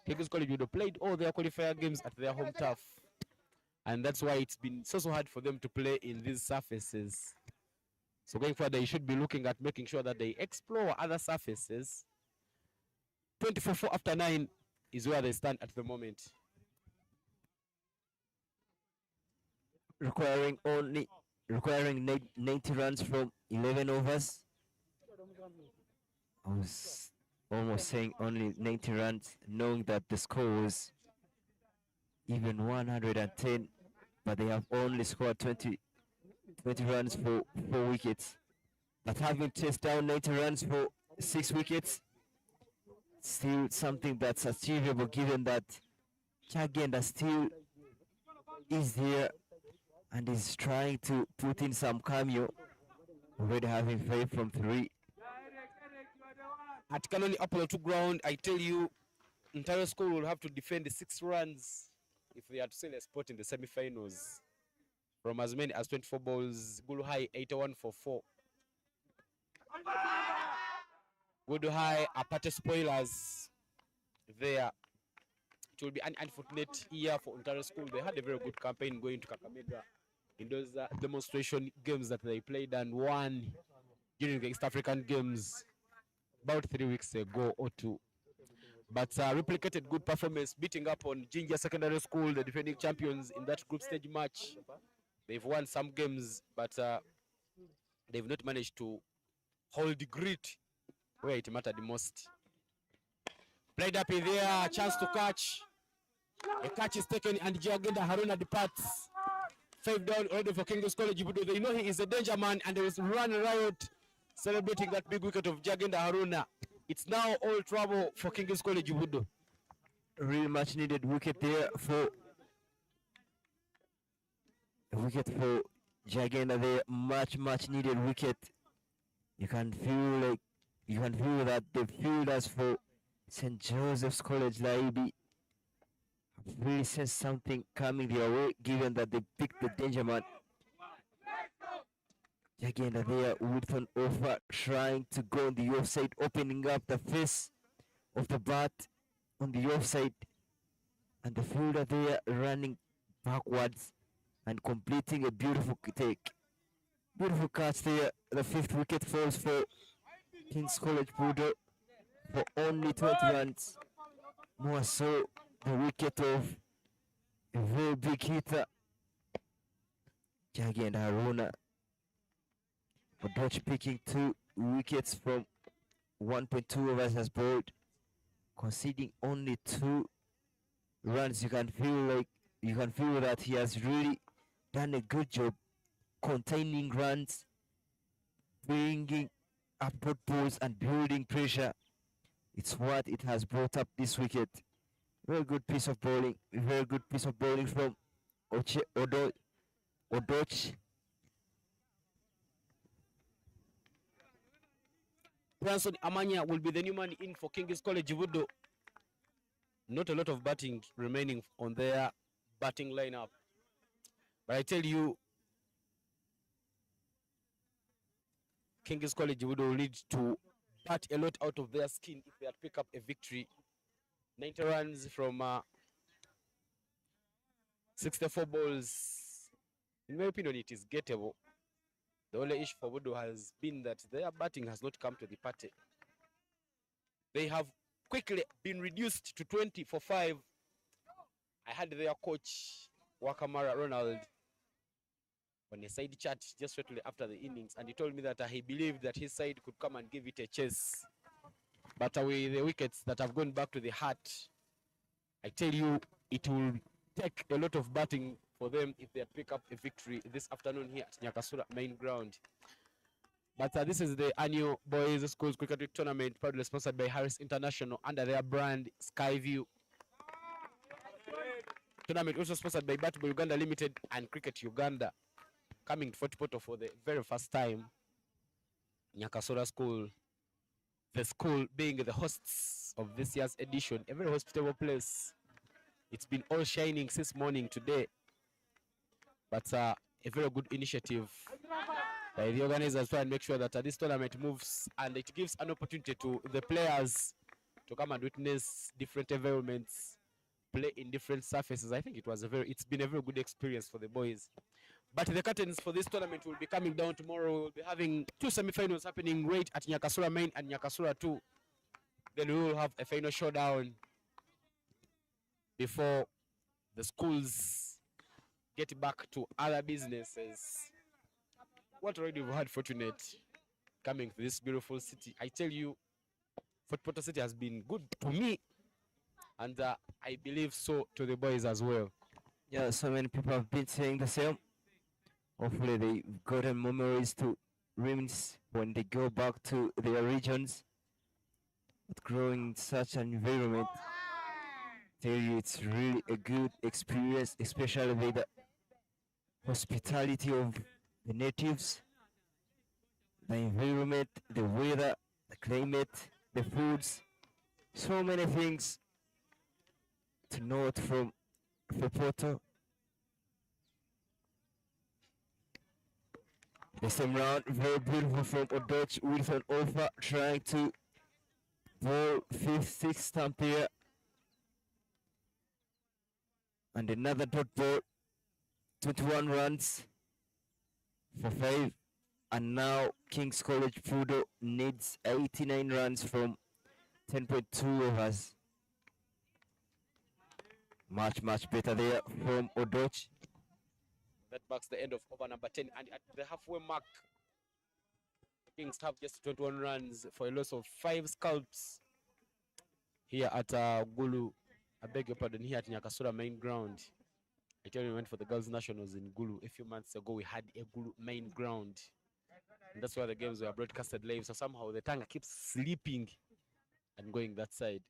King's College played all their qualifier games at their home turf. And that's why it's been so hard for them to play in these surfaces. So going forward, they should be looking at making sure that they explore other surfaces. 24 after 9 is where they stand at the moment. Requiring 90 runs from 11 overs. I was almost saying only 90 runs, knowing that the score was even 110, but they have only scored 20 runs for 4 wickets. But having chased down 90 runs for 6 wickets, still something that's achievable given that Jagenda still is there and is trying to put in some cameo, already having 5 from 3. At Kanoni Apollo 2 ground, I tell you, entire school will have to defend the 6 runs if they are to sell a spot in the semi-finals. From as many as 24 balls, Gulu High 81 for 4. Gulu High are party spoilers there. It will be an unfortunate year for Ontario School. They had a very good campaign going to Kakamega in those demonstration games that they played and won during the East African Games about 3 weeks ago or 2. But replicated good performance, beating up on Jinja Secondary School, the defending champions in that group stage match. They've won some games, but they've not managed to hold the grit where it mattered the most. Played up in there, chance to catch. A catch is taken and Jagenda Haruna departs. 5 down already for King's College BUDO. They know he is a danger man and they will run riot celebrating that big wicket of Jagenda Haruna. It's now all trouble for King's College BUDO. Really much needed wicket there for Jagenda there. Much needed wicket. You can feel that the fielders for St. Joseph's College LAYIBI have really sensed something coming their way, given that they picked the danger man. Jagenda there with an offer, trying to go on the offside, opening up the face of the bat on the offside, and the fielder there running backwards and completing a beautiful take. Beautiful catch there. The 5th wicket falls for King's College BUDO for only 20 runs. More so, the wicket of a very big hitter, Jagi and Haruna. Odoch picking 2 wickets from 1.2 overs as bowled, conceding only 2 runs. You can feel that he has really done a good job containing runs, bringing up dot balls and building pressure. It's what it has brought up this wicket. Very good piece of bowling. Very good piece of bowling from Odoch. Branson Amanya will be the new man in for King's College BUDO. Not a lot of batting remaining on their batting lineup. But I tell you, King's College BUDO will need to bat a lot out of their skin if they had pick up a victory. 90 runs from 64 balls. In my opinion, it is gettable. The only issue for BUDO has been that their batting has not come to the party. They have quickly been reduced to 20 for 5. I had their coach, Wakamara Ronald, on a side chat just shortly after the innings, and he told me that he believed that his side could come and give it a chase. But with the wickets that have gone back to the heart, I tell you, it will take a lot of batting for them if they pick up a victory this afternoon here at Nyakasura main ground. But this is the annual Boys Schools Cricket Week Tournament, proudly sponsored by Harris International under their brand Skyview. Tournament also sponsored by Batbo Uganda Limited and Cricket Uganda. Coming to Fort Portal for the very first time, Nyakasura School, the school being the hosts of this year's edition, a very hospitable place. It's been all shining since morning today, but a very good initiative by the organizers to try and make sure that this tournament moves, and it gives an opportunity to the players to come and witness different environments, play in different surfaces. I think it's been a very good experience for the boys. But the curtains for this tournament will be coming down tomorrow. We'll be having 2 semi-finals happening right at Nyakasura Main and Nyakasura 2. Then we will have a final showdown before the schools get back to other businesses. What already we've had fortunate coming to this beautiful city. I tell you, Fort Portal City has been good to me, and I believe so to the boys as well. Yeah, so many people have been saying the same. Hopefully they've gotten memories to reminisce when they go back to their regions. But growing in such an environment, I tell you, it's really a good experience, especially with the hospitality of the natives, the environment, the weather, the climate, the foods, so many things to note from Fopoto. The same round, very beautiful from Odoch with an offer, trying to bowl 5th, 6th stump here. And another dot ball, 21 runs for 5. And now King's College BUDO needs 89 runs from 10.2 overs. Much better there from Odoch. That marks the end of over number 10, and at the halfway mark, the Kings have just 21 runs for a loss of 5 scalps here at Gulu. I beg your pardon, here at Nyakasura main ground. I tell you, we went for the girls' nationals in Gulu a few months ago. We had a Gulu main ground, and that's why the games were broadcasted live. So somehow the Tanga keeps sleeping and going that side.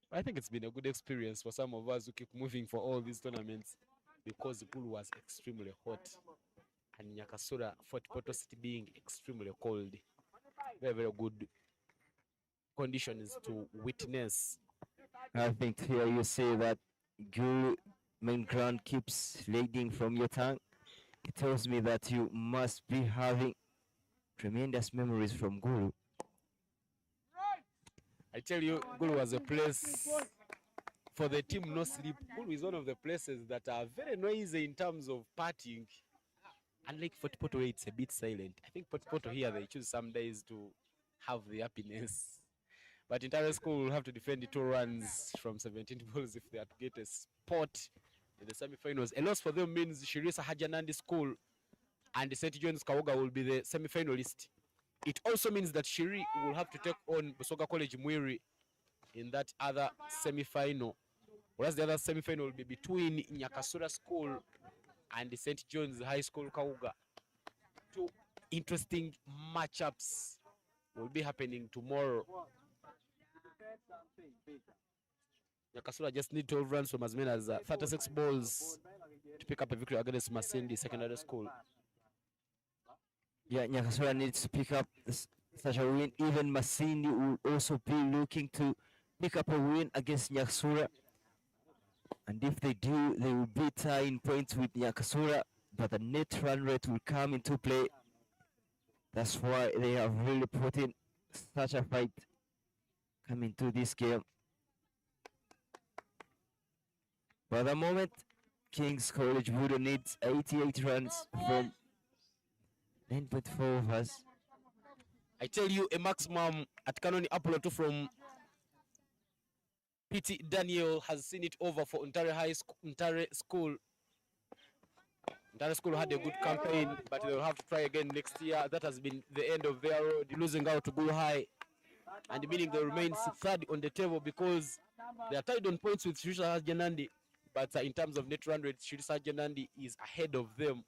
But I think it's been a good experience for some of us who keep moving for all these tournaments, because Gulu was extremely hot and Nyakasura, Fort Portal City being extremely cold. Very good conditions to witness. I think here you say that Guru main ground keeps leading from your tongue. It tells me that you must be having tremendous memories from Guru. I tell you, Gulu was a place for the team No Sleep, Ulu is one of the places that are very noisy in terms of partying. Unlike Fort Portal, where it's a bit silent. I think Fort Portal here, they choose some days to have the happiness. But entire school will have to defend the 2 runs from 17 balls if they are to get a spot in the semi-finals. A loss for them means Shirisa Hajanandi School and St. John's Kawoga will be the semi-finalist. It also means that Shiri will have to take on Busoga College Mwiri in that other semi-final. Whereas the other semi-final will be between Nyakasura School and St. John's High School Kawoga. 2 interesting matchups will be happening tomorrow. Nyakasura just need 12 runs from as many as 36 balls to pick up a victory against Masindi Secondary School. Yeah, Nyakasura needs to pick up such a win. Even Masindi will also be looking to pick up a win against Nyakasura. And if they do, they will be tying points with Nyakasura, but the net run rate will come into play. That's why they have really put in such a fight coming to this game. But at the moment, King's College BUDO needs 88 runs from 9.4 overs. I tell you, a maximum at Canoni Apollo 2 from PT Daniel has seen it over for Ontari High School. Ontari School had a good campaign, but they'll have to try again next year. That has been the end of their road, losing out to Gulu High, and meaning they remain 3rd on the table because they are tied on points with Shirisa Janandi. But in terms of net run rate, Shirisa Janandi is ahead of them.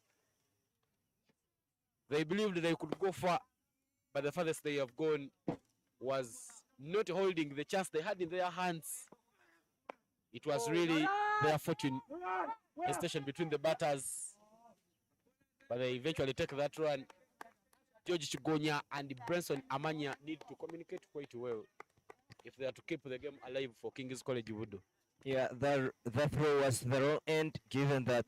They believed they could go far, but the farthest they have gone was not holding the chance they had in their hands. It was really their fortune, a station between the batters, but they eventually take that run. George Chigonya and Branson Amanya need to communicate quite well if they are to keep the game alive for King's College BUDO. Yeah, that throw was the wrong end, given that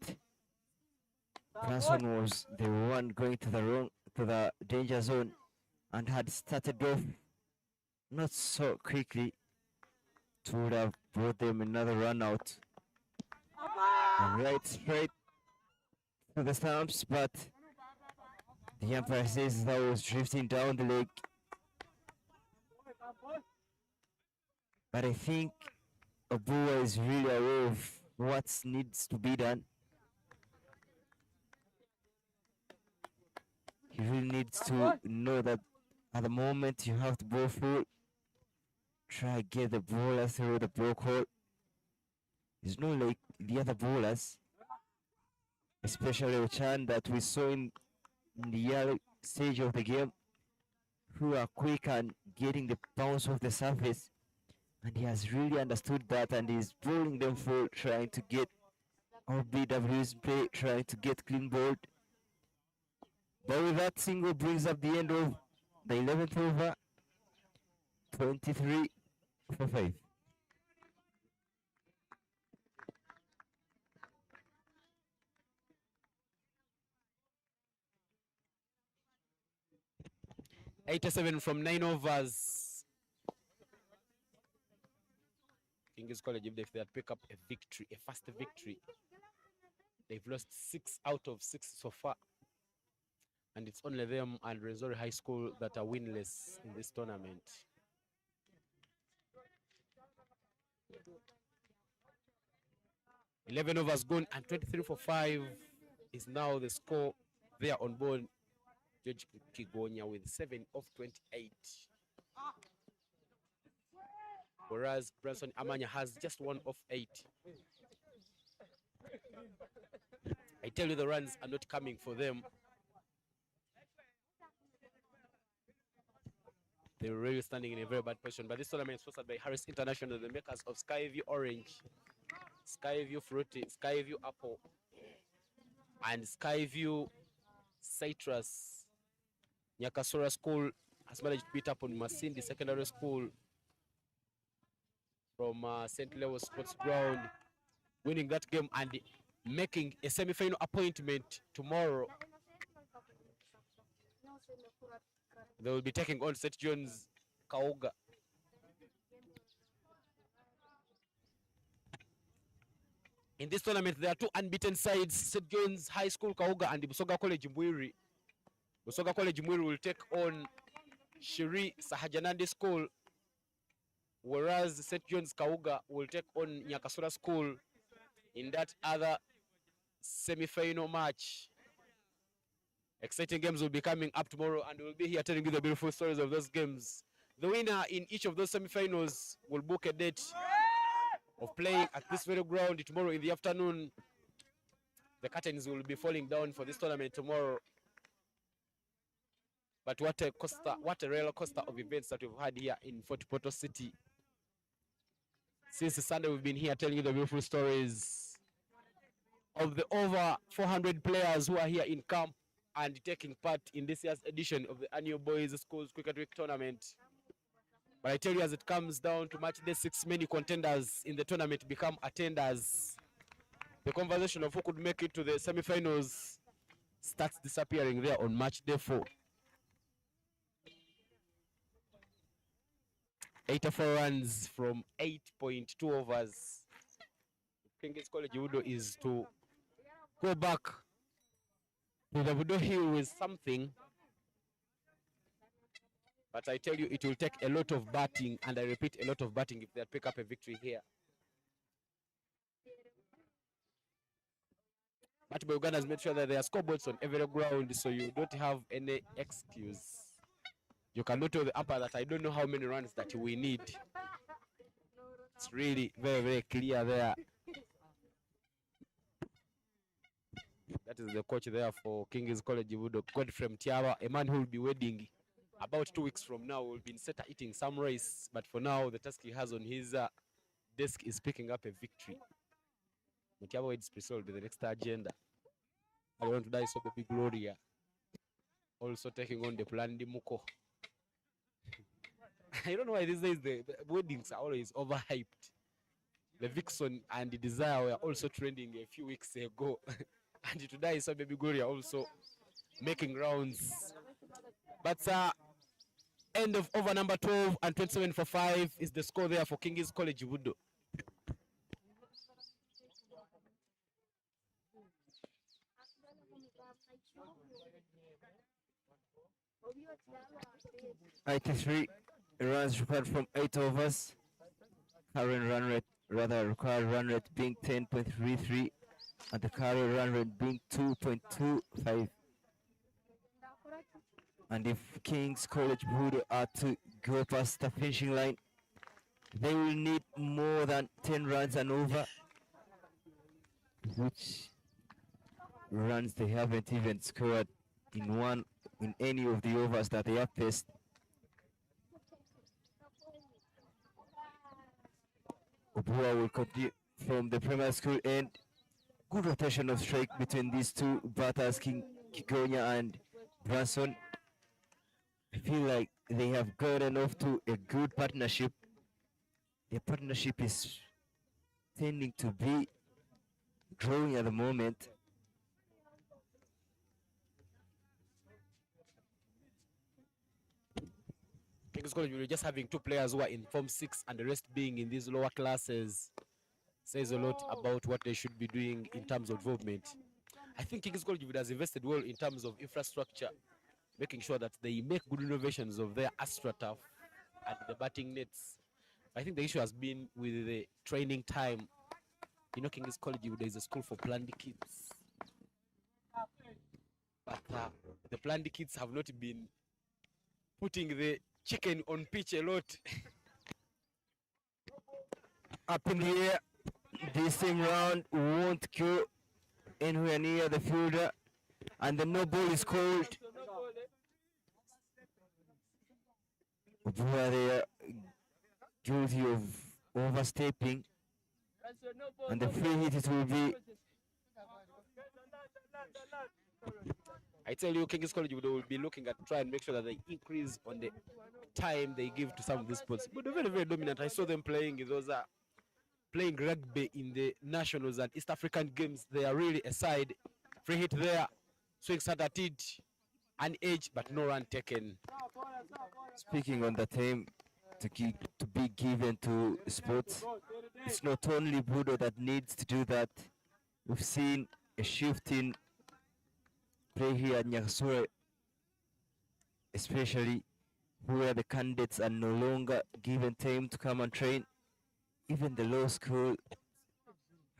Branson was the one going to the danger zone and had started off not so quickly. It would have brought them another run out and right straight to the stumps, but the umpire says that was drifting down the leg. But I think Abua is really aware of what needs to be done. He really needs to know that at the moment you have to go full, try get the bowler through the block hole. It's not like the other bowlers, especially Ochan that we saw in the early stage of the game, who are quick and getting the bounce off the surface. And he has really understood that and is bowling them full, trying to get our BW's play, trying to get clean bowled. But with that single brings up the end of the 11th over, 23 for 5. $87 from 9 overs. King's College, if they had picked up a victory, a fast victory, they've lost 6 out of 6 so far. And it's only them and Resori High School that are winless in this tournament. $11 overs gone and 23 for 5 is now the score there on board. George Kigonya with 7 of 28. Whereas Branson Amanya has just 1 of 8. I tell you, the runs are not coming for them. They're really standing in a very bad position. But this tournament is sponsored by Harris International, the makers of Skyview Orange, Skyview Fruity, Skyview Apple, and Skyview Citrus. Nyakasura School has managed to beat up on Masindi Secondary School from St. Lewis Sports Ground, winning that game and making a semi-final appointment tomorrow. They will be taking on St. John's Kawoga. In this tournament, there are two unbeaten sides, St. John's High School Kauga and Busoga College Mwiri. Busoga College Mwiri will take on Shiri Sahajanandi School, whereas St. John's Kauga will take on Nyakasura School in that other semi-final match. Exciting games will be coming up tomorrow, and we'll be here telling you the beautiful stories of those games. The winner in each of those semi-finals will book a date of playing at this very ground tomorrow in the afternoon. The curtains will be falling down for this tournament tomorrow. But what a roller coaster of events that we've had here in Fort Portal City. Since Sunday, we've been here telling you the beautiful stories of the over 400 players who are here in camp and taking part in this year's edition of the annual Boys Schools Cricket Week tournament. But I tell you, as it comes down to match day 6, many contenders in the tournament become attenders. The conversation of who could make it to the semi-finals starts disappearing there on match day 4. 84 runs from 8.2 overs. King's College BUDO is to go back to the BUDO hill with something. But I tell you, it will take a lot of batting, and I repeat, a lot of batting if they pick up a victory here. But Uganda has made sure that there are scoreboards on every ground, so you don't have any excuse. You cannot tell the umpire that I don't know how many runs that we need. It's really very, very clear there. That is the coach there for King's College BUDO, Godfrey Mtiawa, a man who will be wedding about 2 weeks from now. Will be in Seta eating some rice, but for now the task he has on his desk is picking up a victory. Mutiaba is resolved the next agenda. I want to die so baby Gloria. Also taking on the Plandi Muko. I don't know why these days the weddings are always overhyped. The Vixen and the Desire were also trending a few weeks ago. And today so baby Gloria also making rounds. But end of over number 12 and 27 for 5 is the score there for King's College BUDO. $93 runs required from 8 overs. Current run rate, rather required run rate being 10.33, and the current run rate being 2.25. And if King's College BUDO are to go past the finishing line, they will need more than 10 runs and over, which runs they haven't even scored in any of the overs that they have faced. Obua will continue from the primary school end. Good rotation of strike between these two batters, Kigonya and Branson. I feel like they have gotten off to a good partnership. Their partnership is tending to be growing at the moment. King's College, we're just having 2 players who are in Form 6 and the rest being in these lower classes. Says a lot about what they should be doing in terms of development. I think King's College has invested well in terms of infrastructure, making sure that they make good innovations of their AstroTurf and the batting nets. I think the issue has been with the training time. You know, King's College, there is a school for planned kids. But the planned kids have not been putting the chicken on pitch a lot. Up in the air, this time round won't go anywhere near the fielder, and the no ball is called. Obua, they are guilty of overstepping, and the free hit it will be. I tell you, King's College will be looking at try and make sure that they increase on the time they give to some of these sports. But they're very, very dominant. I saw them playing those playing rugby in the nationals and East African games. They are really a side. Free hit there, swing started, an edge, but no run taken. Speaking on the team, to be given to sports. It's not only BUDO that needs to do that. We've seen a shift in play here at Nyakasura, especially where the candidates are no longer given time to come and train. Even the low school,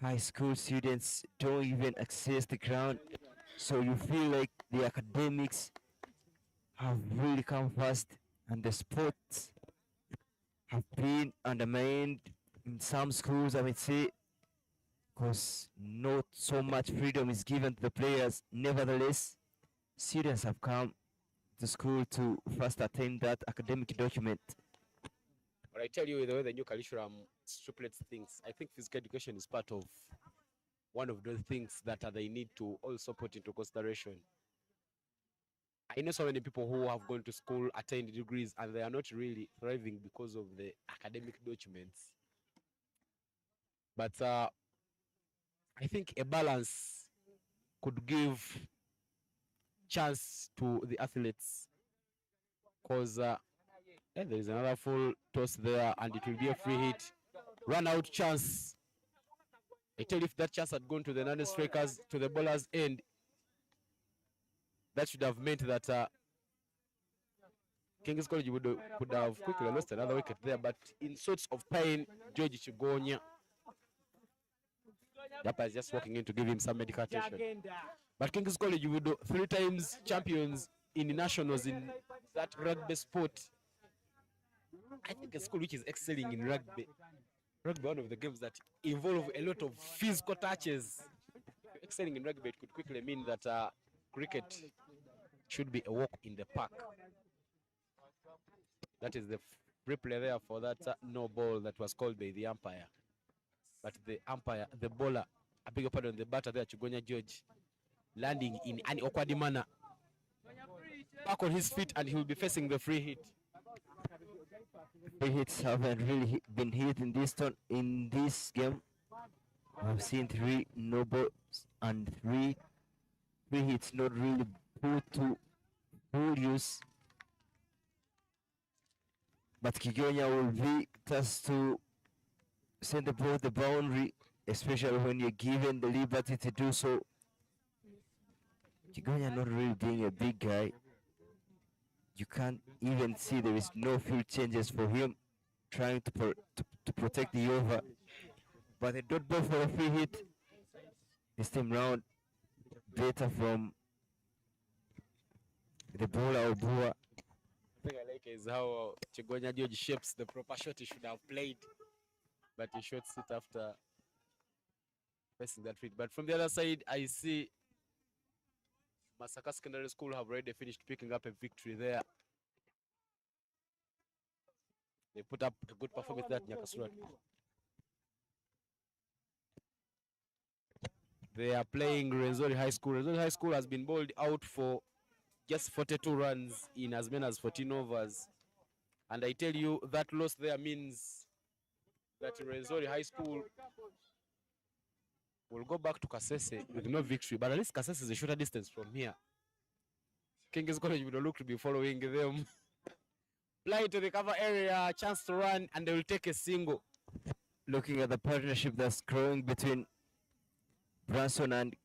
high school students don't even access the ground. So you feel like the academics have really come first and the sports have been undermined in some schools, I would say, because not so much freedom is given to the players. Nevertheless, students have come to school to first attain that academic document. But I tell you, the way the new curriculum stipulates things, I think physical education is part of one of those things that they need to also put into consideration. I know so many people who have gone to school, attained degrees, and they are not really thriving because of the academic documents. But I think a balance could give chance to the athletes, because there is another full toss there and it will be a free hit. Run out chance. I tell you, if that chance had gone to the non-strikers, to the bowler's end, that should have meant that King's College could have quickly lost another wicket there, but in sorts of pain, George Chigonya, Dapa is just walking in to give him some medical attention. But King's College would 3 times champions in nationals in that rugby sport. I think a school which is excelling in rugby. Rugby, one of the games that involve a lot of physical touches. Excelling in rugby, it could quickly mean that cricket should be a walk in the park. That is the replay there for that no ball that was called by the umpire. But the umpire, the bowler, I beg your pardon, the batter there, Chigonya George, landing in an awkward manner, back on his feet, and he will be facing the free hit. Free hits haven't really been hit in this game. I've seen 3 no balls and 3 free hits not really put to full use. But Kigonya will be tasked to send the ball the boundary, especially when you're given the liberty to do so. Kigonya not really being a big guy. You can't even see there is no field changes for him trying to protect the over. But a dot ball for a free hit. This time round, better from the bowler Obua. The thing I like is how Chigonya George shapes the proper shot he should have played, but he shots it after facing that feed. But from the other side, I see Masaka Secondary School have already finished picking up a victory there. They put up a good performance there at Nyakasura. They are playing Renzori High School. Renzori High School has been bowled out for just 42 runs in as many as 14 overs. And I tell you, that loss there means that Renzori High School will go back to Kasese with no victory. But at least Kasese is a shorter distance from here. King's College will look to be following them. Fly to the cover area, chance to run, and they will take a single. Looking at the partnership that's growing between Branson and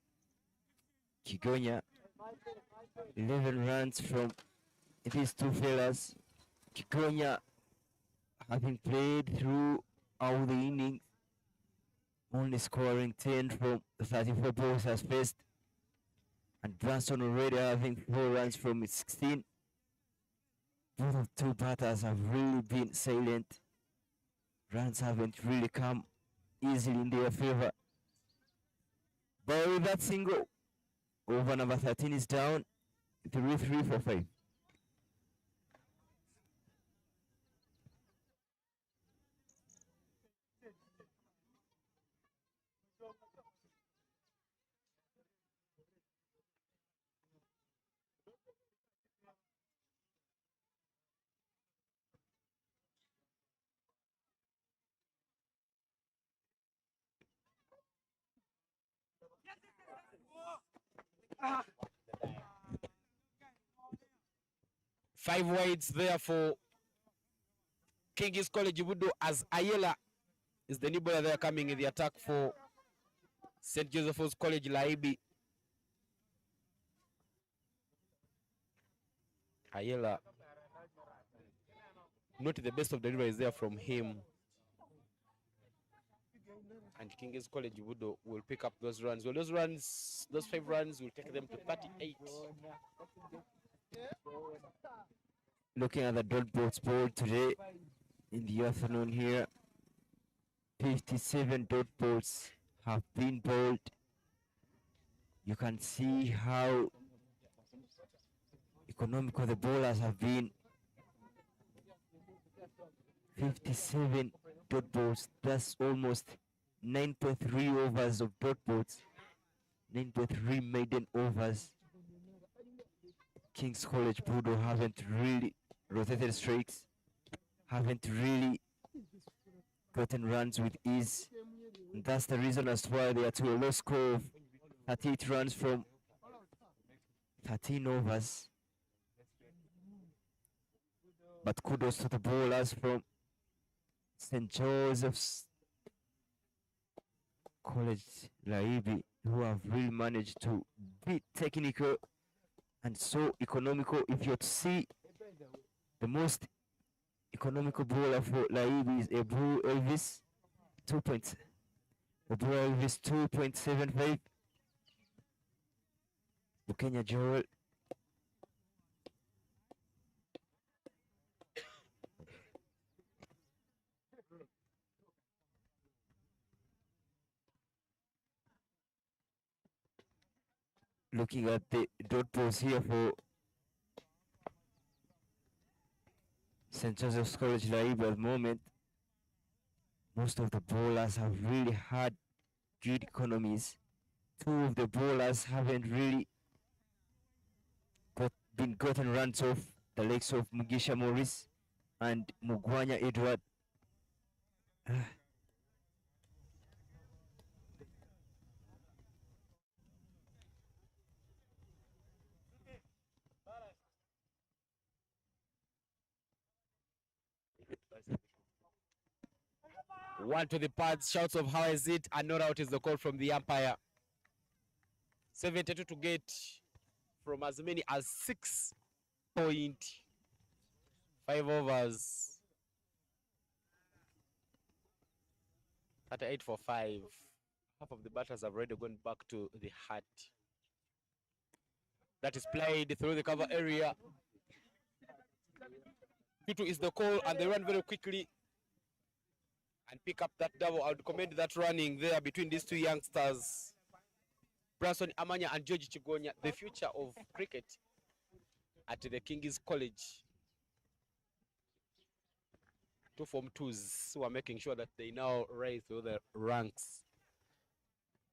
Kigonya. 11 runs from these two fellas. Kigonya, having played through all the innings, only scoring 10 from the 34 balls has faced. And Branson already having 4 runs from his 16. Both of two batters have really been silent. Runs haven't really come easily in their favor. But with that single, over number 13 is down, 3-3 for 5. Five wides there for King's College BUDO as Ayela is the new bowler there coming in the attack for St. Joseph's College LAYIBI. Ayela, not the best of deliveries there from him. And King's College BUDO will pick up those runs. Well, those 5 runs will take them to 38. Looking at the dot balls board today in the afternoon here, 57 dot balls have been bowled. You can see how economical the bowlers have been. 57 dot balls, that's almost 9.3 overs of dot balls, 9.3 maiden overs. King's College BUDO haven't really rotated strikes, haven't really gotten runs with ease. And that's the reason as to why they are to a low score of 38 runs from 13 overs. But kudos to the bowlers from St. Joseph's College LAYIBI, who have really managed to be technical and so economical. If you're to see the most economical bowler for LAYIBI is Ebru Elvis, 2.75. Bukenya Joel, looking at the dot balls here for St. Joseph's College LAYIBI at the moment, most of the bowlers have really had good economies. 2 of the bowlers haven't really been gotten runs off, the likes of Mugisha Morris and Mugwanya Edward. One to the pads, shouts of how is it, and not out is the call from the umpire. 72 to get from as many as 6.5 overs. 38 for 5. Half of the batters have already gone back to the hut. That is played through the cover area. 2-2 is the call, and they run very quickly and pick up that double. I would commend that running there between these 2 youngsters, Branson Amanya and George Chigonya, the future of cricket at the King's College. 2 Form 2s who are making sure that they now rise through the ranks.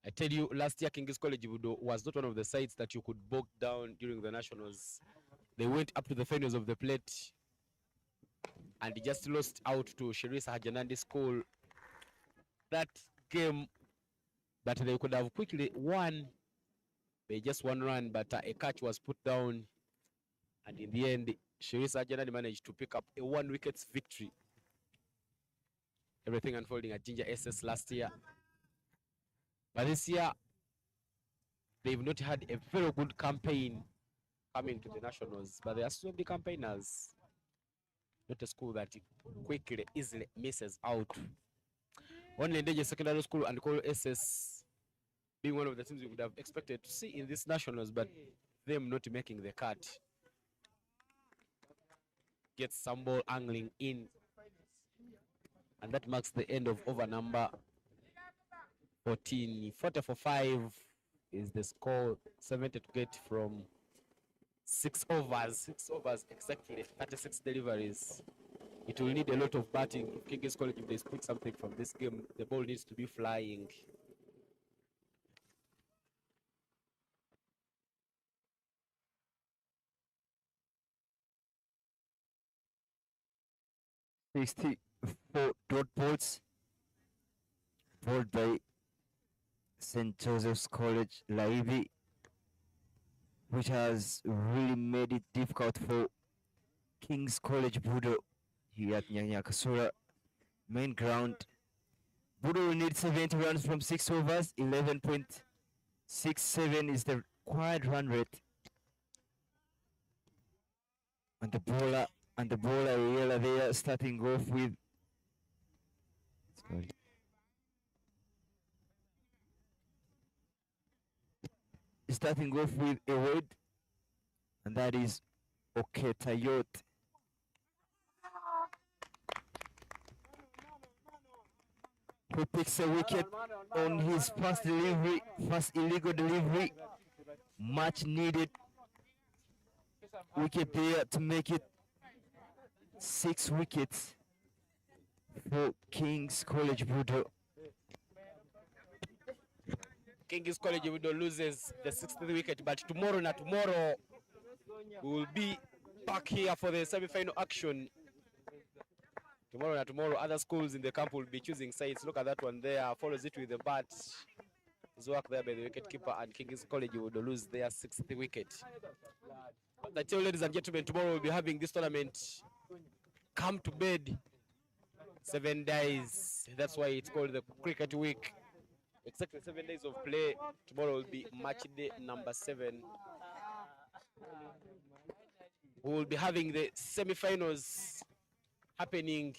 I tell you, last year King's College BUDO was not one of the sides that you could bog down during the nationals. They went up to the finals of the plate and just lost out to Shirisa Hajanandi School. That game that they could have quickly won, they just 1 run, but a catch was put down, and in the end, Shirisa Hajanandi managed to pick up a 1 wickets victory. Everything unfolding at Ginger SS last year. But this year, they've not had a very good campaign coming to the nationals, but they are still the campaigners. Not a school that quickly, easily misses out. Only Ndeje Secondary School and Kolo SS being one of the teams we would have expected to see in this nationals, but them not making the cut. Gets some ball angling in, and that marks the end of over number 14. 40 for 5 is the score. 70 to get from 6 overs. 6 overs exactly, 36 deliveries. It will need a lot of batting. If King's College, if they speak something from this game, the ball needs to be flying. .4 dot balls bowled by St. Joseph's College LAYIBI, which has really made it difficult for King's College BUDO here at Nyakasura main ground. BUDO will need 70 runs from 6 overs. 11.67 is the required run rate. And the bowler Riela there starting off with a red, and that is Oketayot. Who picks a wicket on his first illegal delivery. Much needed wicket there to make it 6 wickets for King's College BUDO. King's College BUDO loses the 6th wicket, but tomorrow we will be back here for the semi-final action. Tomorrow, other schools in the camp will be choosing sides. Look at that one there, follows it with the bat. His work there by the wicketkeeper, and King's College would lose their 6th wicket. I tell you, ladies and gentlemen, tomorrow we'll be having this tournament. Come to bed 7 days. That's why it's called the Cricket Week. Exactly 7 days of play. Tomorrow will be match day number 7. We will be having the semi-finals happening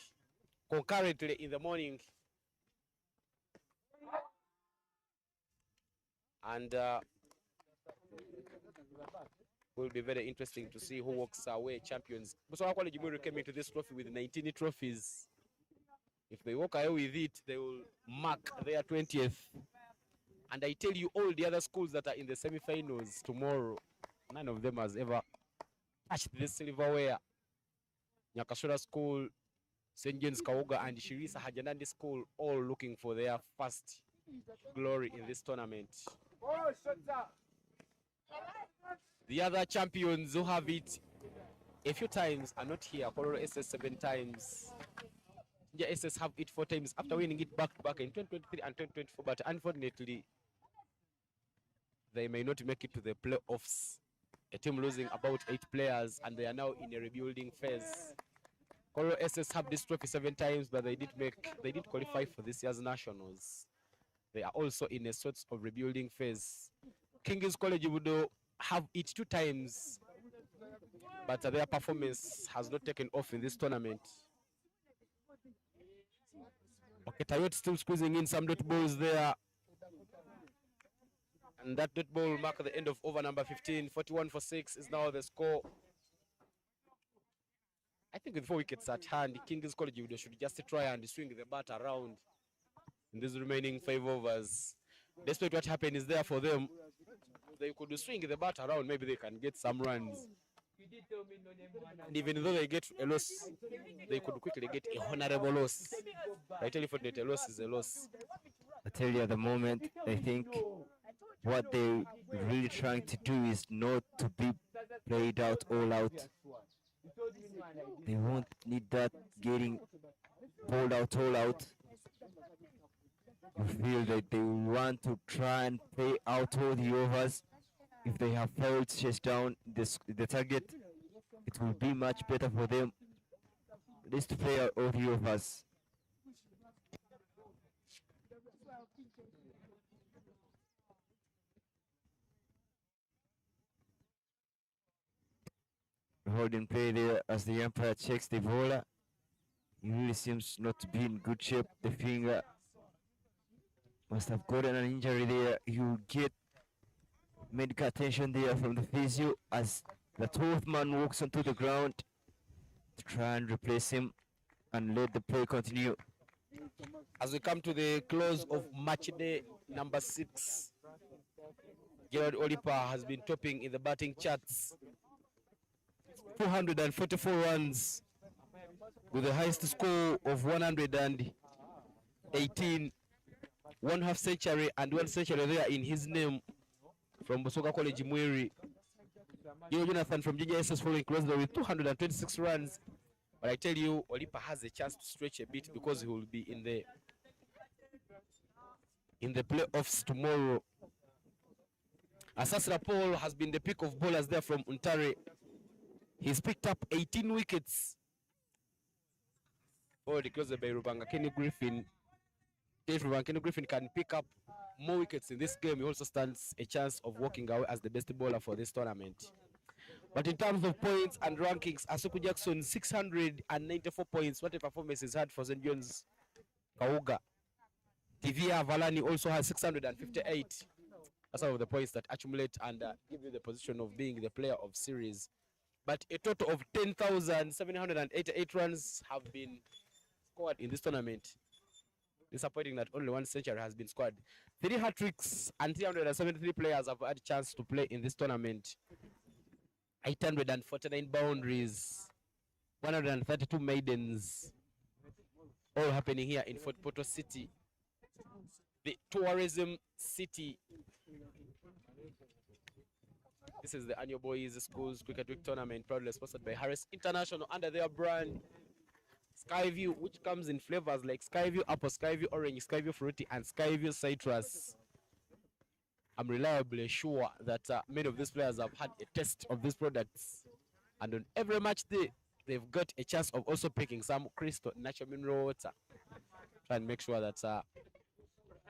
concurrently in the morning. And will be very interesting to see who walks away champions. Busoga College Mwiri came into this trophy with 19 trophies. If they walk away with it, they will mark their 20th. And I tell you, all the other schools that are in the semi-finals tomorrow, none of them has ever touched this silverware. Nyakasura School, St. James Kawoga, and Shirisa Hajanandi School, all looking for their first glory in this tournament. The other champions who have it a few times are not here. Kololo SS 7 times. Jinja SS have it 4 times after winning it back to back in 2023 and 2024, but unfortunately, they may not make it to the playoffs. A team losing about 8 players, and they are now in a rebuilding phase. Kololo SS have this trophy 7 times, but they didn't qualify for this year's nationals. They are also in a sort of rebuilding phase. King's College BUDO have it 2 times, but their performance has not taken off in this tournament. Okay, Tayot still squeezing in some dot balls there. And that dot ball will mark the end of over number 15. 41 for 6 is now the score. I think with 4 wickets at hand, King's College BUDO should just try and swing the bat around in these remaining 5 overs. Despite what happened is there for them, they could swing the bat around, maybe they can get some runs. And even though they get a loss, they could quickly get a honorable loss. I tell you, for a loss is a loss. I tell you, at the moment, I think what they're really trying to do is not to be played out all out. They won't need that getting bowled out all out. You feel that they want to try and play out all the overs. If they have failed to chase down the target, it will be much better for them at least to play out all the overs. Holding play there as the umpire checks the bowler. He really seems not to be in good shape. The finger must have gotten an injury there. He will get medical attention there from the physio as the 12th man walks onto the ground to try and replace him and let the play continue. As we come to the close of match day number 6, Gerard Olipa has been topping in the batting charts. 244 runs with the highest score of 118, 1 half century and 1 century there in his name from Busoga College Mwiri. Jonathan from JJSS following closely with 226 runs. But I tell you, Olipa has a chance to stretch a bit because he will be in the playoffs tomorrow. Asasra Paul has been the pick of bowlers there from Untare. He's picked up 18 wickets already closed by Rubanga Kenny Griffin. If Rubanga Kenny Griffin can pick up more wickets in this game, he also stands a chance of walking away as the best bowler for this tournament. But in terms of points and rankings, Asuku Jackson 694 points. What a performance he's had for St. John's Kauga. Tivia Valani also has 658. That's some of the points that accumulate and give you the position of being the player of series. But a total of 10,788 runs have been scored in this tournament. Disappointing that only one century has been scored. 3 hat-tricks and 373 players have had a chance to play in this tournament. 849 boundaries, 132 maidens, all happening here in Fort Portal City, the tourism city. This is the annual Boys Schools Cricket Week Tournament, proudly sponsored by Harris International under their brand Skyview, which comes in flavors like Skyview Apple, Skyview Orange, Skyview Fruity, and Skyview Citrus. I'm reliably sure that many of these players have had a taste of these products, and on every match day, they've got a chance of also picking some crystal natural mineral water. Try and make sure that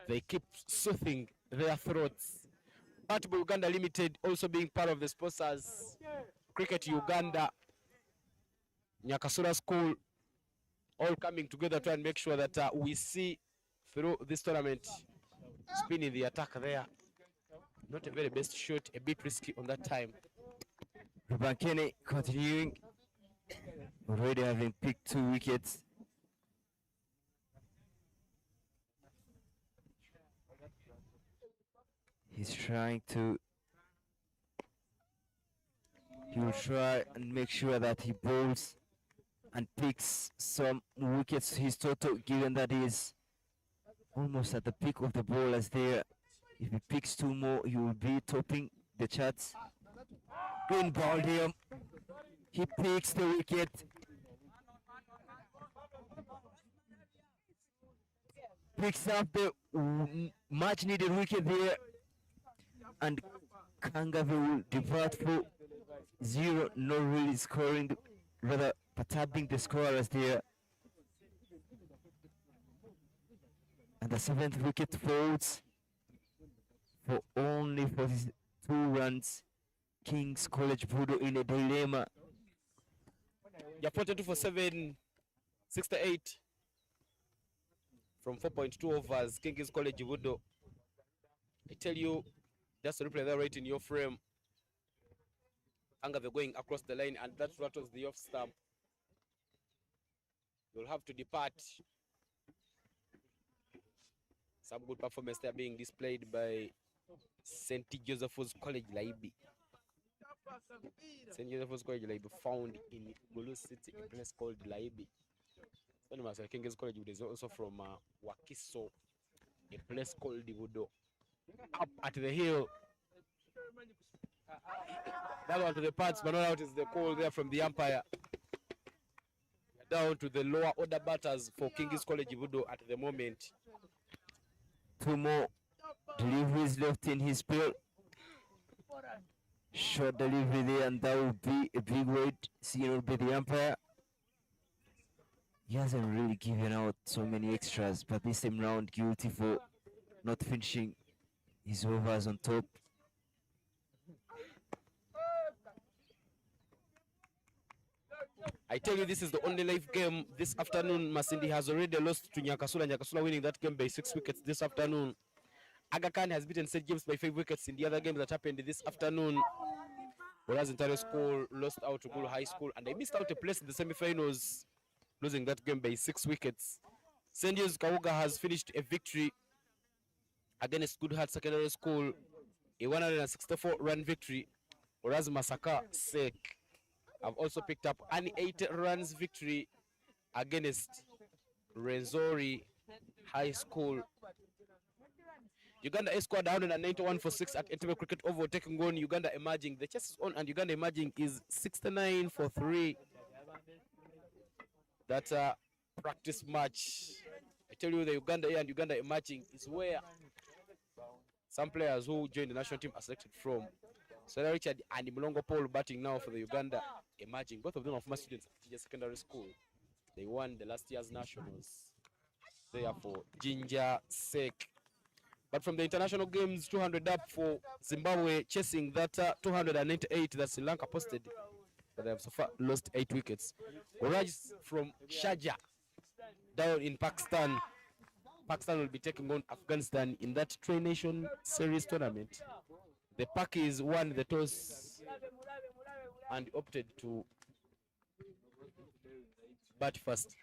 they keep soothing their throats. Battle Uganda Limited also being part of the sponsors. Cricket Uganda, Nyakasura School, all coming together to try and make sure that we see through this tournament. Spinning the attack there. Not a very best shot, a bit risky on that time. Rubankene continuing, already having picked 2 wickets. He's trying to, he will try and make sure that he bowls and picks some wickets to his total, given that he is almost at the peak of the bowlers there. If he picks 2 more, he will be topping the charts. Green ball here. He picks the wicket. Picks up the much needed wicket there. And Kangavi will depart for 0, not really scoring, rather perturbing the scorers there. And the 7th wicket falls for only 42 runs. King's College BUDO in a dilemma. Yeah, 42 for 7, 68 from 4.2 overs. King's College BUDO. I tell you, just to replay that right in your frame. They're going across the line, and that rattles the off stump. You'll have to depart. Some good performance there being displayed by St. Joseph's College LAYIBI. St. Joseph's College LAYIBI, found in Gulu City, a place called LAYIBI. King's College is also from Wakiso, a place called BUDO. Up at the hill. That one to the parts, but not out is the call there from the umpire. Down to the lower order batters for King's College BUDO at the moment. 2 more deliveries left in his bill. Short delivery there, and that will be a big weight. Seen will be the umpire. He hasn't really given out so many extras, but this time round guilty for not finishing his overs on top. I tell you, this is the only live game this afternoon. Masindi has already lost to Nyakasula. Nyakasula winning that game by 6 wickets this afternoon. Aga Khan has beaten St. James by 5 wickets in the other game that happened this afternoon. Whereas Ontario School lost out to Gulu High School, and they missed out a place in the semi-finals, losing that game by 6 wickets. St. James Kauga has finished a victory against Good Heart Secondary School, a 164-run victory, whereas Masaka Sek have also picked up an 80 runs victory against Renzori High School. Uganda A scored 191 for 6 at Entebbe Cricket Oval, taking on Uganda Emerging. The chase is on, and Uganda Emerging is 69 for 3. That's a practice match. I tell you, the Uganda A and Uganda Emerging is where some players who joined the national team are selected from. Sarah Richard and Mulongo Paul batting now for the Uganda Emerging. Both of them are former students at Teacher Secondary School. They won the last year's nationals. Therefore, Ginger sake. But from the international games, 200 up for Zimbabwe, chasing that 298 that Sri Lanka posted. But they have so far lost 8 wickets. Raj from Sharjah down in Pakistan. Pakistan will be taking on Afghanistan in that Tri-Nation Series tournament. The Pakis won the toss and opted to bat first.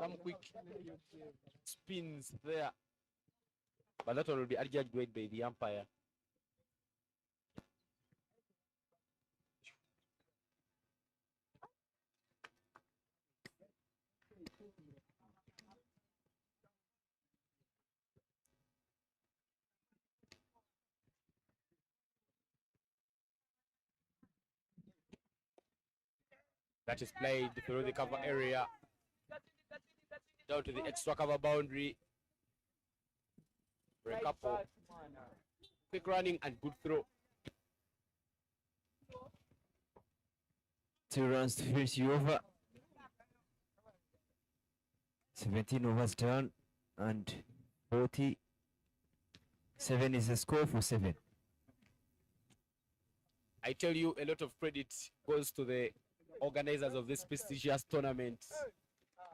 Some quick spins there, but that one will be adjudged by the umpire. That is played through the cover area down to the extra cover boundary for a couple. Quick running and good throw. 2 runs to finish the over. 17 overs done and 47 is the score for 7. I tell you, a lot of credit goes to the organizers of this prestigious tournament,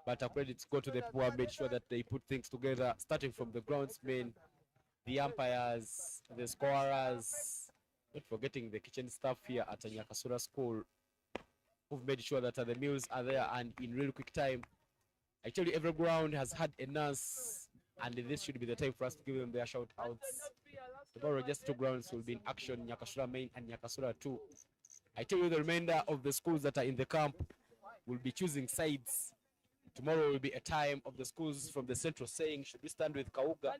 but our credits go to the people who have made sure that they put things together, starting from the groundsmen, the umpires, the scorers, not forgetting the kitchen staff here at Nyakasura School, who've made sure that the meals are there and in real quick time. I tell you, every ground has had a nurse, and this should be the time for us to give them their shout outs. Tomorrow, just 2 grounds will be in action, Nyakasura Main and Nyakasura 2. I tell you, the remainder of the schools that are in the camp will be choosing sides. Tomorrow will be a time of the schools from the central saying, should we stand with Kauga?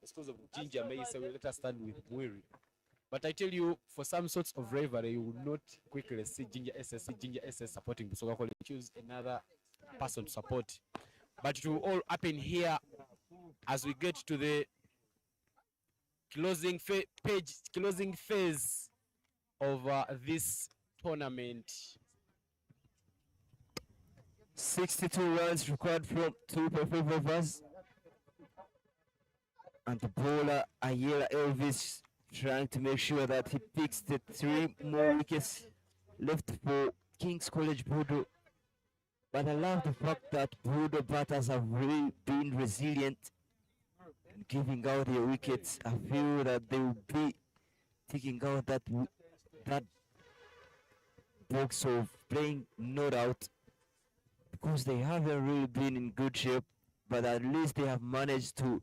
The schools of Ginger may say, well, let us stand with Mwiri. But I tell you, for some sorts of rivalry, you will not quickly see Ginger SS supporting Busoga College. Choose another person to support. But it will all happen here as we get to the closing phase of this tournament. 62 runs required from 2.5 overs. And the bowler, Ayala Elvis, trying to make sure that he picks the 3 more wickets left for King's College BUDO. But I love the fact that BUDO batters have really been resilient in giving out their wickets. I feel that they will be taking out that box of playing not out, because they haven't really been in good shape, but at least they have managed to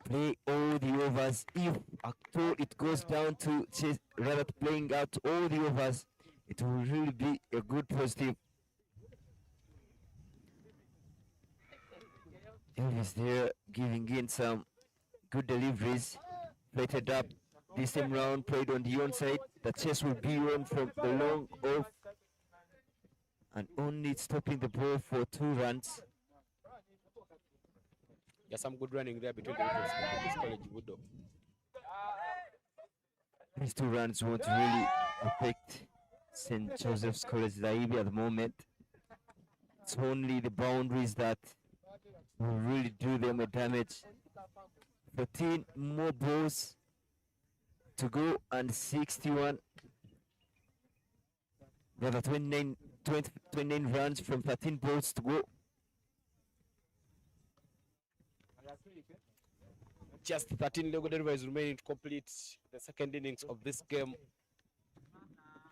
play all the overs. If at all it goes down to rather playing out all the overs, it will really be a good positive. Elvis there giving in some good deliveries, plated up this time round, played on the onside. The chase will be on from the long off and only stopping the ball for 2 runs. There's some good running there between the wickets of this college BUDO. These 2 runs won't really affect St. Joseph's College LAYIBI at the moment. It's only the boundaries that will really do them a damage. 14 more balls to go and 61, rather 29 runs from 13 balls to go. Just 13 legal deliveries remaining to complete the second innings of this game.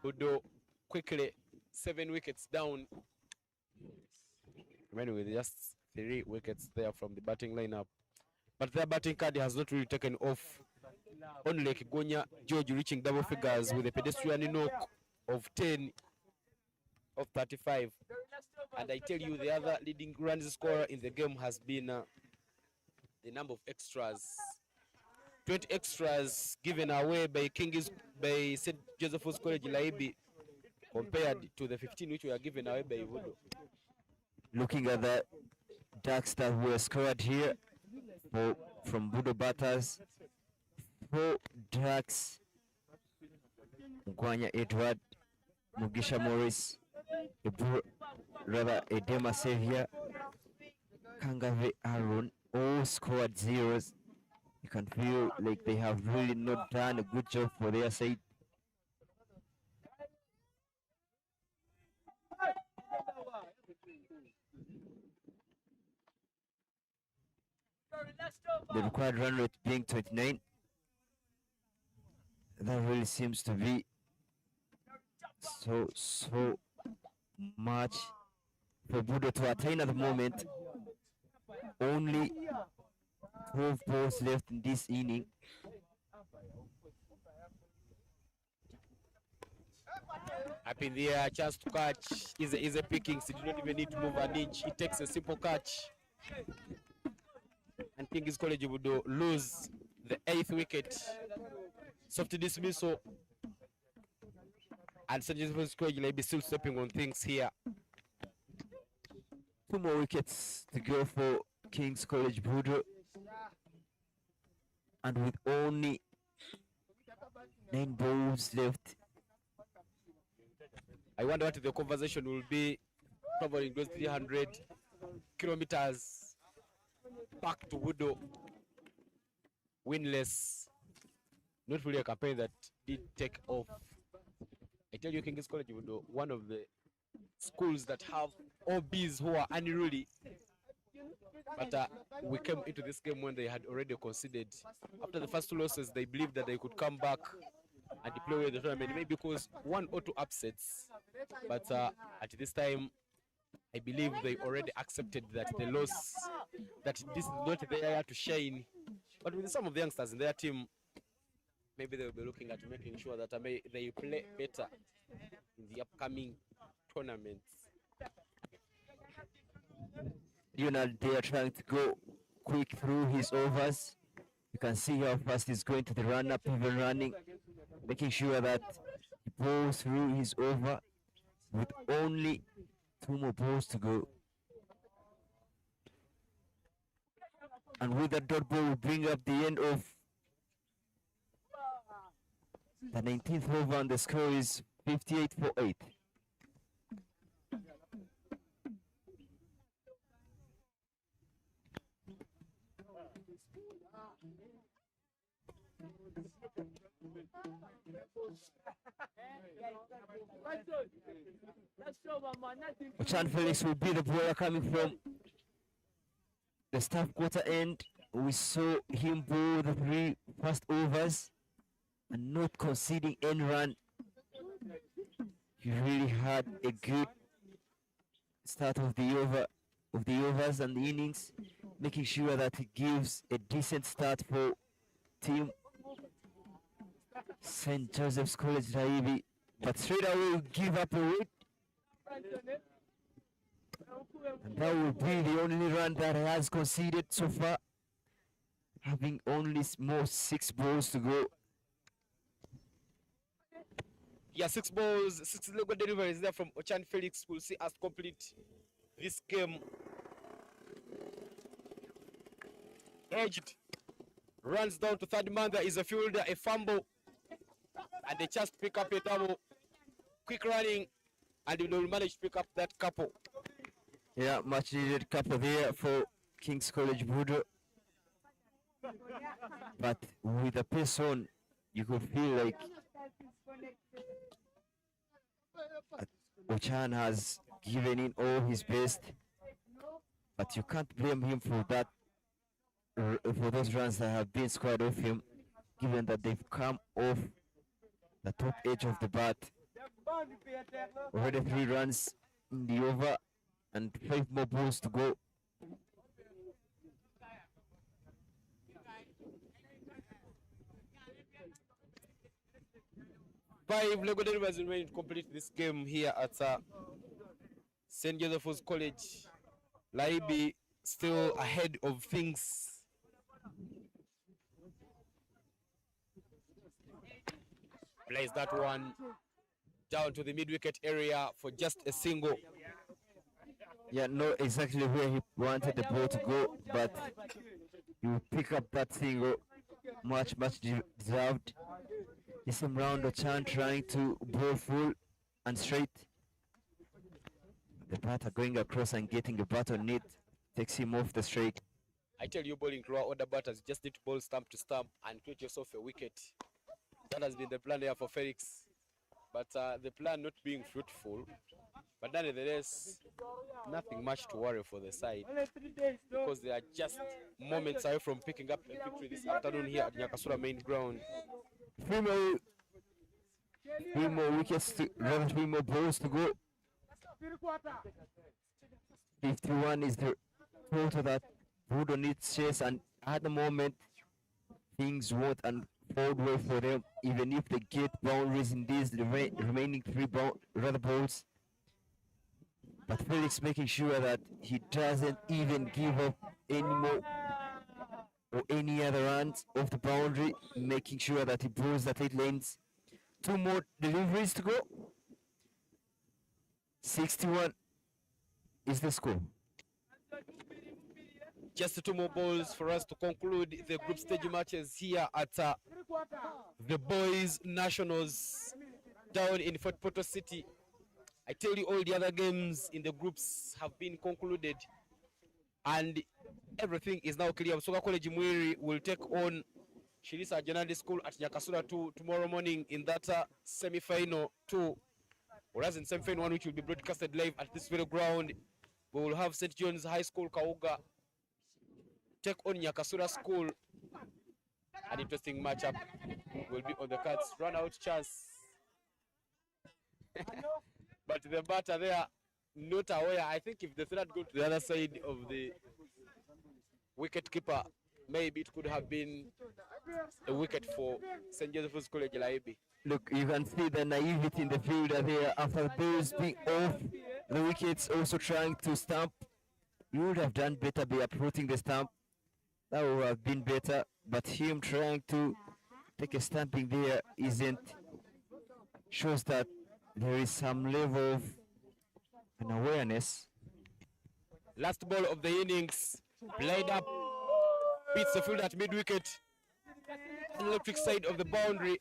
BUDO quickly 7 wickets down, remaining with just 3 wickets there from the batting lineup. But their batting card has not really taken off. Only Kigonya George reaching double figures with a pedestrian knock of 10 of 35. And I tell you, the other leading runs scorer in the game has been the number of extras. 20 extras given away by by St. Joseph's College LAYIBI compared to the 15 which were given away by BUDO. Looking at the ducks that were scored here from BUDO batters, 4 ducks: Mugwanya Edward, Mugisha Morris, Edema Xavier, Kangave Aaron, all scored zeros. You can feel like they have really not done a good job for their side. The required run rate being 29. That really seems to be so much for BUDO to attain at the moment. Only 12 balls left in this inning. Up in the air, chance to catch is a picking. So you do not even need to move an inch. It takes a simple catch. And King's College would lose the 8th wicket. Soft dismissal. And St. Joseph's College may be still stepping on things here. 2 more wickets to go for King's College BUDO. And with only 9 balls left, I wonder what the conversation will be covering those 300 kilometers back to BUDO. Winless. Not really a campaign that did take off. I tell you, King's College BUDO, one of the schools that have OBs who are unruly. But we came into this game when they had already conceded. After the first 2 losses, they believed that they could come back and deploy the tournament, maybe because 1 or 2 upsets. But at this time, I believe they already accepted that the loss, that this is not their year to shine. But with some of the youngsters in their team, maybe they will be looking at making sure that they play better in the upcoming tournaments. Leonard, they are trying to go quick through his overs. You can see how fast he's going to the run-up, even running, making sure that he pulls through his over with only 2 more balls to go. And with that dot ball, we bring up the end of the 19th over, and the score is 58 for 8. Ochan Felix will be the bowler coming from the staff quarter end. We saw him bowl the 3 first overs and not conceding any run. He really had a good start of the overs and the innings, making sure that he gives a decent start for team St. Joseph's College LAYIBI, but straight away will give up a wicket. And that will be the only run that he has conceded so far, having only more 6 balls to go. Yeah, 6 balls, 6 legal deliveries there from Ochan Felix. We'll see us complete this game. Edged, runs down to third man. There is a fielder, a fumble, and they just pick up a double. Quick running, and they will manage to pick up that couple. Yeah, much needed couple there for King's College BUDO. But with the pace on, you could feel like Ochan has given in all his best, but you can't blame him for that, for those runs that have been scored off him, given that they've come off the top edge of the bat. Already 3 runs in the over and 5 more balls to go. Five legal deliveries remain to complete this game here at St. Joseph's College, LAYIBI still ahead of things. Plays that one down to the mid-wicket area for just a single. Yeah, not exactly where he wanted the ball to go, but you pick up that single, much deserved. Isim Round Ochan trying to bowl full and straight. The batter going across and getting the bat on it takes him off the strike. I tell you, bowling to our other batters, you just need to bowl stump to stump and create yourself a wicket. That has been the plan here for Felix, but the plan not being fruitful. But nonetheless, nothing much to worry for the side because they are just moments away from picking up a victory this afternoon here at Nyakasura main ground. Three more wickets to rather 3 more balls to go. 51 is the total that BUDO needs chase, and at the moment things won't unfold well for them even if they get boundaries in these remaining 3 balls. But Felix making sure that he doesn't even give up any more or any other runs off the boundary, making sure that he pulls the 8 lanes. 2 more deliveries to go. 61 is the score. Just 2 more balls for us to conclude the group stage matches here at the Boys Nationals down in Fort Portal City. I tell you, all the other games in the groups have been concluded and everything is now clear. Soka College Mwiri will take on Shirisa General School at Nyakasura 2 tomorrow morning in that semi-final 2, whereas in semi-final 1, which will be broadcasted live at this very ground, we will have St. John's High School Kauga take on Nyakasura School. An interesting matchup will be on the cards. Run out chance. But the batter there, not aware. I think if the threat go to the other side of the wicket keeper, maybe it could have been a wicket for St. Joseph's College LAYIBI. Look, you can see the naivety in the fielder there after the balls being off. The wickets also trying to stump. You would have done better by uprooting the stump. That would have been better. But him trying to take a stamping there shows that there is some level of an awareness. Last ball of the innings, played up, beats the field at mid-wicket, electric side of the boundary,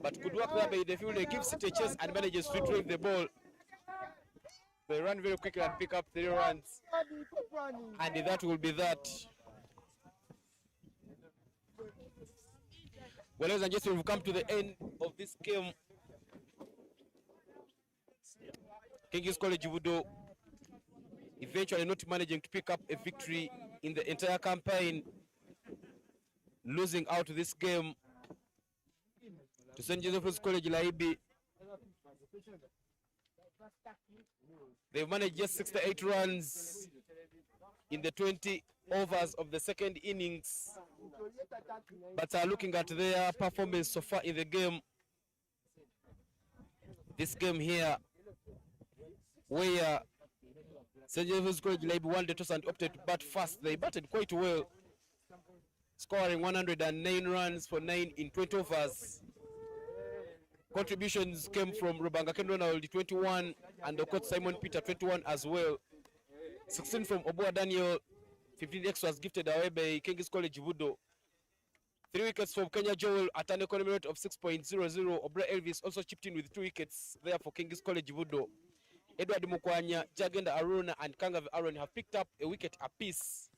but good work there by the fielder, gives it a chase and manages to drive the ball. They run very quickly and pick up 3 runs, and that will be that. Well, ladies and gentlemen, we've come to the end of this game. King's College BUDO eventually not managing to pick up a victory in the entire campaign, losing out this game to St. Joseph's College LAYIBI. They've managed just 68 runs in the 20 overs of the second innings, but looking at their performance so far in the game, this game here, where St. Joseph's College LAYIBI won the toss and opted to bat first, they batted quite well, scoring 109 runs for 9 in 20 overs. Contributions came from Rubanga Ken Ronald 21 and Okot Simon Peter 21 as well. 16 from Obua Daniel, 15 extras gifted away by King's College BUDO. 3 wickets from Kenya Joel at an economy rate of 6.00. Obra Elvis also chipped in with 2 wickets there for King's College BUDO. Edward Mukwanya, Jagenda Aruna and Kangav Aaron have picked up a wicket apiece.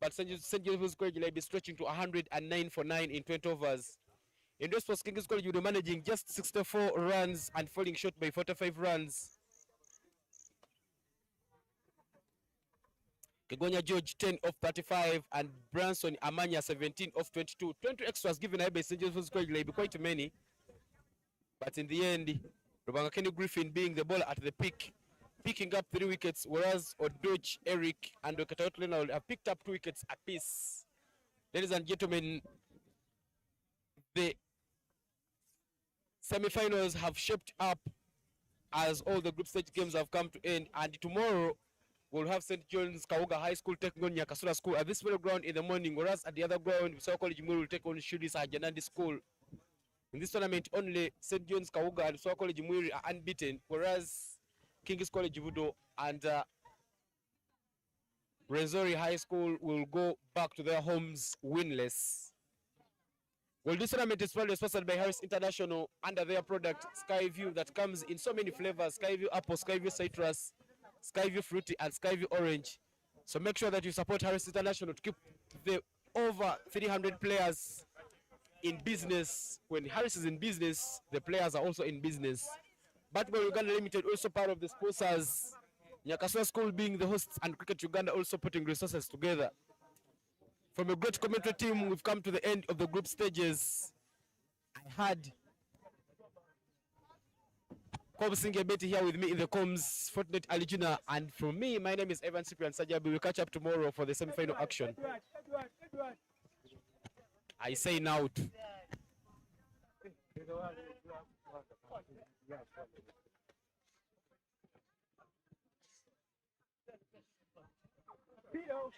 But St. Joseph's College LAYIBI stretching to 109 for 9 in 20 overs. In response, King's College BUDO managing just 64 runs and falling short by 45 runs. Kegonya George 10 off 35 and Branson Amanya 17 off 22. 20 extras given by St. Joseph's College LAYIBI, quite many. But in the end, Rubanga Kenny Griffin being the ball at the peak, picking up 3 wickets, whereas Odoch, Eric and Okataot Leonard have picked up 2 wickets apiece. Ladies and gentlemen, the semi-finals have shaped up as all the group stage games have come to end. And tomorrow, we'll have St. John's Kawuga High School taking on Nyakasura School at this very ground in the morning, whereas at the other ground, Busoga College Muru will take on Shuri Sajanandi School. In this tournament, only St. John's Kawuga and Busoga College Muru are unbeaten, whereas King's College BUDO and Renzori High School will go back to their homes winless. Well, this tournament is proudly sponsored by Harris International under their product Skyview that comes in so many flavors: Skyview Apple, Skyview Citrus, Skyview Fruity, and Skyview Orange. So make sure that you support Harris International to keep the over 300 players in business. When Harris is in business, the players are also in business. Basketball Uganda Limited also part of the sponsors. Nyakasura School being the hosts and Cricket Uganda also putting resources together. From a great commentary team, we've come to the end of the group stages. I had Kobsinge Betty here with me in the comms, Fortunate Alijuna, and from me, my name is Evan Cyprian Sajabi. We'll catch up tomorrow for the semi-final action. I say now. BUDO.